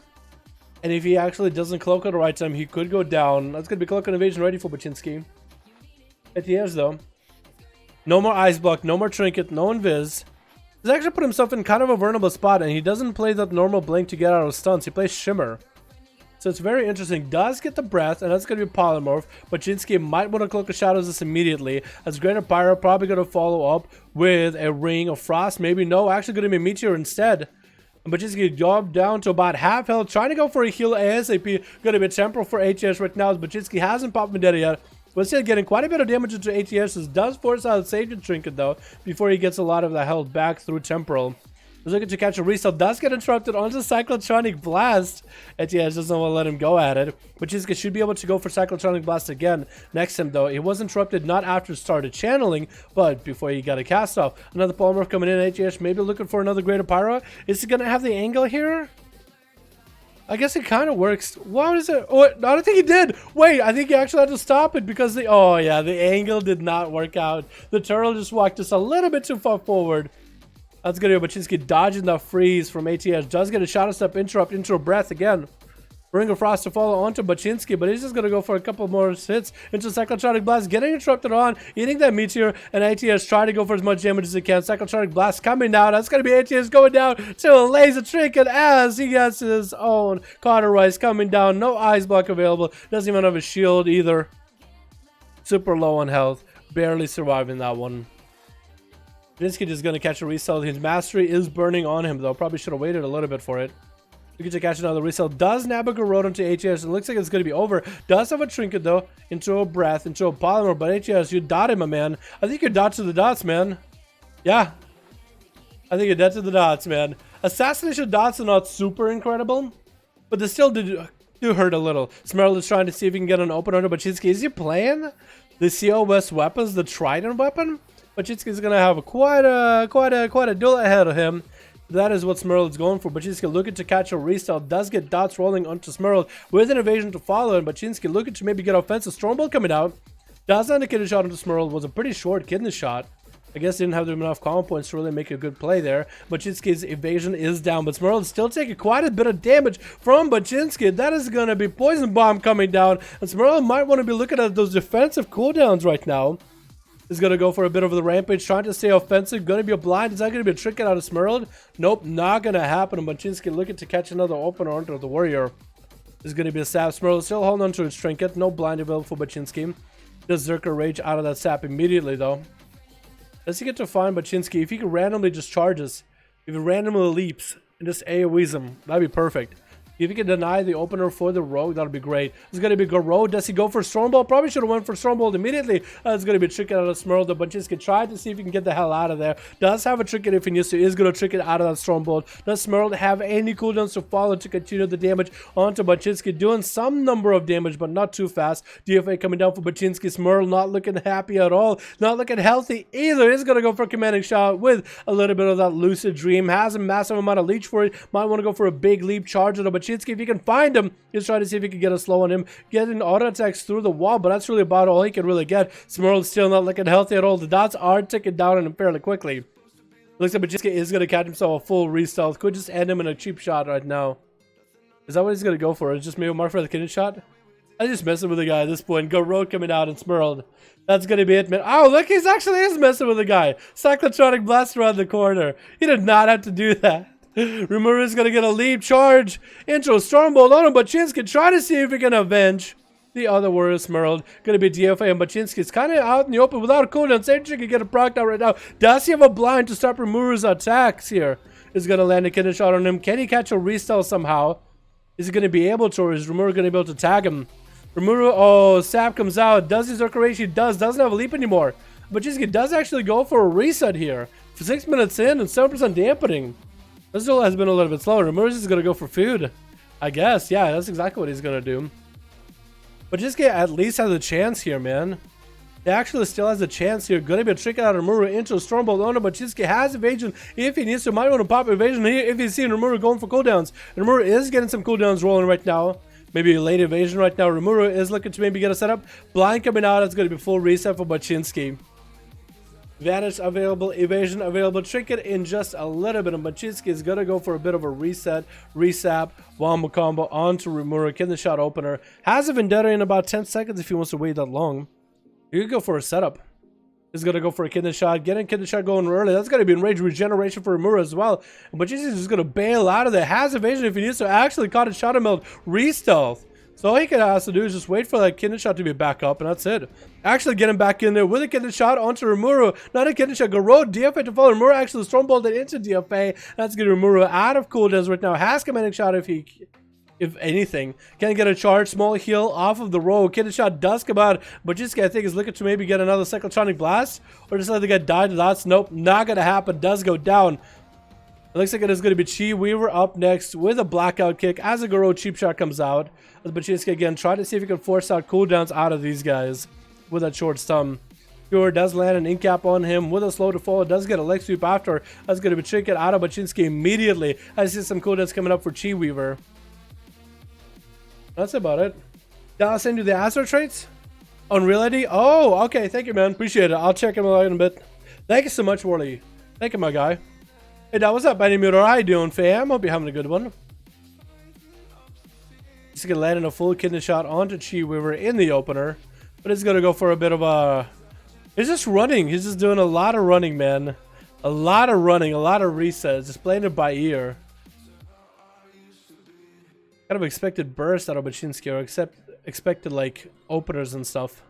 and if he actually doesn't cloak at the right time, he could go down. That's gonna be cloak and evasion ready for Baczynski. ATH though, no more ice block, no more trinket, no invis. He's actually put himself in kind of a vulnerable spot, and he doesn't play that normal blink to get out of stunts. He plays Shimmer, so it's very interesting. Does get the breath, and that's gonna be polymorph. Baczynski might want to cloak of shadows this immediately, as Greater Pyro probably gonna follow up with a ring of frost. Maybe no, actually gonna be meteor instead. Baczynski dropped down to about half health, trying to go for a heal ASAP. Going to be temporal for ATH right now, as Baczynski hasn't popped Vendetta yet. But still getting quite a bit of damage into ATH. This does force out Sage Trinket though, before he gets a lot of the health back through temporal. He's looking to catch a reset, does get interrupted onto Cyclotronic Blast. ATH doesn't want to let him go at it. Baczynski should be able to go for Cyclotronic Blast again next time though. He was interrupted not after started channeling, but before he got a cast off. Another polymorph coming in. ATH maybe looking for another Greater Pyro. Is he going to have the angle here? I guess it kind of works. What is it? Oh, I don't think he did. Wait, I think he actually had to stop it because the... Oh yeah, the angle did not work out. The turtle just walked just a little bit too far forward. That's going to be Baczynski dodging the freeze from ATH. Does get a Shadow Step interrupt into a breath again. Ring of Frost to follow onto Baczynski, but he's just going to go for a couple more hits into Cyclotronic Blast, getting interrupted on, eating that Meteor, and ATH trying to go for as much damage as he can. Cyclotronic Blast coming down. That's going to be ATH going down to a laser trinket as he gets his own Cauterize coming down. No Ice Block available. Doesn't even have a shield either. Super low on health. Barely surviving that one. Baczynski is going to catch a resell. His mastery is burning on him though. Probably should have waited a little bit for it. We get to catch another resell. Does Nabiga road onto ATH? It looks like it's going to be over. Does have a trinket though. Into a breath. Into a polymer. But ATH, you dot him, my man. I think you're dot to the dots, man. Yeah. I think you're dead to the dots, man. Assassination dots are not super incredible, but they still do hurt a little. Smerald is trying to see if he can get an open under Baczynski. Is he playing the COS weapons, the Trident weapon? Baczynski is going to have quite a duel ahead of him. That is what Smerald is going for. Baczynski looking to catch a restart. Does get dots rolling onto Smerald with an evasion to follow. And Baczynski looking to maybe get offensive. Stormbolt coming out. Does end a kidney shot onto Smerald. Was a pretty short kidney shot. I guess didn't have enough common points to really make a good play there. Baczynski's evasion is down. But Smerald is still taking quite a bit of damage from Baczynski. That is going to be Poison Bomb coming down. And Smerald might want to be looking at those defensive cooldowns right now. Is going to go for a bit of the rampage, trying to stay offensive. Going to be a blind. Is that going to be a trinket out of Smerald? Nope, not going to happen. And Baczynski looking to catch another opener onto the warrior. Is going to be a sap. Smerald still holding on to his trinket. No blind available for Baczynski. Does Zerker rage out of that sap immediately though. Does he get to find Baczynski? If he can randomly just charges, if he randomly leaps and just AoEs him, that'd be perfect. If he can deny the opener for the rogue, that'll be great. It's going to be Garou. Does he go for Stormbolt? Probably should have went for Stormbolt immediately. It's going to be a trinket out of Smerald. But Baczynski tried to see if he can get the hell out of there. Does have a trinket if he needs to. Is going to trinket out of that Stormbolt. Does Smerald have any cooldowns to follow to continue the damage onto Baczynski? Doing some number of damage, but not too fast. DFA coming down for Baczynski. Smerald not looking happy at all. Not looking healthy either. Is going to go for a commanding shot with a little bit of that lucid dream. Has a massive amount of leech for it. Might want to go for a big leap charge on Baczynski if he can find him. He's trying to see if he can get a slow on him, getting auto attacks through the wall, but that's really about all he can really get. Smerald's still not looking healthy at all. The dots are ticking down on him fairly quickly. Looks like Baczynski is going to catch himself a full re-stealth. Could just end him in a cheap shot right now. Is that what he's going to go for? Is just maybe mark for the kidney shot? I just messing with the guy at this point. Go road coming out and Smurled. That's going to be it, man. Oh, look, he's actually is messing with the guy. Cyclotronic blast around the corner. He did not have to do that. Rimuru is going to get a leap charge. Intro Stormbolt on him. Baczynski trying to see if he can avenge the other warrior Smurled. Going to be DFA, and Baczynski's kind of out in the open without a cooldown. Sage can get a proc out right now. Does he have a blind to stop Rimuru's attacks here? Is going to land a kidney shot on him. Can he catch a restyle somehow? Is he going to be able to, or is Rimuru going to be able to tag him? Rimuru, oh, Sap comes out. Does his Zerkareshi? Doesn't have a leap anymore. Baczynski does actually go for a reset here. For 6 minutes in and 7% dampening. This duel has been a little bit slower. Rimuru is going to go for food. I guess, yeah, that's exactly what he's going to do. Baczynski at least has a chance here, man. He actually still has a chance here. Going to be a trick out of Rimuru into a Stormbolt. Oh no, Baczynski has evasion if he needs to. Might want to pop evasion here if he's seeing Rimuru going for cooldowns. And Rimuru is getting some cooldowns rolling right now. Maybe a late evasion right now. Rimuru is looking to maybe get a setup. Blind coming out. It's going to be full reset for Baczynski. Vanish available, evasion available, trinket in just a little bit, and Baczynski is going to go for a bit of a reset, resap, wombo combo onto Rimuru, get the shot opener. Has a Vendetta in about 10 seconds if he wants to wait that long. You could go for a setup. He's going to go for a kidney shot, getting kidney shot going early. That's going to be enraged regeneration for Rimuru as well. But Baczynski is just going to bail out of there. Has evasion if he needs to. Actually caught a shot meld, re-stealth. So all he can have to do is just wait for that kidney shot to be back up, and that's it. Actually getting back in there with a kidney shot onto Rimuru. Not a kidney shot, go road, DFA to follow. Rimuru actually Stormbolted into DFA. That's getting Rimuru out of cooldowns right now. Has commanding shot if anything. Can get a charge, small heal off of the road. Kidney shot does come out. Baczynski, I think, is looking to maybe get another Cyclotronic blast. Or just let the guy die to that. Nope, not going to happen. Does go down. It looks like it is going to be Chi Weaver up next with a blackout kick as a Goro cheap shot comes out. As Baczynski again trying to see if he can force out cooldowns out of these guys with that short stun. Pure does land an incap on him with a slow to fall. Does get a leg sweep after. That's going to be trinket out of Baczynski immediately. I see some cooldowns coming up for Chi Weaver. That's about it. Did I send you the Azeroth traits? Unreality? Oh, okay. Thank you, man. Appreciate it. I'll check him out in a bit. Thank you so much, Worley. Thank you, my guy. Hey, what's up, Benny Muter? How you doing, fam? Hope you're having a good one. He's going to land in a full kidney shot onto Chi Weaver in the opener. But he's going to go for a bit of a... He's just running. He's just doing a lot of running, man. A lot of running. A lot of resets. Just playing it by ear. Kind of expected burst out of Baczynski, or expected, like, openers and stuff.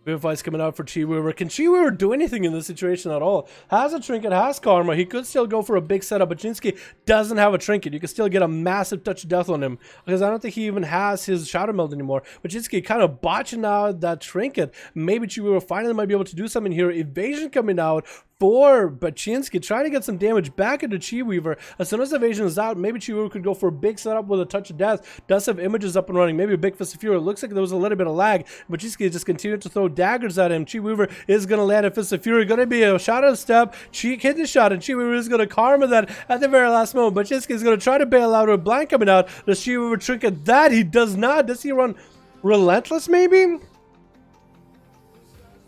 Vivifi's coming out for Chi Weaver. Can Chi Weaver do anything in this situation at all? Has a trinket, has karma. He could still go for a big setup. Baczynski doesn't have a trinket. You can still get a massive touch of death on him, because I don't think he even has his shadow meld anymore. Baczynski kind of botching out that trinket. Maybe Chi Weaver finally might be able to do something here. Evasion coming out for Baczynski, trying to get some damage back into Chi Weaver. As soon as evasion is out, maybe Chi Weaver could go for a big setup with a touch of death. Does have images up and running. Maybe a big fist of fury. It looks like there was a little bit of lag. Baczynski just continued to throw daggers at him. Chi Weaver is going to land a fist of fury. Going to be a shadow step. Hit the shot, and Chi Weaver is going to karma that at the very last moment. Baczynski is going to try to bail out with a blind coming out. Does Chi Weaver trinket that? He does not. Does he run relentless maybe?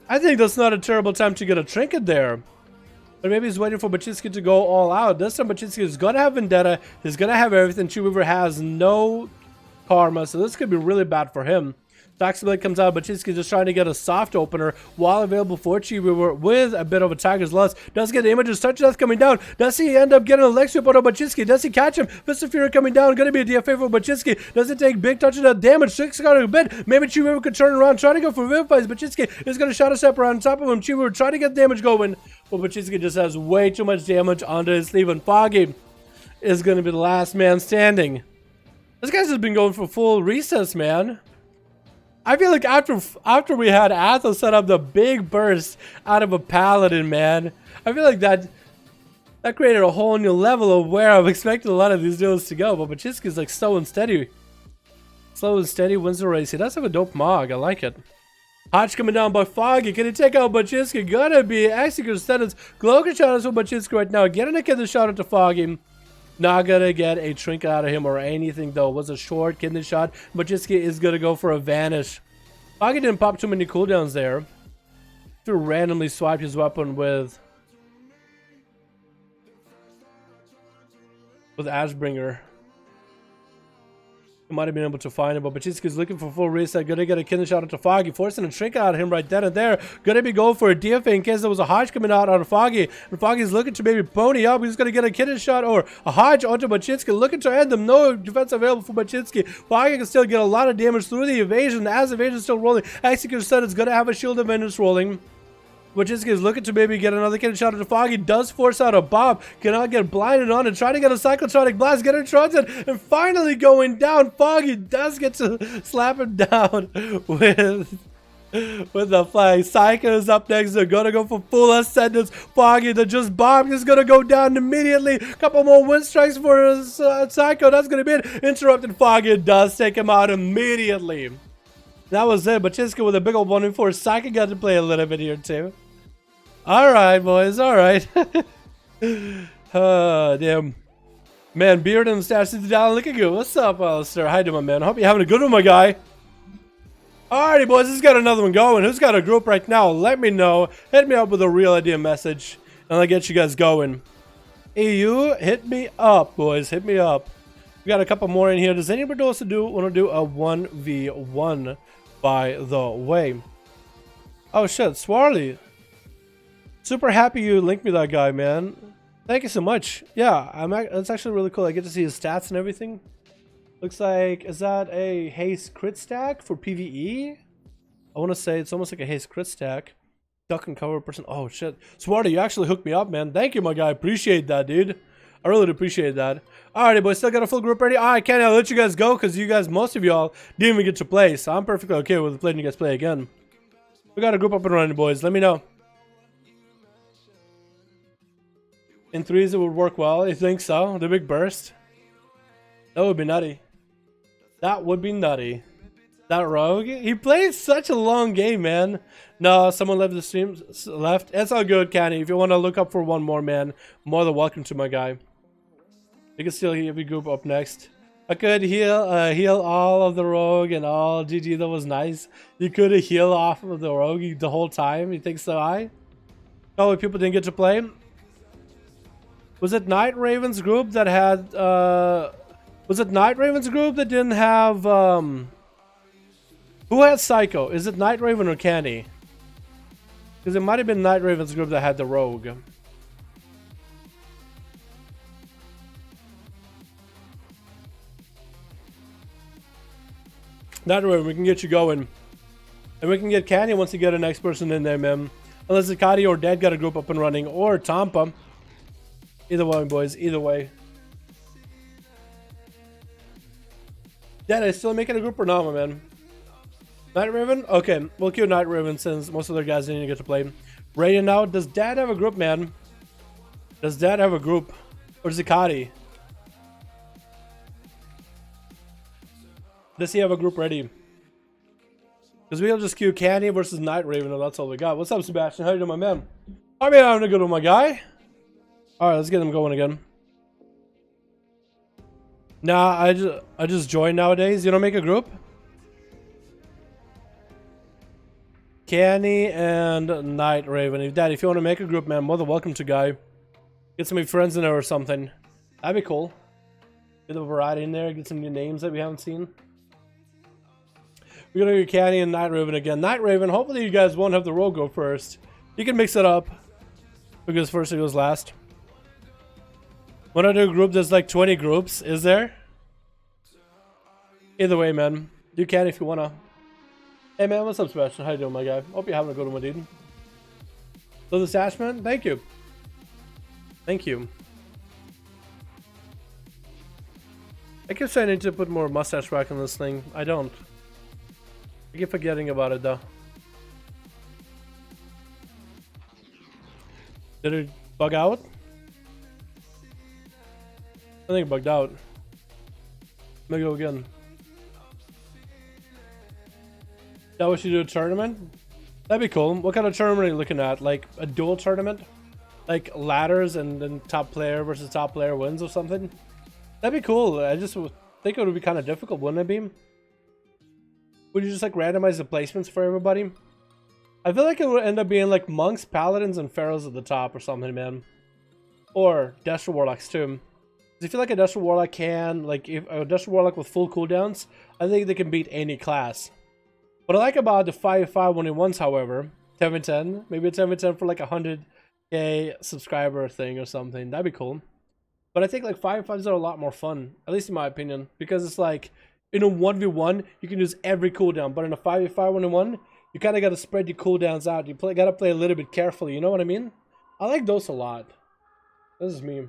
I think that's not a terrible time to get a trinket there. But maybe he's waiting for Baczynski to go all out. This time Baczynski is going to have Vendetta. He's going to have everything. Chi Weaver has no karma, so this could be really bad for him. Blade comes out. Baczynski just trying to get a soft opener while available for Chi Weaver with a bit of a Tiger's Lust. Does get the images. Touch death coming down. Does he end up getting a leg sweep on Baczynski? Does he catch him? Fist of Fury coming down. Going to be a DFA for Baczynski. Does it take big touch of that damage? Six got a bit. Maybe Chi Weaver could turn around. Try to go for Vivifies. Baczynski is going to shadow step around top of him. Chi Weaver trying to get damage going. But Baczynski just has way too much damage onto his sleeve. And Foggy is going to be the last man standing. This guy's just been going for full recess, man. I feel like after we had Athos set up the big burst out of a paladin, man, I feel like that created a whole new level of where I'm expecting a lot of these duels to go. But Baczynski's like slow and steady. Slow and steady wins the race. He does have a dope mog. I like it. Hodge coming down by Foggy. Can he take out Baczynski? Gonna be executed sentence. Gloker shot with Baczynski right now. Getting a kidney shot into Foggy. Not gonna get a trinket out of him or anything though. Was a short kidney shot. Baczynski is gonna go for a vanish. Foggy didn't pop too many cooldowns there. To randomly swipe his weapon with Ashbringer. He might have been able to find him, but Bachitsky's looking for full reset. Gonna get a killing shot into Foggy, forcing a trinket out of him right then and there. Gonna be going for a DFA in case there was a Hodge coming out on Foggy. And Foggy's looking to maybe pony up. He's gonna get a killing shot or a Hodge onto Bachitsky, looking to end them. No defense available for Bachitsky. Foggy can still get a lot of damage through the evasion. As evasion still rolling, Executor said it's gonna have a shield of vengeance rolling. Bachitsky is looking to maybe get another killing shot at the Foggy. Does force out a bomb. Cannot get blinded on and try to get a cyclotronic blast. Get interrupted. And finally going down. Foggy does get to slap him down with the flag. Psycho is up next. They're gonna go for full ascendance. Foggy that just bombed is gonna go down immediately. Couple more wind strikes for Psycho. That's gonna be it. Interrupted. Foggy does take him out immediately. That was it. Bachitsky with a big old 1v4. Psycho got to play a little bit here too. Alright, boys, alright. Damn. Man, Beard and the Stash is down. Look at you. What's up, Alistair? How you doing, man? Hope you're having a good one, my guy. Alrighty, boys, let's get another one going. Who's got a group right now? Let me know. Hit me up with a real idea message, and I'll get you guys going. EU, hit me up, boys. Hit me up. We got a couple more in here. Does anybody else want to do a 1v1, by the way? Oh, shit. Swarly. Super happy you linked me that guy, man. Thank you so much. Yeah, that's actually really cool. I get to see his stats and everything. Looks like, is that a haste crit stack for PvE? I want to say it's almost like a haste crit stack. Duck and cover person. Oh shit, Smarty, you actually hooked me up, man. Thank you, my guy. Appreciate that, dude. I really appreciate that. Alrighty, boys, still got a full group ready. Alright, Kenny, I'll let you guys go because you guys, most of y'all, didn't even get to play. So I'm perfectly okay with letting you guys play again. We got a group up and running, boys. Let me know. In threes, it would work well. You think so? The big burst? That would be nutty. That would be nutty. That rogue? He played such a long game, man. No, someone left the stream. Left. It's all good, Kenny. If you want to look up for one more, man, more than welcome to, my guy. You can still hear every group up next. I could heal all of the rogue and all. GG, that was nice. You could have healed off of the rogue the whole time. You think so, Oh, people didn't get to play? Was it Night Raven's group that had, was it Night Raven's group that didn't have, who had Psycho? Is it Night Raven or Candy? Because it might have been Night Raven's group that had the rogue. Night Raven, we can get you going. And we can get Candy once you get a next person in there, man. Unless Zakati or Dad got a group up and running, or Tampa. Either way, boys, either way. Dad, are you still making a group or not, my man? Night Raven? Okay, we'll queue Night Raven since most of their guys didn't get to play. Radiant now. Does Dad have a group, man? Does Dad have a group? Or Zakati? Does he have a group ready? Because we'll just queue Candy versus Night Raven, and that's all we got. What's up, Sebastian? How you doing, my man? I mean, I'm having a good one, my guy. Alright, let's get them going again. Nah, I just join nowadays. You don't make a group? Canny and Night Raven. Dad, if you want to make a group, man, more than welcome to, guy. Get some friends in there or something. That'd be cool. Get a variety in there. Get some new names that we haven't seen. We're gonna do Canny and Night Raven again. Night Raven, hopefully you guys won't have the roll go first. You can mix it up. Because first it goes last. When I do a group, there's like 20 groups. Is there? Either way, man. You can if you wanna. Hey, man. What's up, Sebastian? How you doing, my guy? Hope you're having a good one, dude. So the Sash, man? Thank you. Thank you. I keep saying I need to put more mustache rack on this thing. I don't. I keep forgetting about it, though. Did it bug out? I think it bugged out. Let me go again. That what you do a tournament? That'd be cool. What kind of tournament are you looking at? Like a duel tournament? Like ladders and then top player versus top player wins or something? That'd be cool. I just think it would be kind of difficult, wouldn't it be? Would you just like randomize the placements for everybody? I feel like it would end up being like monks, paladins, and pharaohs at the top or something, man. Or Destro Warlocks too. I feel like a Destro Warlock can, like, if a Destro Warlock with full cooldowns, I think they can beat any class. What I like about the 5v5 1v1s, however, 10v10, maybe a 10v10 for like 100k subscriber thing or something, that'd be cool. But I think like 5v5s are a lot more fun, at least in my opinion, because it's like, in a 1v1, you can use every cooldown, but in a 5v5 1v1, you kind of got to spread your cooldowns out. You got to play a little bit carefully, you know what I mean? I like those a lot. This is me.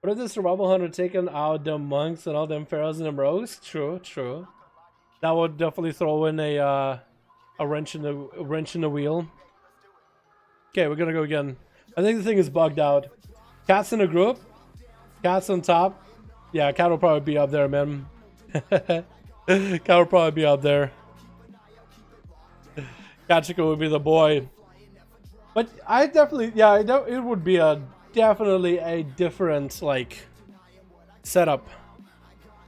What if the survival hunter taking out the monks and all them pharaohs and them rogues? True, true. That would definitely throw in a wrench in the wheel. Okay, we're gonna go again. I think the thing is bugged out. Cat's in a group. Cat's on top. Yeah, Cat will probably be up there, man. Cat will probably be up there. Cat Chicken would be the boy. But I definitely, yeah, it would be definitely a different, like, setup.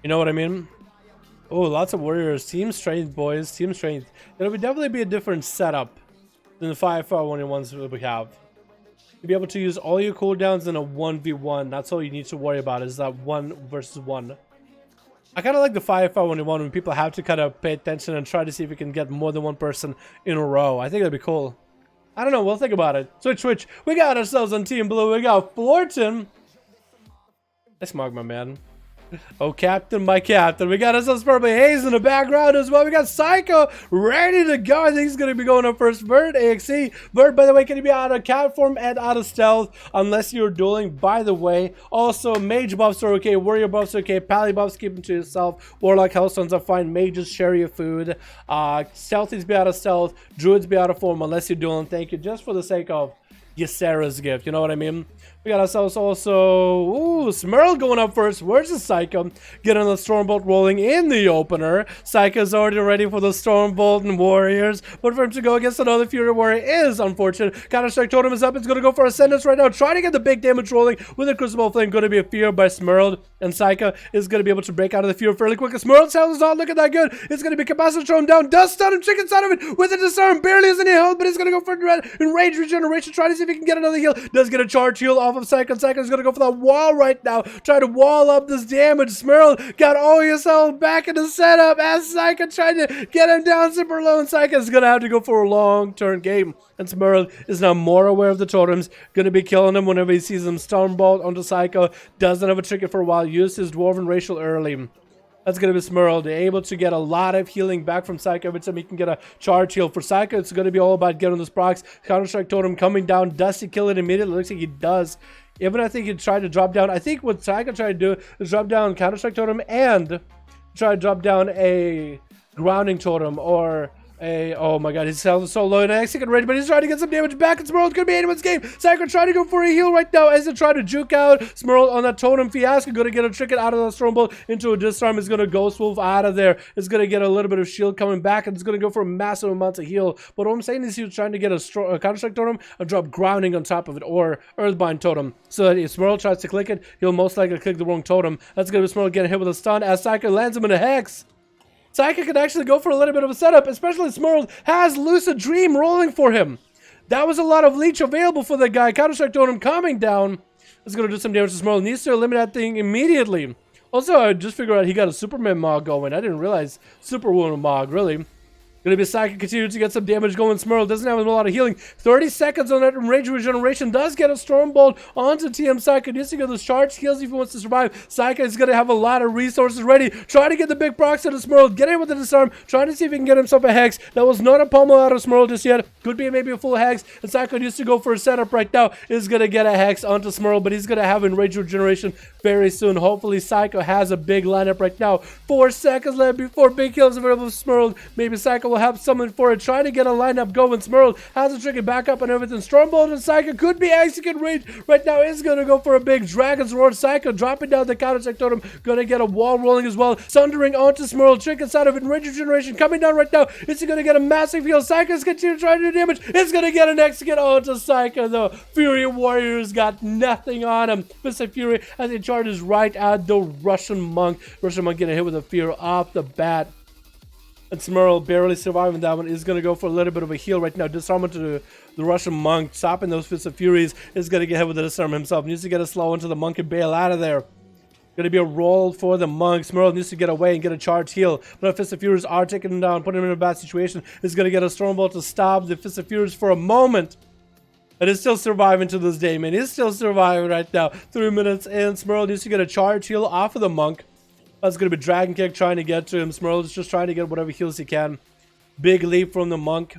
You know what I mean? Oh, lots of warriors. Team strength, boys. Team strength. It would definitely be a different setup than the 5v5 1v1s that we have. To be able to use all your cooldowns in a 1v1, that's all you need to worry about, is that 1 versus 1. I kind of like the 5v5 1v1 when people have to kind of pay attention and try to see if we can get more than one person in a row. I think that'd be cool. I don't know, we'll think about it. Switch. We got ourselves on Team Blue. We got Florton. Nice mug, my man. Oh, Captain, my Captain. We got ourselves Purple Haze in the background as well. We got Psycho ready to go. I think he's going to be going up first. Bird, AXE. Bird, by the way, can you be out of cat form and out of stealth unless you're dueling, by the way. Also, mage buffs are okay. Warrior buffs are okay. Pally buffs, keep them to yourself. Warlock Hellstones are fine. Mages, share your food. Stealthies be out of stealth. Druids be out of form unless you're dueling. Thank you. Just for the sake of Ysera's gift. You know what I mean? We got ourselves also, ooh, Smurl going up first. Where's the Psycho? Getting the Stormbolt rolling in the opener. Psycho's already ready for the Stormbolt and Warriors. But for him to go against another Fury Warrior is unfortunate. Counter-Strike Totem is up. It's going to go for Ascendance right now. Trying to get the big damage rolling with the Crucible Flame. Going to be a fear by Smurl. And Psycho is going to be able to break out of the fear fairly quick. Smurl's health is not looking that good. It's going to be Capacitor thrown down. Does stun him. Chicken son of it with a disarm. Barely has any health, but he's going to go for Enraged Regeneration. Trying to see if he can get another heal. Does get a charge heal off of Psycho. Psycho's going to go for that wall right now. Try to wall up this damage. Smurl got all his health back in the setup as Psycho tried to get him down super low. And Psycho's going to have to go for a long-term game. And Smurl is now more aware of the totems. Going to be killing him whenever he sees him. Stormbolt onto Psycho. Doesn't have a trinket for a while. Used his Dwarven Racial early. That's going to be Smurl. They're able to get a lot of healing back from Psycho. Every time he can get a charge heal. For Psycho, it's going to be all about getting those procs. Counter-Strike Totem coming down. Does he kill it immediately? Looks like he does. Even I think he tried to drop down. I think what Psycho tried to do is drop down Counter-Strike Totem and try to drop down a Grounding Totem or a, oh my god, his health is so low and I get ready, but he's trying to get some damage back. And Smurl, it's gonna be anyone's game. Psycho trying to go for a heal right now as they try to juke out Smurl on that Totem Fiasco. Gonna get a trinket out of the Stormbolt into a disarm. Is gonna Ghost Wolf out of there. It's gonna get a little bit of shield coming back, and it's gonna go for a massive amount of heal. But what I'm saying is he was trying to get a Counter-Strike Totem and drop Grounding on top of it, or Earthbind Totem, so that if Smurl tries to click it, he'll most likely click the wrong totem. That's gonna be Smurl getting hit with a stun as Psycho lands him in a Hex. Psycho could actually go for a little bit of a setup, especially Smurl has Lucid Dream rolling for him. That was a lot of leech available for the guy. Counter-Strike Totem coming down. It's going to do some damage to Smurl. Needs to eliminate that thing immediately. Also, I just figured out he got a Superman Mog going. I didn't realize Superwoman Mog, really. Gonna be Psycho continue to get some damage going. Smurl doesn't have a lot of healing. 30 seconds on that Rage Regeneration. Does get a Stormbolt onto TM Psycho. Needs to get those charge heals if he wants to survive. Psycho is gonna have a lot of resources ready. Trying to get the big procs out of Smurl. Get in with the disarm. Trying to see if he can get himself a Hex. That was not a pummel out of Smurl just yet. Could be maybe a full Hex. And Psycho needs to go for a setup right now. Is gonna get a Hex onto Smurl, but he's gonna have Enraged Regeneration very soon. Hopefully Psycho has a big lineup right now. 4 seconds left before big kills available for Smurl. Maybe Psycho will have someone for it. Trying to get a lineup going. Smurl has a trinket back up and everything. Stormbolt and Psycho could be execute range right now. Is going to go for a big Dragon's Roar. Psycho dropping down the Counter-Strike Totem. Going to get a wall rolling as well. Sundering onto Smurl. Trinket side of it. Enraged Regeneration coming down right now. Is he going to get a massive heal? Psycho's continuing to try to do damage. It's going to get an execute onto Psycho though. Fury Warriors got nothing on him. Mr. Fury as he charges right at the Russian Monk. Russian Monk getting hit with a fear off the bat. And Smurl barely surviving that one. Is going to go for a little bit of a heal right now. Disarm into the Russian monk. Stopping those Fists of Furies. Is going to get hit with the disarm himself. Needs to get a slow into the monk and bail out of there. Going to be a roll for the monk. Smurl needs to get away and get a charge heal. But the Fists of Furies are taking him down. Putting him in a bad situation. Is going to get a Stormbolt to stop the Fists of Furies for a moment. And is still surviving to this day, man. He's still surviving right now. 3 minutes in. Smurl needs to get a charge heal off of the monk. That's going to be Dragon Kick trying to get to him. Smurl is just trying to get whatever heals he can. Big leap from the monk.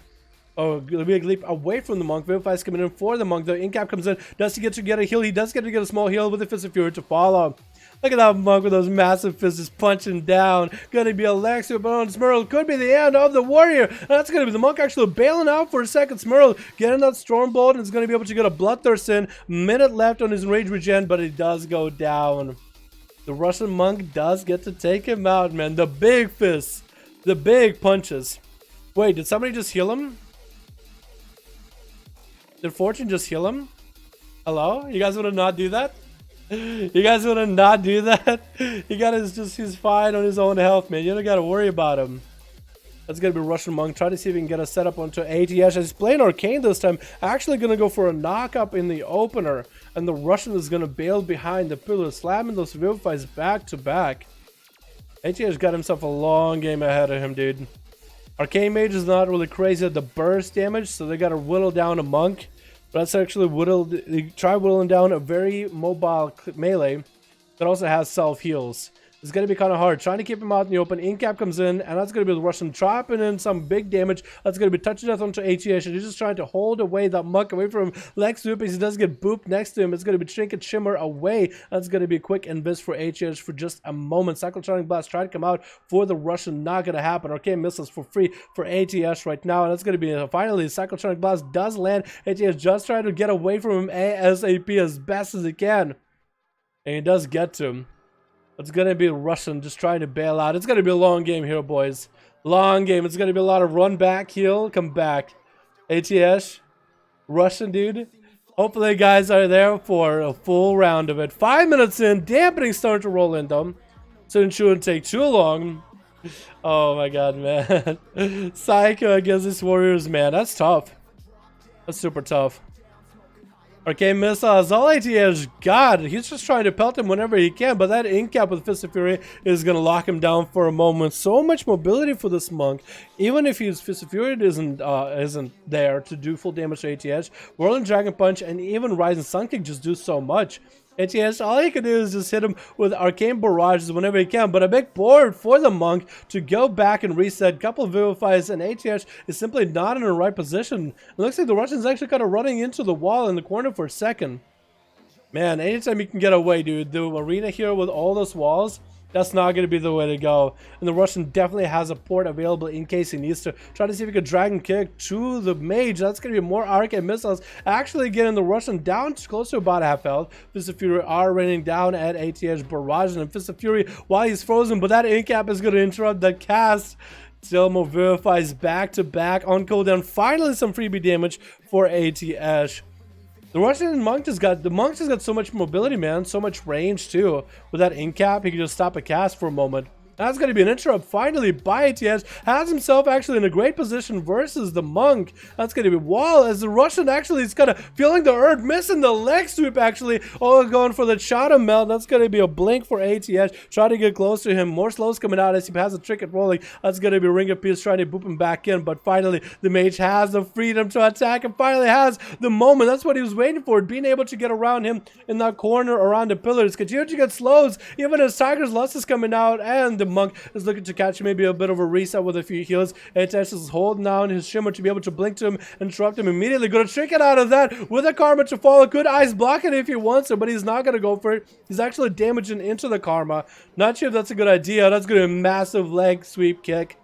Oh, big leap away from the monk. Vivify is coming in for the monk. The incap comes in. Does he get to get a heal? He does get to get a small heal with the Fist of Fury to follow. Look at that monk with those massive fists just punching down. Gonna be a leg sweep on Smurl. Could be the end of the warrior. And that's gonna be the monk actually bailing out for a second. Smurl getting that Stormbolt and is gonna be able to get a Bloodthirst in. Minute left on his rage regen, but he does go down. The Russian monk does get to take him out, man. The big fists. The big punches. Wait, did somebody just heal him? Did Fortune just heal him? Hello? You guys want to not do that? You guys want to not do that? He got he's fine on his own health, man. You don't got to worry about him. That's going to be Russian monk. Try to see if he can get a setup onto ATS. He's playing Arcane this time. Actually going to go for a knock-up in the opener. And the Russian is going to bail behind the pillar, slamming those Vivifies back to back. ATS got himself a long game ahead of him, dude. Arcane Mage is not really crazy at the burst damage, so they got to whittle down a monk. But that's actually try whittling down a very mobile melee that also has self-heals. It's going to be kind of hard. Trying to keep him out in the open. Incap comes in, and that's going to be the Russian trapping in some big damage. That's going to be touching death onto ATS, and he's just trying to hold away that monk away from him. Leg sweep, he does get booped next to him. It's going to be Trinket Shimmer away. That's going to be a quick invis for ATS for just a moment. Cyclotronic Blast trying to come out for the Russian. Not going to happen. Arcane Missiles for free for ATS right now, and that's going to be finally Cyclotronic Blast does land. ATS just trying to get away from him ASAP as best as he can. And he does get to him. It's going to be Russian just trying to bail out. It's going to be a long game here, boys. Long game. It's going to be a lot of run back, heal, come back. ATS, Russian dude. Hopefully you guys are there for a full round of it. 5 minutes in. Dampening starting to roll in, though. So it shouldn't take too long. Oh, my God, man. Psycho against these warriors, man. That's tough. That's super tough. Arcane Missiles, all ATS got. He's just trying to pelt him whenever he can, but that incap with Fist of Fury is going to lock him down for a moment. So much mobility for this monk. Even if his Fist of Fury isn't there to do full damage to ATS, Whirling Dragon Punch and even Rising Sun Kick just do so much. ATS, all he can do is just hit him with Arcane Barrages whenever he can, but a big board for the monk to go back and reset. Couple of Vivifies, and ATS is simply not in the right position. It looks like the Russian's actually kind of running into the wall in the corner for a second. Man, anytime you can get away, dude, the arena here with all those walls, that's not going to be the way to go. And the Russian definitely has a port available in case he needs to. Try to see if he could Dragon Kick to the mage. That's going to be more Arcane Missiles. Actually getting the Russian down close to about half health. Fist of Fury are raining down at ATS Barrage and Fist of Fury while he's frozen. But that incap is going to interrupt the cast. Still more Vivifies back to back on cooldown. Finally some freebie damage for ATS. The Russian monk just got so much mobility, man, so much range too. With that incap, he can just stop a cast for a moment. That's going to be an interrupt finally by ATS. Has himself actually in a great position versus the monk. That's going to be wall as the Russian actually is kind of feeling the earth, missing the leg sweep actually. Oh, going for the Shadow Melt. That's going to be a blink for ATS. Try to get close to him. More slows coming out as he has a Trinket rolling. That's going to be Ring of Peace trying to boop him back in. But finally, the mage has the freedom to attack and finally has the moment. That's what he was waiting for. Being able to get around him in that corner around the pillars. Continue to get slows even as Tiger's Lust is coming out and the monk is looking to catch maybe a bit of a reset with a few heals. ATS is holding down his Shimmer to be able to blink to him and interrupt him immediately. Going to trick it out of that with a Karma to follow. Could ice block it if he wants to, but he's not going to go for it. He's actually damaging into the Karma. Not sure if that's a good idea. That's going to be a massive leg sweep kick.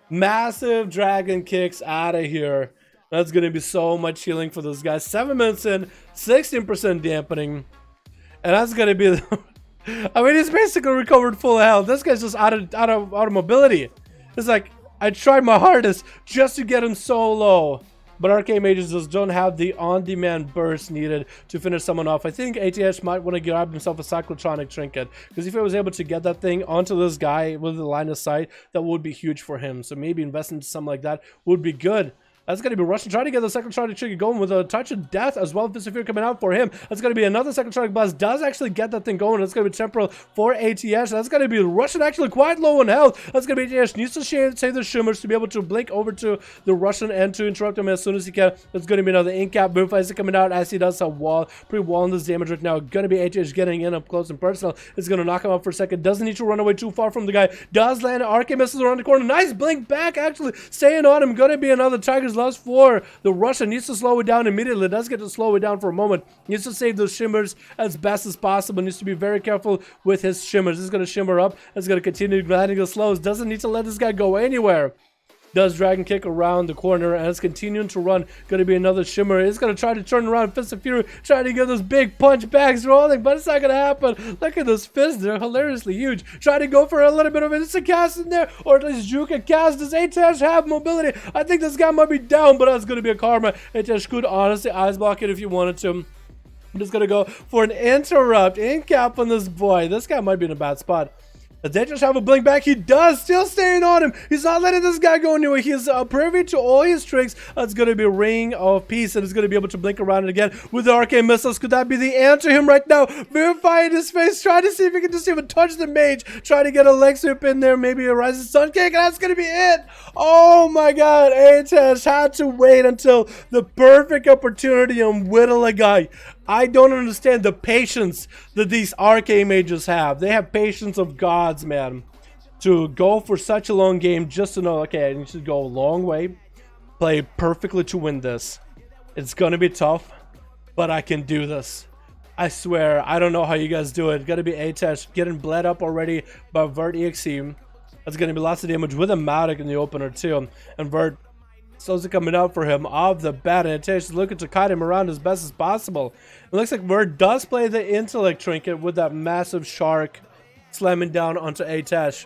Massive dragon kicks out of here. That's going to be so much healing for those guys. 7 minutes in, 16% dampening. And that's going to be... I mean, he's basically recovered full health. This guy's just out of mobility. It's like, I tried my hardest just to get him so low. but arcane mages just don't have the on-demand burst needed to finish someone off. I think ATH might want to grab himself a cyclotronic trinket, because if he was able to get that thing onto this guy with the line of sight, that would be huge for him. So maybe investing into something like that would be good. That's going to be Russian trying to get the cyclotronic trigger going with a touch of death as well. Fisafir coming out for him. That's going to be another cyclotronic blast. Does actually get that thing going. That's going to be temporal for ATH. That's going to be Russian actually quite low in health. That's going to be ATH. Needs to save the shimmers to be able to blink over to the Russian and to interrupt him as soon as he can. That's going to be another in-cap move as coming out as he does a wall. Pre-wall in this damage right now. Going to be ATH getting in up close and personal. It's going to knock him out for a second. Doesn't need to run away too far from the guy. Does land arcane missiles around the corner. Nice blink back actually. Staying on him. Going to be another Tiger's Loss for the Russian. Needs to slow it down immediately. Does get to slow it down for a moment. Needs to save those shimmers as best as possible. Needs to be very careful with his shimmers. This is going to shimmer up. It's going to continue grinding the slows. Doesn't need to let this guy go anywhere. Does dragon kick around the corner and it's continuing to run. Going to be another shimmer. It's going to try to turn around. Fist of Fury trying to get those big punch bags rolling, but it's not going to happen. Look at those fists. They're hilariously huge. Trying to go for a little bit of instant cast in there, or at least Juke can cast. Does ATH have mobility? I think this guy might be down, but that's going to be a karma. ATH could honestly ice block it if you wanted to. I'm just going to go for an interrupt in cap on this boy. This guy might be in a bad spot. Does they just have a blink back? He does, still staying on him. He's not letting this guy go anywhere. He's privy to all his tricks. That's going to be Ring of Peace, and he's going to be able to blink around it again with the arcane missiles. Could that be the answer him right now? Verifying his face, trying to see if he can just even touch the mage. Trying to get a leg sweep in there, maybe a Rising Sun Kick, and that's going to be it. Oh my god, ATH had to wait until the perfect opportunity and whittle a guy. I don't understand the patience that these arcane mages have. They have patience of gods, man. To go for such a long game just to know, okay, I need to go a long way, play perfectly to win this. It's gonna be tough, but I can do this. I swear, I don't know how you guys do it. Gotta be ATH getting bled up already by Vert EXE. That's gonna be lots of damage with a Matic in the opener too. And Vert slowly coming out for him off the bat, and ATH is looking to kite him around as best as possible. It looks like Vert does play the intellect trinket with that massive shark slamming down onto ATH.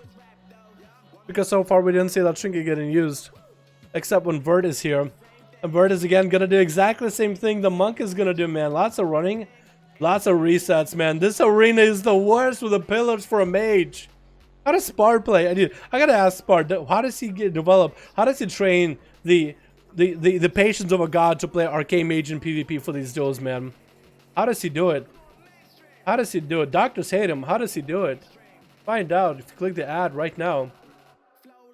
Because so far we didn't see that trinket getting used. Except when Vert is here. And Vert is again gonna do exactly the same thing the monk is gonna do, man. Lots of running, lots of resets, man. This arena is the worst with the pillars for a mage. How does Spar play? I gotta ask Spar, how does he develop? How does he train the patience of a god to play arcane mage in PvP for these duels, man? How does he do it? How does he do it? Doctors hate him. How does he do it? Find out if you click the ad right now.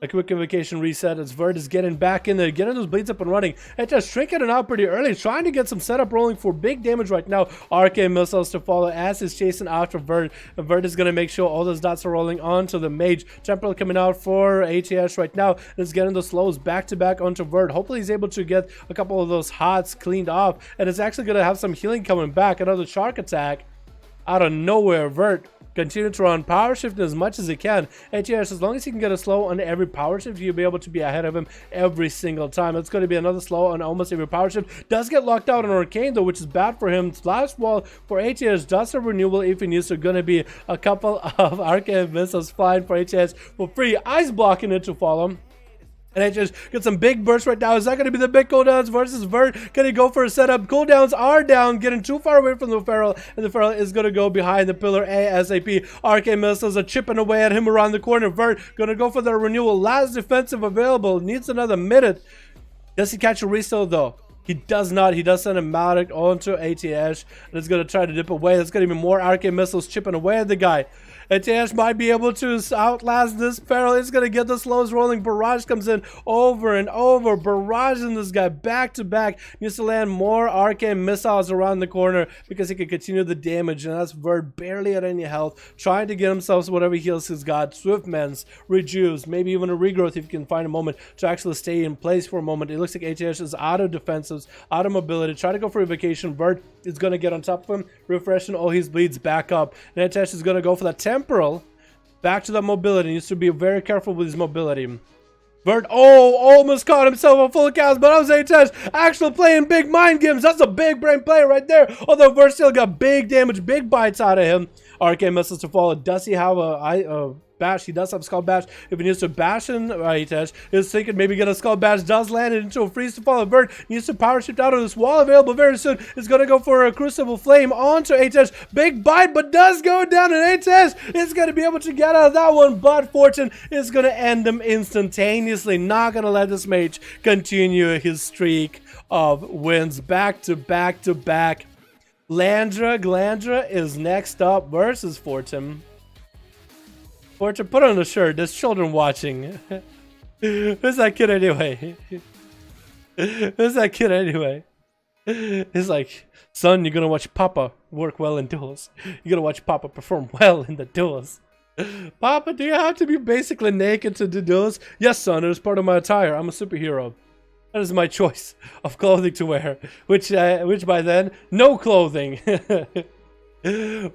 A quick invocation reset as Vert is getting back in there, getting those bleeds up and running. And just shrinking it out pretty early, trying to get some setup rolling for big damage right now. Arcane missiles to follow as he's chasing after Vert. And Vert is going to make sure all those dots are rolling onto the mage. Temporal coming out for ATH right now. And is getting the slows back to back onto Vert. Hopefully he's able to get a couple of those hots cleaned off. And it's actually going to have some healing coming back. Another shark attack out of nowhere. Vert continue to run power shift as much as he can. ATH, as long as he can get a slow on every power shift, you'll be able to be ahead of him every single time. It's going to be another slow on almost every power shift. Does get locked out on Arcane though, which is bad for him. Last wall for ATH does have renewal if he needs to. Going to be a couple of Arcane missiles flying for ATH for free. Ice blocking it to follow. And I just get some big bursts right now. Is that going to be the big cooldowns versus Vert? Can he go for a setup? Cooldowns are down, getting too far away from the Feral. And the Feral is going to go behind the pillar ASAP. Arcane missiles are chipping away at him around the corner. Vert going to go for the renewal. Last defensive available. Needs another minute. Does he catch a restow though? He does not. He does send a Matic onto ATH. And it's going to try to dip away. There's going to be more Arcane missiles chipping away at the guy. ATH might be able to outlast this Feral. He's going to get the slows rolling. Barrage comes in over and over. Barraging this guy back to back. Needs to land more arcane missiles around the corner because he can continue the damage. And that's Vert barely at any health. Trying to get himself whatever heals he's got. Swift Mends, Rejuice, maybe even a regrowth if you can find a moment to actually stay in place for a moment. It looks like ATH is out of defensives, out of mobility. Try to go for evocation. Vert is going to get on top of him, refreshing all his bleeds back up. And ATH is going to go for that temporal back to that mobility. He needs to be very careful with his mobility. Vert, almost caught himself on full cast, but I was ATH actually playing big mind games. That's a big brain play right there. Although Vert still got big damage, big bites out of him. Arcane missiles to follow. Does he have a bash. He does have skull bash. If he needs to bash in ATES, is thinking maybe get a skull bash, does land it into a freeze to follow bird. Needs to power shift out of this wall available very soon. Is going to go for a crucible flame onto ATES. Big bite, but does go down in ATES. Is going to be able to get out of that one, but Fortune is going to end him instantaneously. Not going to let this mage continue his streak of wins back to back to back. Glandra is next up versus Fortune. Fortune, put on a shirt. There's children watching. Who's that kid anyway? Who's that kid anyway? He's like, son, you're gonna watch Papa work well in duels. You're gonna watch Papa perform well in the duels. Papa, do you have to be basically naked to do duels? Yes, son, it is part of my attire. I'm a superhero. That is my choice of clothing to wear, which by then, no clothing.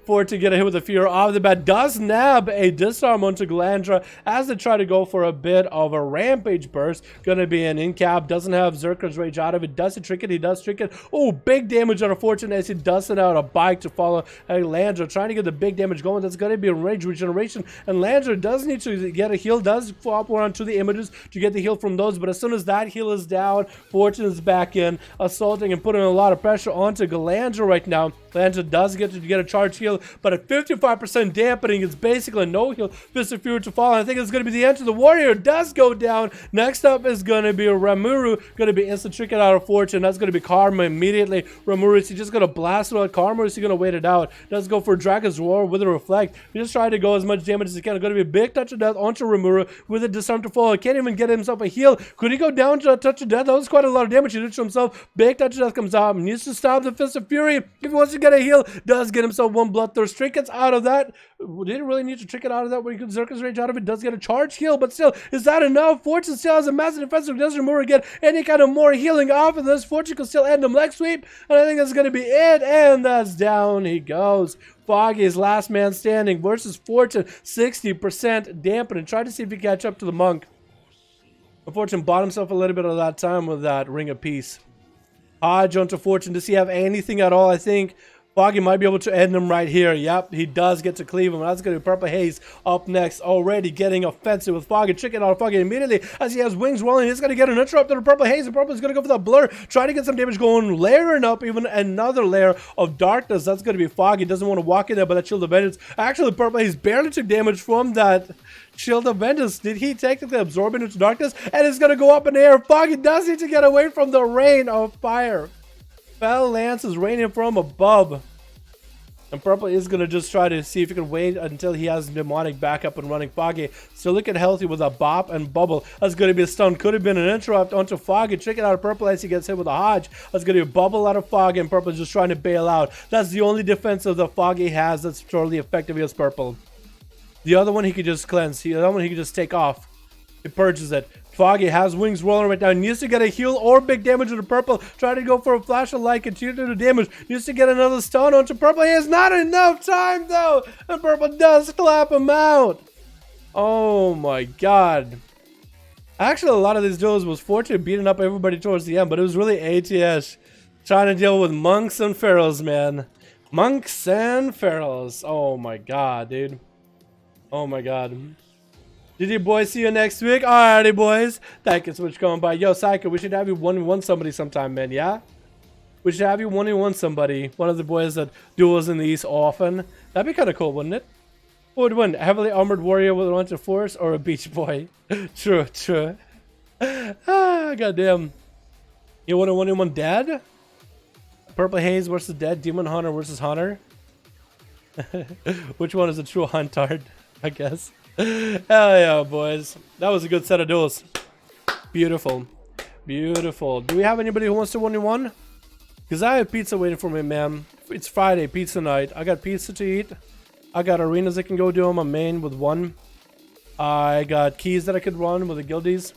For to get a hit with the fear off the bat, does nab a disarm onto Glandra as they try to go for a bit of a rampage burst. Gonna be an in-cap, doesn't have Zerker's rage out of it. Does he trick it? He does trick it. Oh, big damage on a Fortune as he does send out a bike to follow Glandra, trying to get the big damage going. That's gonna be a rage regeneration, and Glandra does need to get a heal, does flop one onto the images to get the heal from those, but as soon as that heal is down, Fortune is back in, assaulting and putting a lot of pressure onto Glandra right now. Glandra does get a charge heal, but at 55% dampening, it's basically no heal. Fist of Fury to fall. I think it's going to be the end of the warrior. Does go down. Next up is going to be Rimuru. Going to be instant tricking out of Fortune. That's going to be Karma immediately. Rimuru, is he just going to blast it out Karma, or is he going to wait it out? Does go for Dragon's Roar with a reflect. He just trying to go as much damage as he can. Going to be a big touch of death onto Rimuru with a disarm to fall. He can't even get himself a heal. Could he go down to a touch of death? That was quite a lot of damage he did to himself. Big touch of death comes out. He needs to stop the Fist of Fury. If he wants to get a heal, does get himself one bloodthirst. Trinkets out of that. Didn't really need to trick it out of that where he could Zerker's rage out of it. Does get a charge heal, but still, is that enough? Fortune still has a massive defensive. Doesn't Rimuru get any kind of more healing off of this? Fortune can still end him leg sweep, and I think that's going to be it, and that's down he goes. Foggy is last man standing versus Fortune, 60% dampening. Try to see if he can catch up to the monk. But Fortune bought himself a little bit of that time with that Ring of Peace. Hodge onto Fortune. Does he have anything at all? I think Foggy might be able to end him right here. Yep, he does get to cleave him. That's going to be Purple Haze up next. Already getting offensive with Foggy. Tricking out Foggy immediately as he has wings rolling. He's going to get an interrupt to the Purple Haze. And Purple is going to go for the blur. Trying to get some damage going. Layering up even another layer of darkness. That's going to be Foggy. Doesn't want to walk in there, but that Shield of Vengeance. Actually, Purple Haze barely took damage from that Shield of Vengeance. Did he technically absorb it into darkness? And it's going to go up in the air. Foggy does need to get away from the rain of fire. Fell Lance is raining from above. And Purple is going to just try to see if he can wait until he has Demonic back up and running. Foggy still looking healthy with a bop and bubble. That's going to be a stun. Could have been an interrupt onto Foggy. Tricking out of Purple as he gets hit with a Hodge. That's going to be a bubble out of Foggy, and Purple is just trying to bail out. That's the only defense that Foggy has that's totally effective against Purple. The other one he could just cleanse. The other one he could just take off. He purges it. Foggy has wings rolling right now. Needs to get a heal or big damage with the Purple. Trying to go for a flash of light. Continue to do damage. Needs to get another stun onto Purple. He has not enough time though. And Purple does clap him out. Oh my god. Actually, a lot of these duels was Fortune beating up everybody towards the end. But it was really ATS trying to deal with monks and pharaohs, man. Monks and pharaohs. Oh my god, dude. Oh my god. GG boys, see you next week. Alrighty boys. Thank you so much for coming by. Yo, Psycho, we should have you 1v1 somebody sometime, man, yeah? We should have you 1v1 somebody. One of the boys that duels in the East often. That'd be kind of cool, wouldn't it? Who would win? A heavily armored warrior with a bunch of force or a beach boy? True, true. Ah, goddamn. You want a 1v1 dead? Purple Haze versus Dead. Demon Hunter versus Hunter. Which one is a true huntard, I guess? Hell yeah, boys. That was a good set of duels. Beautiful. Beautiful. Do we have anybody who wants to 1v1? Because I have pizza waiting for me, man. It's Friday, pizza night. I got pizza to eat. I got arenas I can go do on my main with one. I got keys that I could run with the guildies.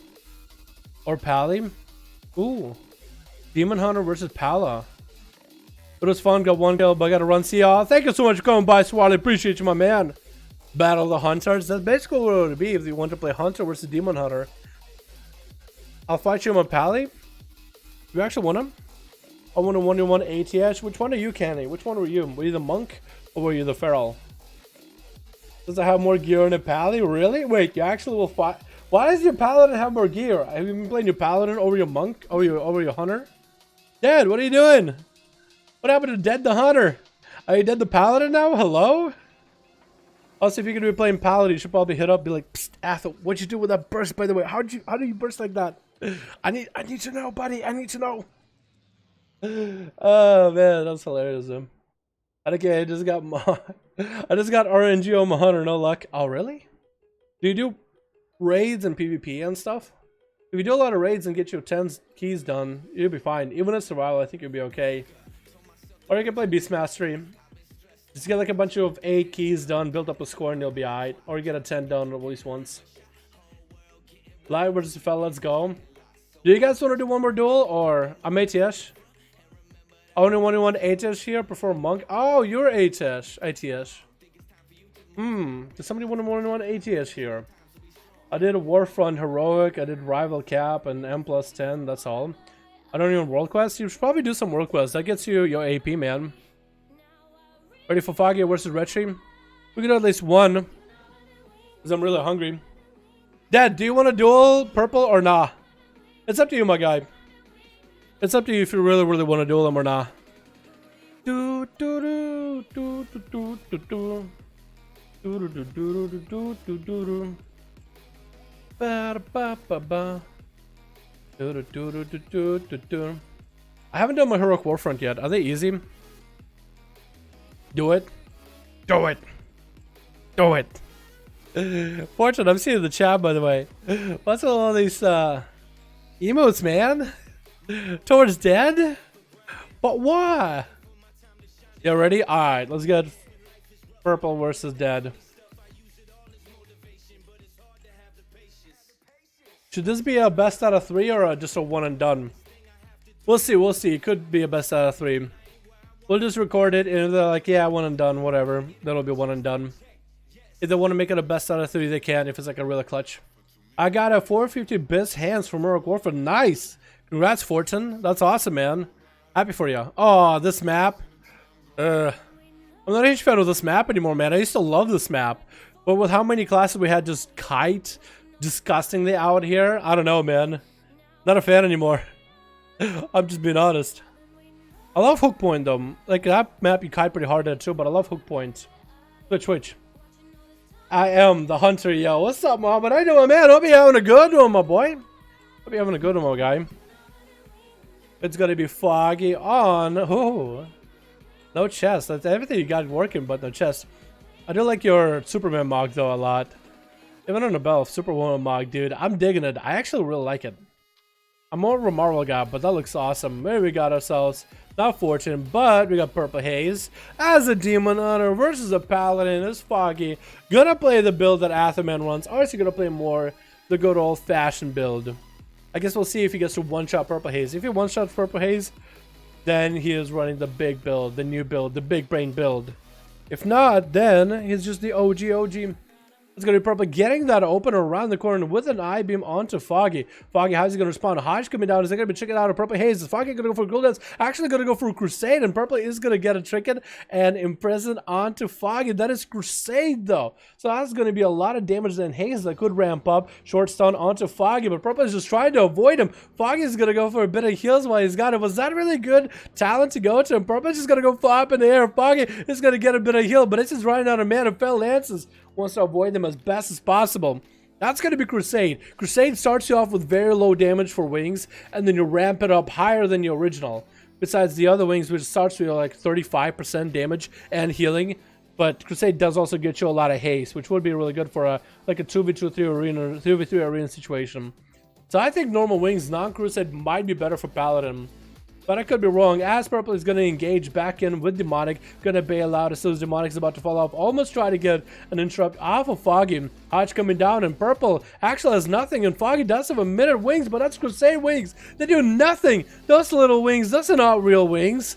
Or Pally. Ooh. Demon Hunter versus Pala. It was fun. Got one kill, but I got to run. See y'all. Thank you so much for coming by, Swally. Appreciate you, my man. Battle of the Hunters. That's basically what it would be if you want to play Hunter versus Demon Hunter. I'll fight you on Pally. You actually want him? I want a 1v1 ATS. Which one are you, Canny? Which one were you? Were you the monk or were you the feral? Does it have more gear in a pally? Really? Wait, you actually will fight. Why does your paladin have more gear? Have you been playing your paladin over your monk? Over your hunter? Dad, what are you doing? What happened to Dead the Hunter? Are you Dead the Paladin now? Hello? Also, if you're gonna be playing Paladin, you should probably hit up, be like, psst, Athel, what'd you do with that burst, by the way? How do you burst like that? I need to know, buddy. I need to know. Oh man, that's hilarious. Okay, I just got RNG on my hunter, no luck. Oh really? Do you do raids and PvP and stuff? If you do a lot of raids and get your 10 keys done, you'll be fine. Even in survival, I think you'll be okay. Or you can play Beast Mastery. Just get like a bunch of 8 keys done, build up a score, and you'll be alright. Or you get a 10 done at least once. Live versus fell, let's go. Do you guys want to do one more duel, or I'm ATS? Only one ATS here, prefer monk. Oh, you're ATS. Does somebody want to one ATS here? I did a Warfront Heroic, I did Rival Cap, and M+10, that's all. I don't even World Quest. You should probably do some World Quest. That gets you your AP, man. Ready for Foggy versus Retri? We can do at least one. Because I'm really hungry. Dad, do you want to duel purple or nah? It's up to you, my guy. It's up to you if you really want to duel him or not. I haven't done my Heroic Warfront yet. Are they easy? Do it. Do it. Do it. Fortune, I'm seeing the chat, by the way. What's with all these emotes, man? Towards dead? But why? You ready? Alright, let's get purple versus dead. Should this be a best out of 3 or just a one and done? We'll see, we'll see. It could be a best out of 3. We'll just record it and if they're like, yeah, one and done, whatever. That'll be one and done. If they want to make it a best out of 3, they can, if it's like a real clutch. I got a 450 best hands from Heroic Warfare. Nice! Congrats, Fortune. That's awesome, man. Happy for you. Oh, this map. I'm not a huge fan of this map anymore, man. I used to love this map. But with how many classes we had just kite disgustingly out here, I don't know, man. Not a fan anymore. I'm just being honest. I love Hook Point, though. Like, that map you kite pretty hard at, too, but I love Hook Point. Twitch. I am the hunter, yo. What's up, Mom? What are you doing, man? Hope you're having a good one, my boy. Hope you're having a good one, my guy. It's gonna be foggy on. Oh, no chest. That's everything you got working, but no chest. I do like your Superman mog though a lot. Even on the belt, Superwoman mog, dude. I'm digging it. I actually really like it. I'm more of a Marvel guy, but that looks awesome. Maybe we got ourselves not Fortune, but we got Purple Haze as a Demon Hunter versus a Paladin. It's foggy. Gonna play the build that Atherman runs. Or is he gonna play more the good old-fashioned build? I guess we'll see if he gets to one-shot Purple Haze. If he one-shots Purple Haze, then he is running the big build, the new build, the big brain build. If not, then he's just the OG. It's going to be Purple getting that open around the corner with an I-beam onto Foggy. Foggy, how's he going to respond? Hodge coming down. Is he going to be checking out a Purple Haze? Is Foggy going to go for Ghoul Dance? Actually going to go for Crusade, and Purple is going to get a Trinket and Imprison onto Foggy. That is Crusade, though. So that's going to be a lot of damage and Haze that could ramp up. Short stun onto Foggy, but Purple is just trying to avoid him. Foggy is going to go for a bit of heals while he's got it. Was that really good talent to go to? And Purple is just going to go fly up in the air. Foggy is going to get a bit of heal, but it's just running out of mana. Fell Lances wants to avoid them as best as possible. That's going to be Crusade. Crusade starts you off with very low damage for wings, and then you ramp it up higher than the original. Besides the other wings, which starts with like 35% damage and healing. But Crusade does also get you a lot of haste, which would be really good for a like a 2v2 arena, 2v3 arena situation. So I think normal wings, non-Crusade, might be better for Paladin. But I could be wrong, as Purple is going to engage back in with Demonic, going to bail out as soon as Demonic is about to fall off. Almost try to get an interrupt off of Foggy. Hodge coming down, and Purple actually has nothing, and Foggy does have a minute wings, but that's Crusade wings. They do nothing. Those little wings, those are not real wings.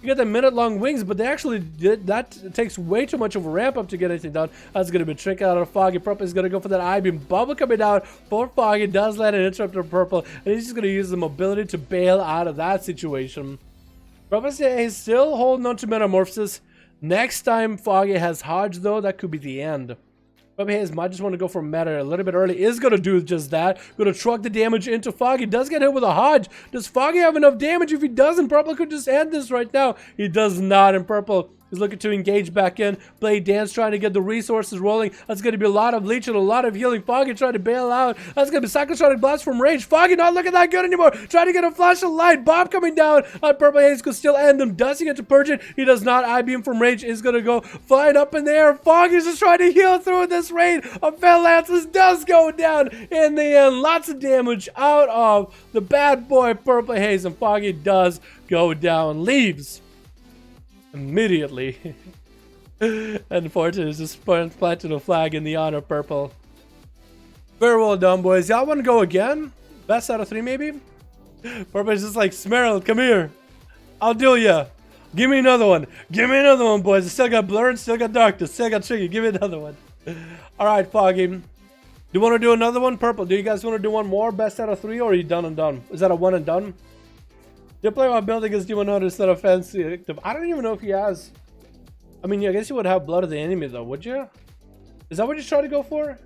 You get the minute-long wings, but they actually did that. It takes way too much of a ramp up to get anything done. That's going to be tricked out of Foggy. Purple is going to go for that I-beam. Bubble coming down for Foggy. Does land an interrupt to Purple, and he's just going to use the mobility to bail out of that situation. Purple is still holding on to Metamorphosis. Next time Foggy has Hodge though, that could be the end. But Hayes might just want to go for meta a little bit early. Is going to do just that. Going to truck the damage into Foggy. Does get hit with a Hodge. Does Foggy have enough damage? If he doesn't, Purple could just end this right now. He does not, and Purple is looking to engage back in. Blade Dance trying to get the resources rolling. That's going to be a lot of leech and a lot of healing. Foggy trying to bail out. That's going to be Psychotronic Blast from range. Foggy not looking that good anymore. Trying to get a flash of light. Bob coming down on Purple Haze could still end him. Does he get to purge it? He does not. I-beam from range is going to go flying up in the air. Foggy's just trying to heal through this raid of Fell Lances. Does go down in the end. Lots of damage out of the bad boy Purple Haze, and Foggy does go down. Leaves immediately. Unfortunately, just planted a flag in the honor Purple. Very well done, boys. Y'all want to go again? Best out of 3, maybe? Purple's just like, Smearl, come here. I'll do ya. Give me another one. Give me another one, boys. I still got blurred, still got darkness, still got tricky. Give me another one. Alright, Foggy. Do you want to do another one? Purple, do you guys want to do one more? Best out of 3, or are you done and done? Is that a one and done? You play while building his demon hunter instead of offensive. I don't even know if he has. I mean, I guess you would have blood of the enemy though, would you? Is that what you're trying to go for?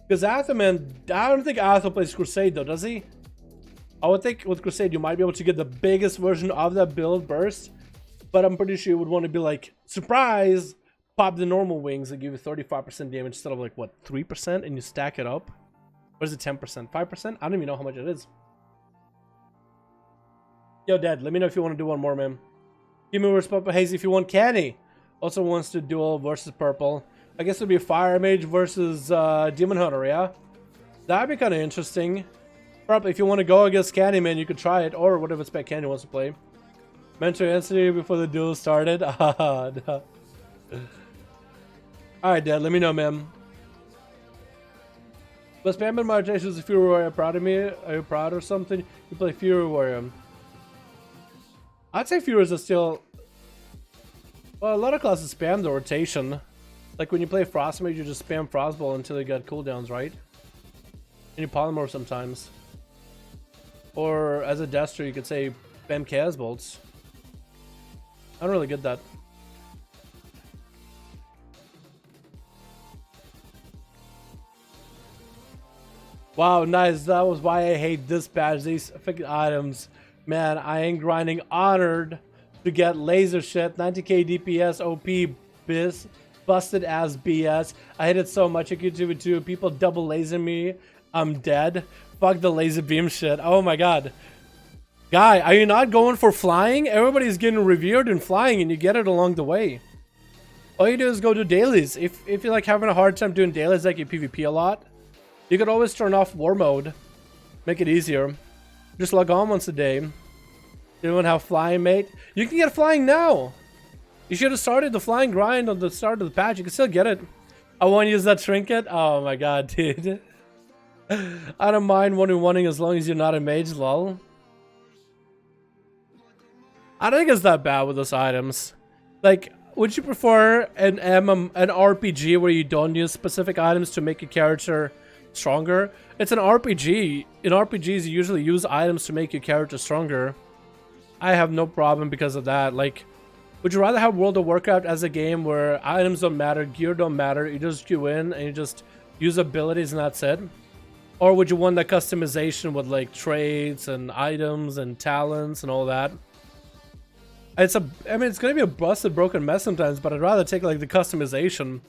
Because Athel, man, I don't think Athel plays Crusade though, does he? I would think with Crusade you might be able to get the biggest version of that build burst, but I'm pretty sure you would want to be like, surprise, pop the normal wings and give you 35% damage instead of like what, 3%, and you stack it up. Or is it 10%? 5%? I don't even know how much it is. Yo, Dad, let me know if you want to do one more, man. Give me where's Purple Hazy if you want. Canny also wants to duel versus Purple. I guess it would be Fire Mage versus Demon Hunter, yeah? That'd be kind of interesting. Purple, if you want to go against Canny, man, you could try it. Or whatever spec Canny wants to play. Mentor yesterday before the duel started. Ah, no. Alright, Dad, let me know, man. But spam in Martations if Fury Warrior proud of me? Are you proud or something? You play Fury Warrior. I'd say Furies are still... Well, a lot of classes spam the rotation. Like when you play Frostmage, you just spam Frostball until you get cooldowns, right? And you polymorph sometimes. Or as a Destro, you could say spam Chaos Bolts. I don't really get that. Wow, nice. That was why I hate this badge. These freaking items. Man, I ain't grinding honored to get laser shit. 90k DPS OP biz. Busted as BS. I hate it so much. I could do it too. People double laser me. I'm dead. Fuck the laser beam shit. Oh my god. Guy, are you not going for flying? Everybody's getting revered in flying and you get it along the way. All you do is go do dailies. If you're like having a hard time doing dailies like you PvP a lot, you could always turn off war mode. Make it easier. Just log on once a day. Anyone have flying, mate? You can get flying now. You should have started the flying grind on the start of the patch. You can still get it. I want to use that trinket. Oh my god, dude. I don't mind 1v1ing as long as you're not a mage, lol. I don't think it's that bad with those items. Like, would you prefer an RPG where you don't use specific items to make your character stronger? It's an RPG. In RPGs, you usually use items to make your character stronger. I have no problem because of that. Like, would you rather have World of Warcraft as a game where items don't matter, gear don't matter, you just queue in and you just use abilities and that's it? Or would you want that customization with like traits and items and talents and all that? I mean, it's gonna be a busted, broken mess sometimes, but I'd rather take like the customization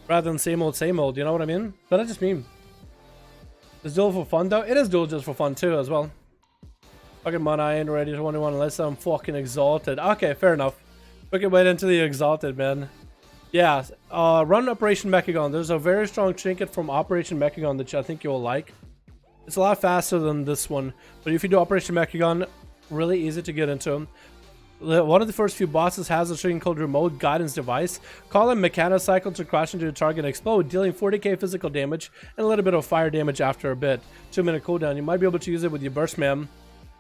rather than same old, you know what I mean? But that's just me. Is duel for fun though? It is duel just for fun too as well. Fucking man, I ain't ready to 21 unless I'm fucking exalted. Okay, fair enough. We can wait until you're exalted, man. Yeah, run Operation Mechagon. There's a very strong trinket from Operation Mechagon that I think you'll like. It's a lot faster than this one, but if you do Operation Mechagon, really easy to get into. One of the first few bosses has a trinket called Remote Guidance Device. Call him Mechanocycle to crash into the target and explode, dealing 40k physical damage and a little bit of fire damage after a bit. 2-minute cooldown. You might be able to use it with your burst, man.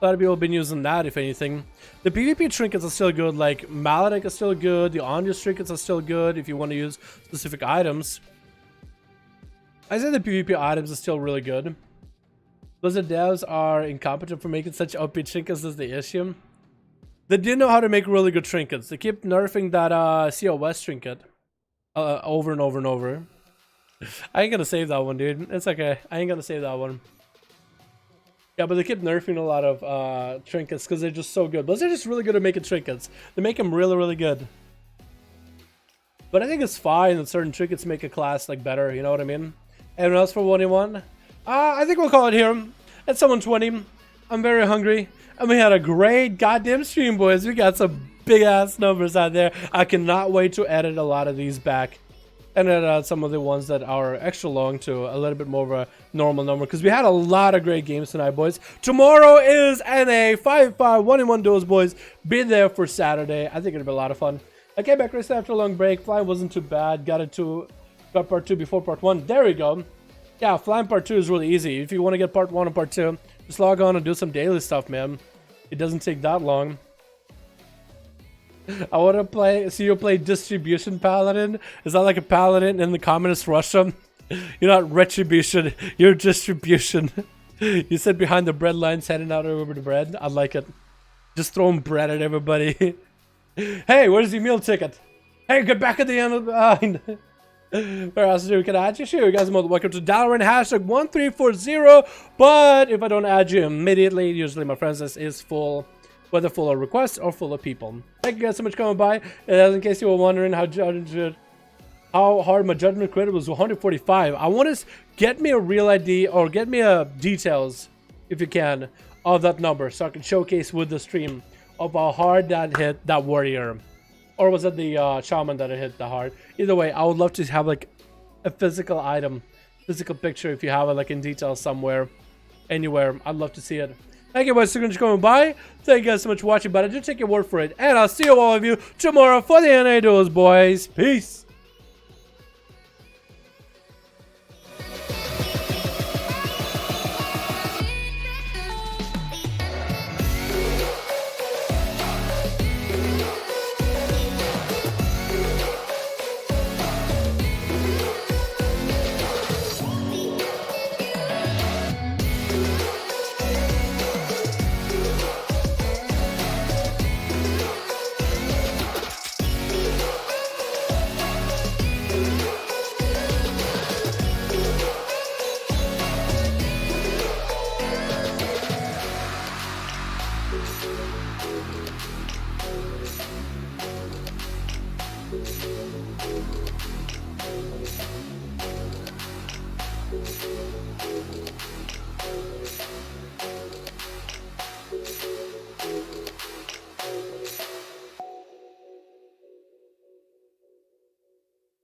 A lot of people have been using that, if anything. The PvP trinkets are still good, like Maledic is still good, the Ondius trinkets are still good if you want to use specific items. I say the PvP items are still really good. Blizzard devs are incompetent for making such OP trinkets as the issue. They didn't know how to make really good trinkets. They keep nerfing that COS trinket over and over and over. I ain't gonna save that one, dude. It's okay. I ain't gonna save that one. Yeah, but they keep nerfing a lot of trinkets because they're just so good. But they're just really good at making trinkets. They make them really, really good. But I think it's fine that certain trinkets make a class like better. You know what I mean? Anyone else for 1v1? I think we'll call it here. It's 1:20. I'm very hungry. And we had a great goddamn stream, boys. We got some big ass numbers out there. I cannot wait to edit a lot of these back. And edit some of the ones that are extra long to a little bit more of a normal number. Because we had a lot of great games tonight, boys. Tomorrow is NA 5v5 1v1 Duels, boys. Be there for Saturday. I think it'll be a lot of fun. I came back recently after a long break. Flying wasn't too bad. Got part 2 before part 1. There we go. Yeah, flying part 2 is really easy. If you want to get part 1 and part 2, just log on and do some daily stuff, man. It doesn't take that long. I want to see you play Distribution Paladin. Is that like a paladin in the communist Russia? You're not Retribution, you're Distribution. You sit behind the bread lines handing out over the bread. I like it. Just throwing bread at everybody. Hey, where's your meal ticket? Hey, get back at the end of the line. Where else do we can add you? Sure, you guys are welcome to Dalaran hashtag 1340. But if I don't add you immediately, usually my friends list is full, whether full of requests or full of people. Thank you guys so much for coming by. In case you were wondering how hard my judgment credit was, 145. I want to get me a real ID or get me a details, if you can, of that number so I can showcase with the stream of how hard that hit that warrior. Or was it the shaman that it hit the hard? Either way, I would love to have like a physical item, physical picture if you have it like in detail somewhere, anywhere. I'd love to see it. Thank you guys so much for coming by. Thank you guys so much for watching, but I did take your word for it. And I'll see you all of you tomorrow for the NA Duels, boys. Peace.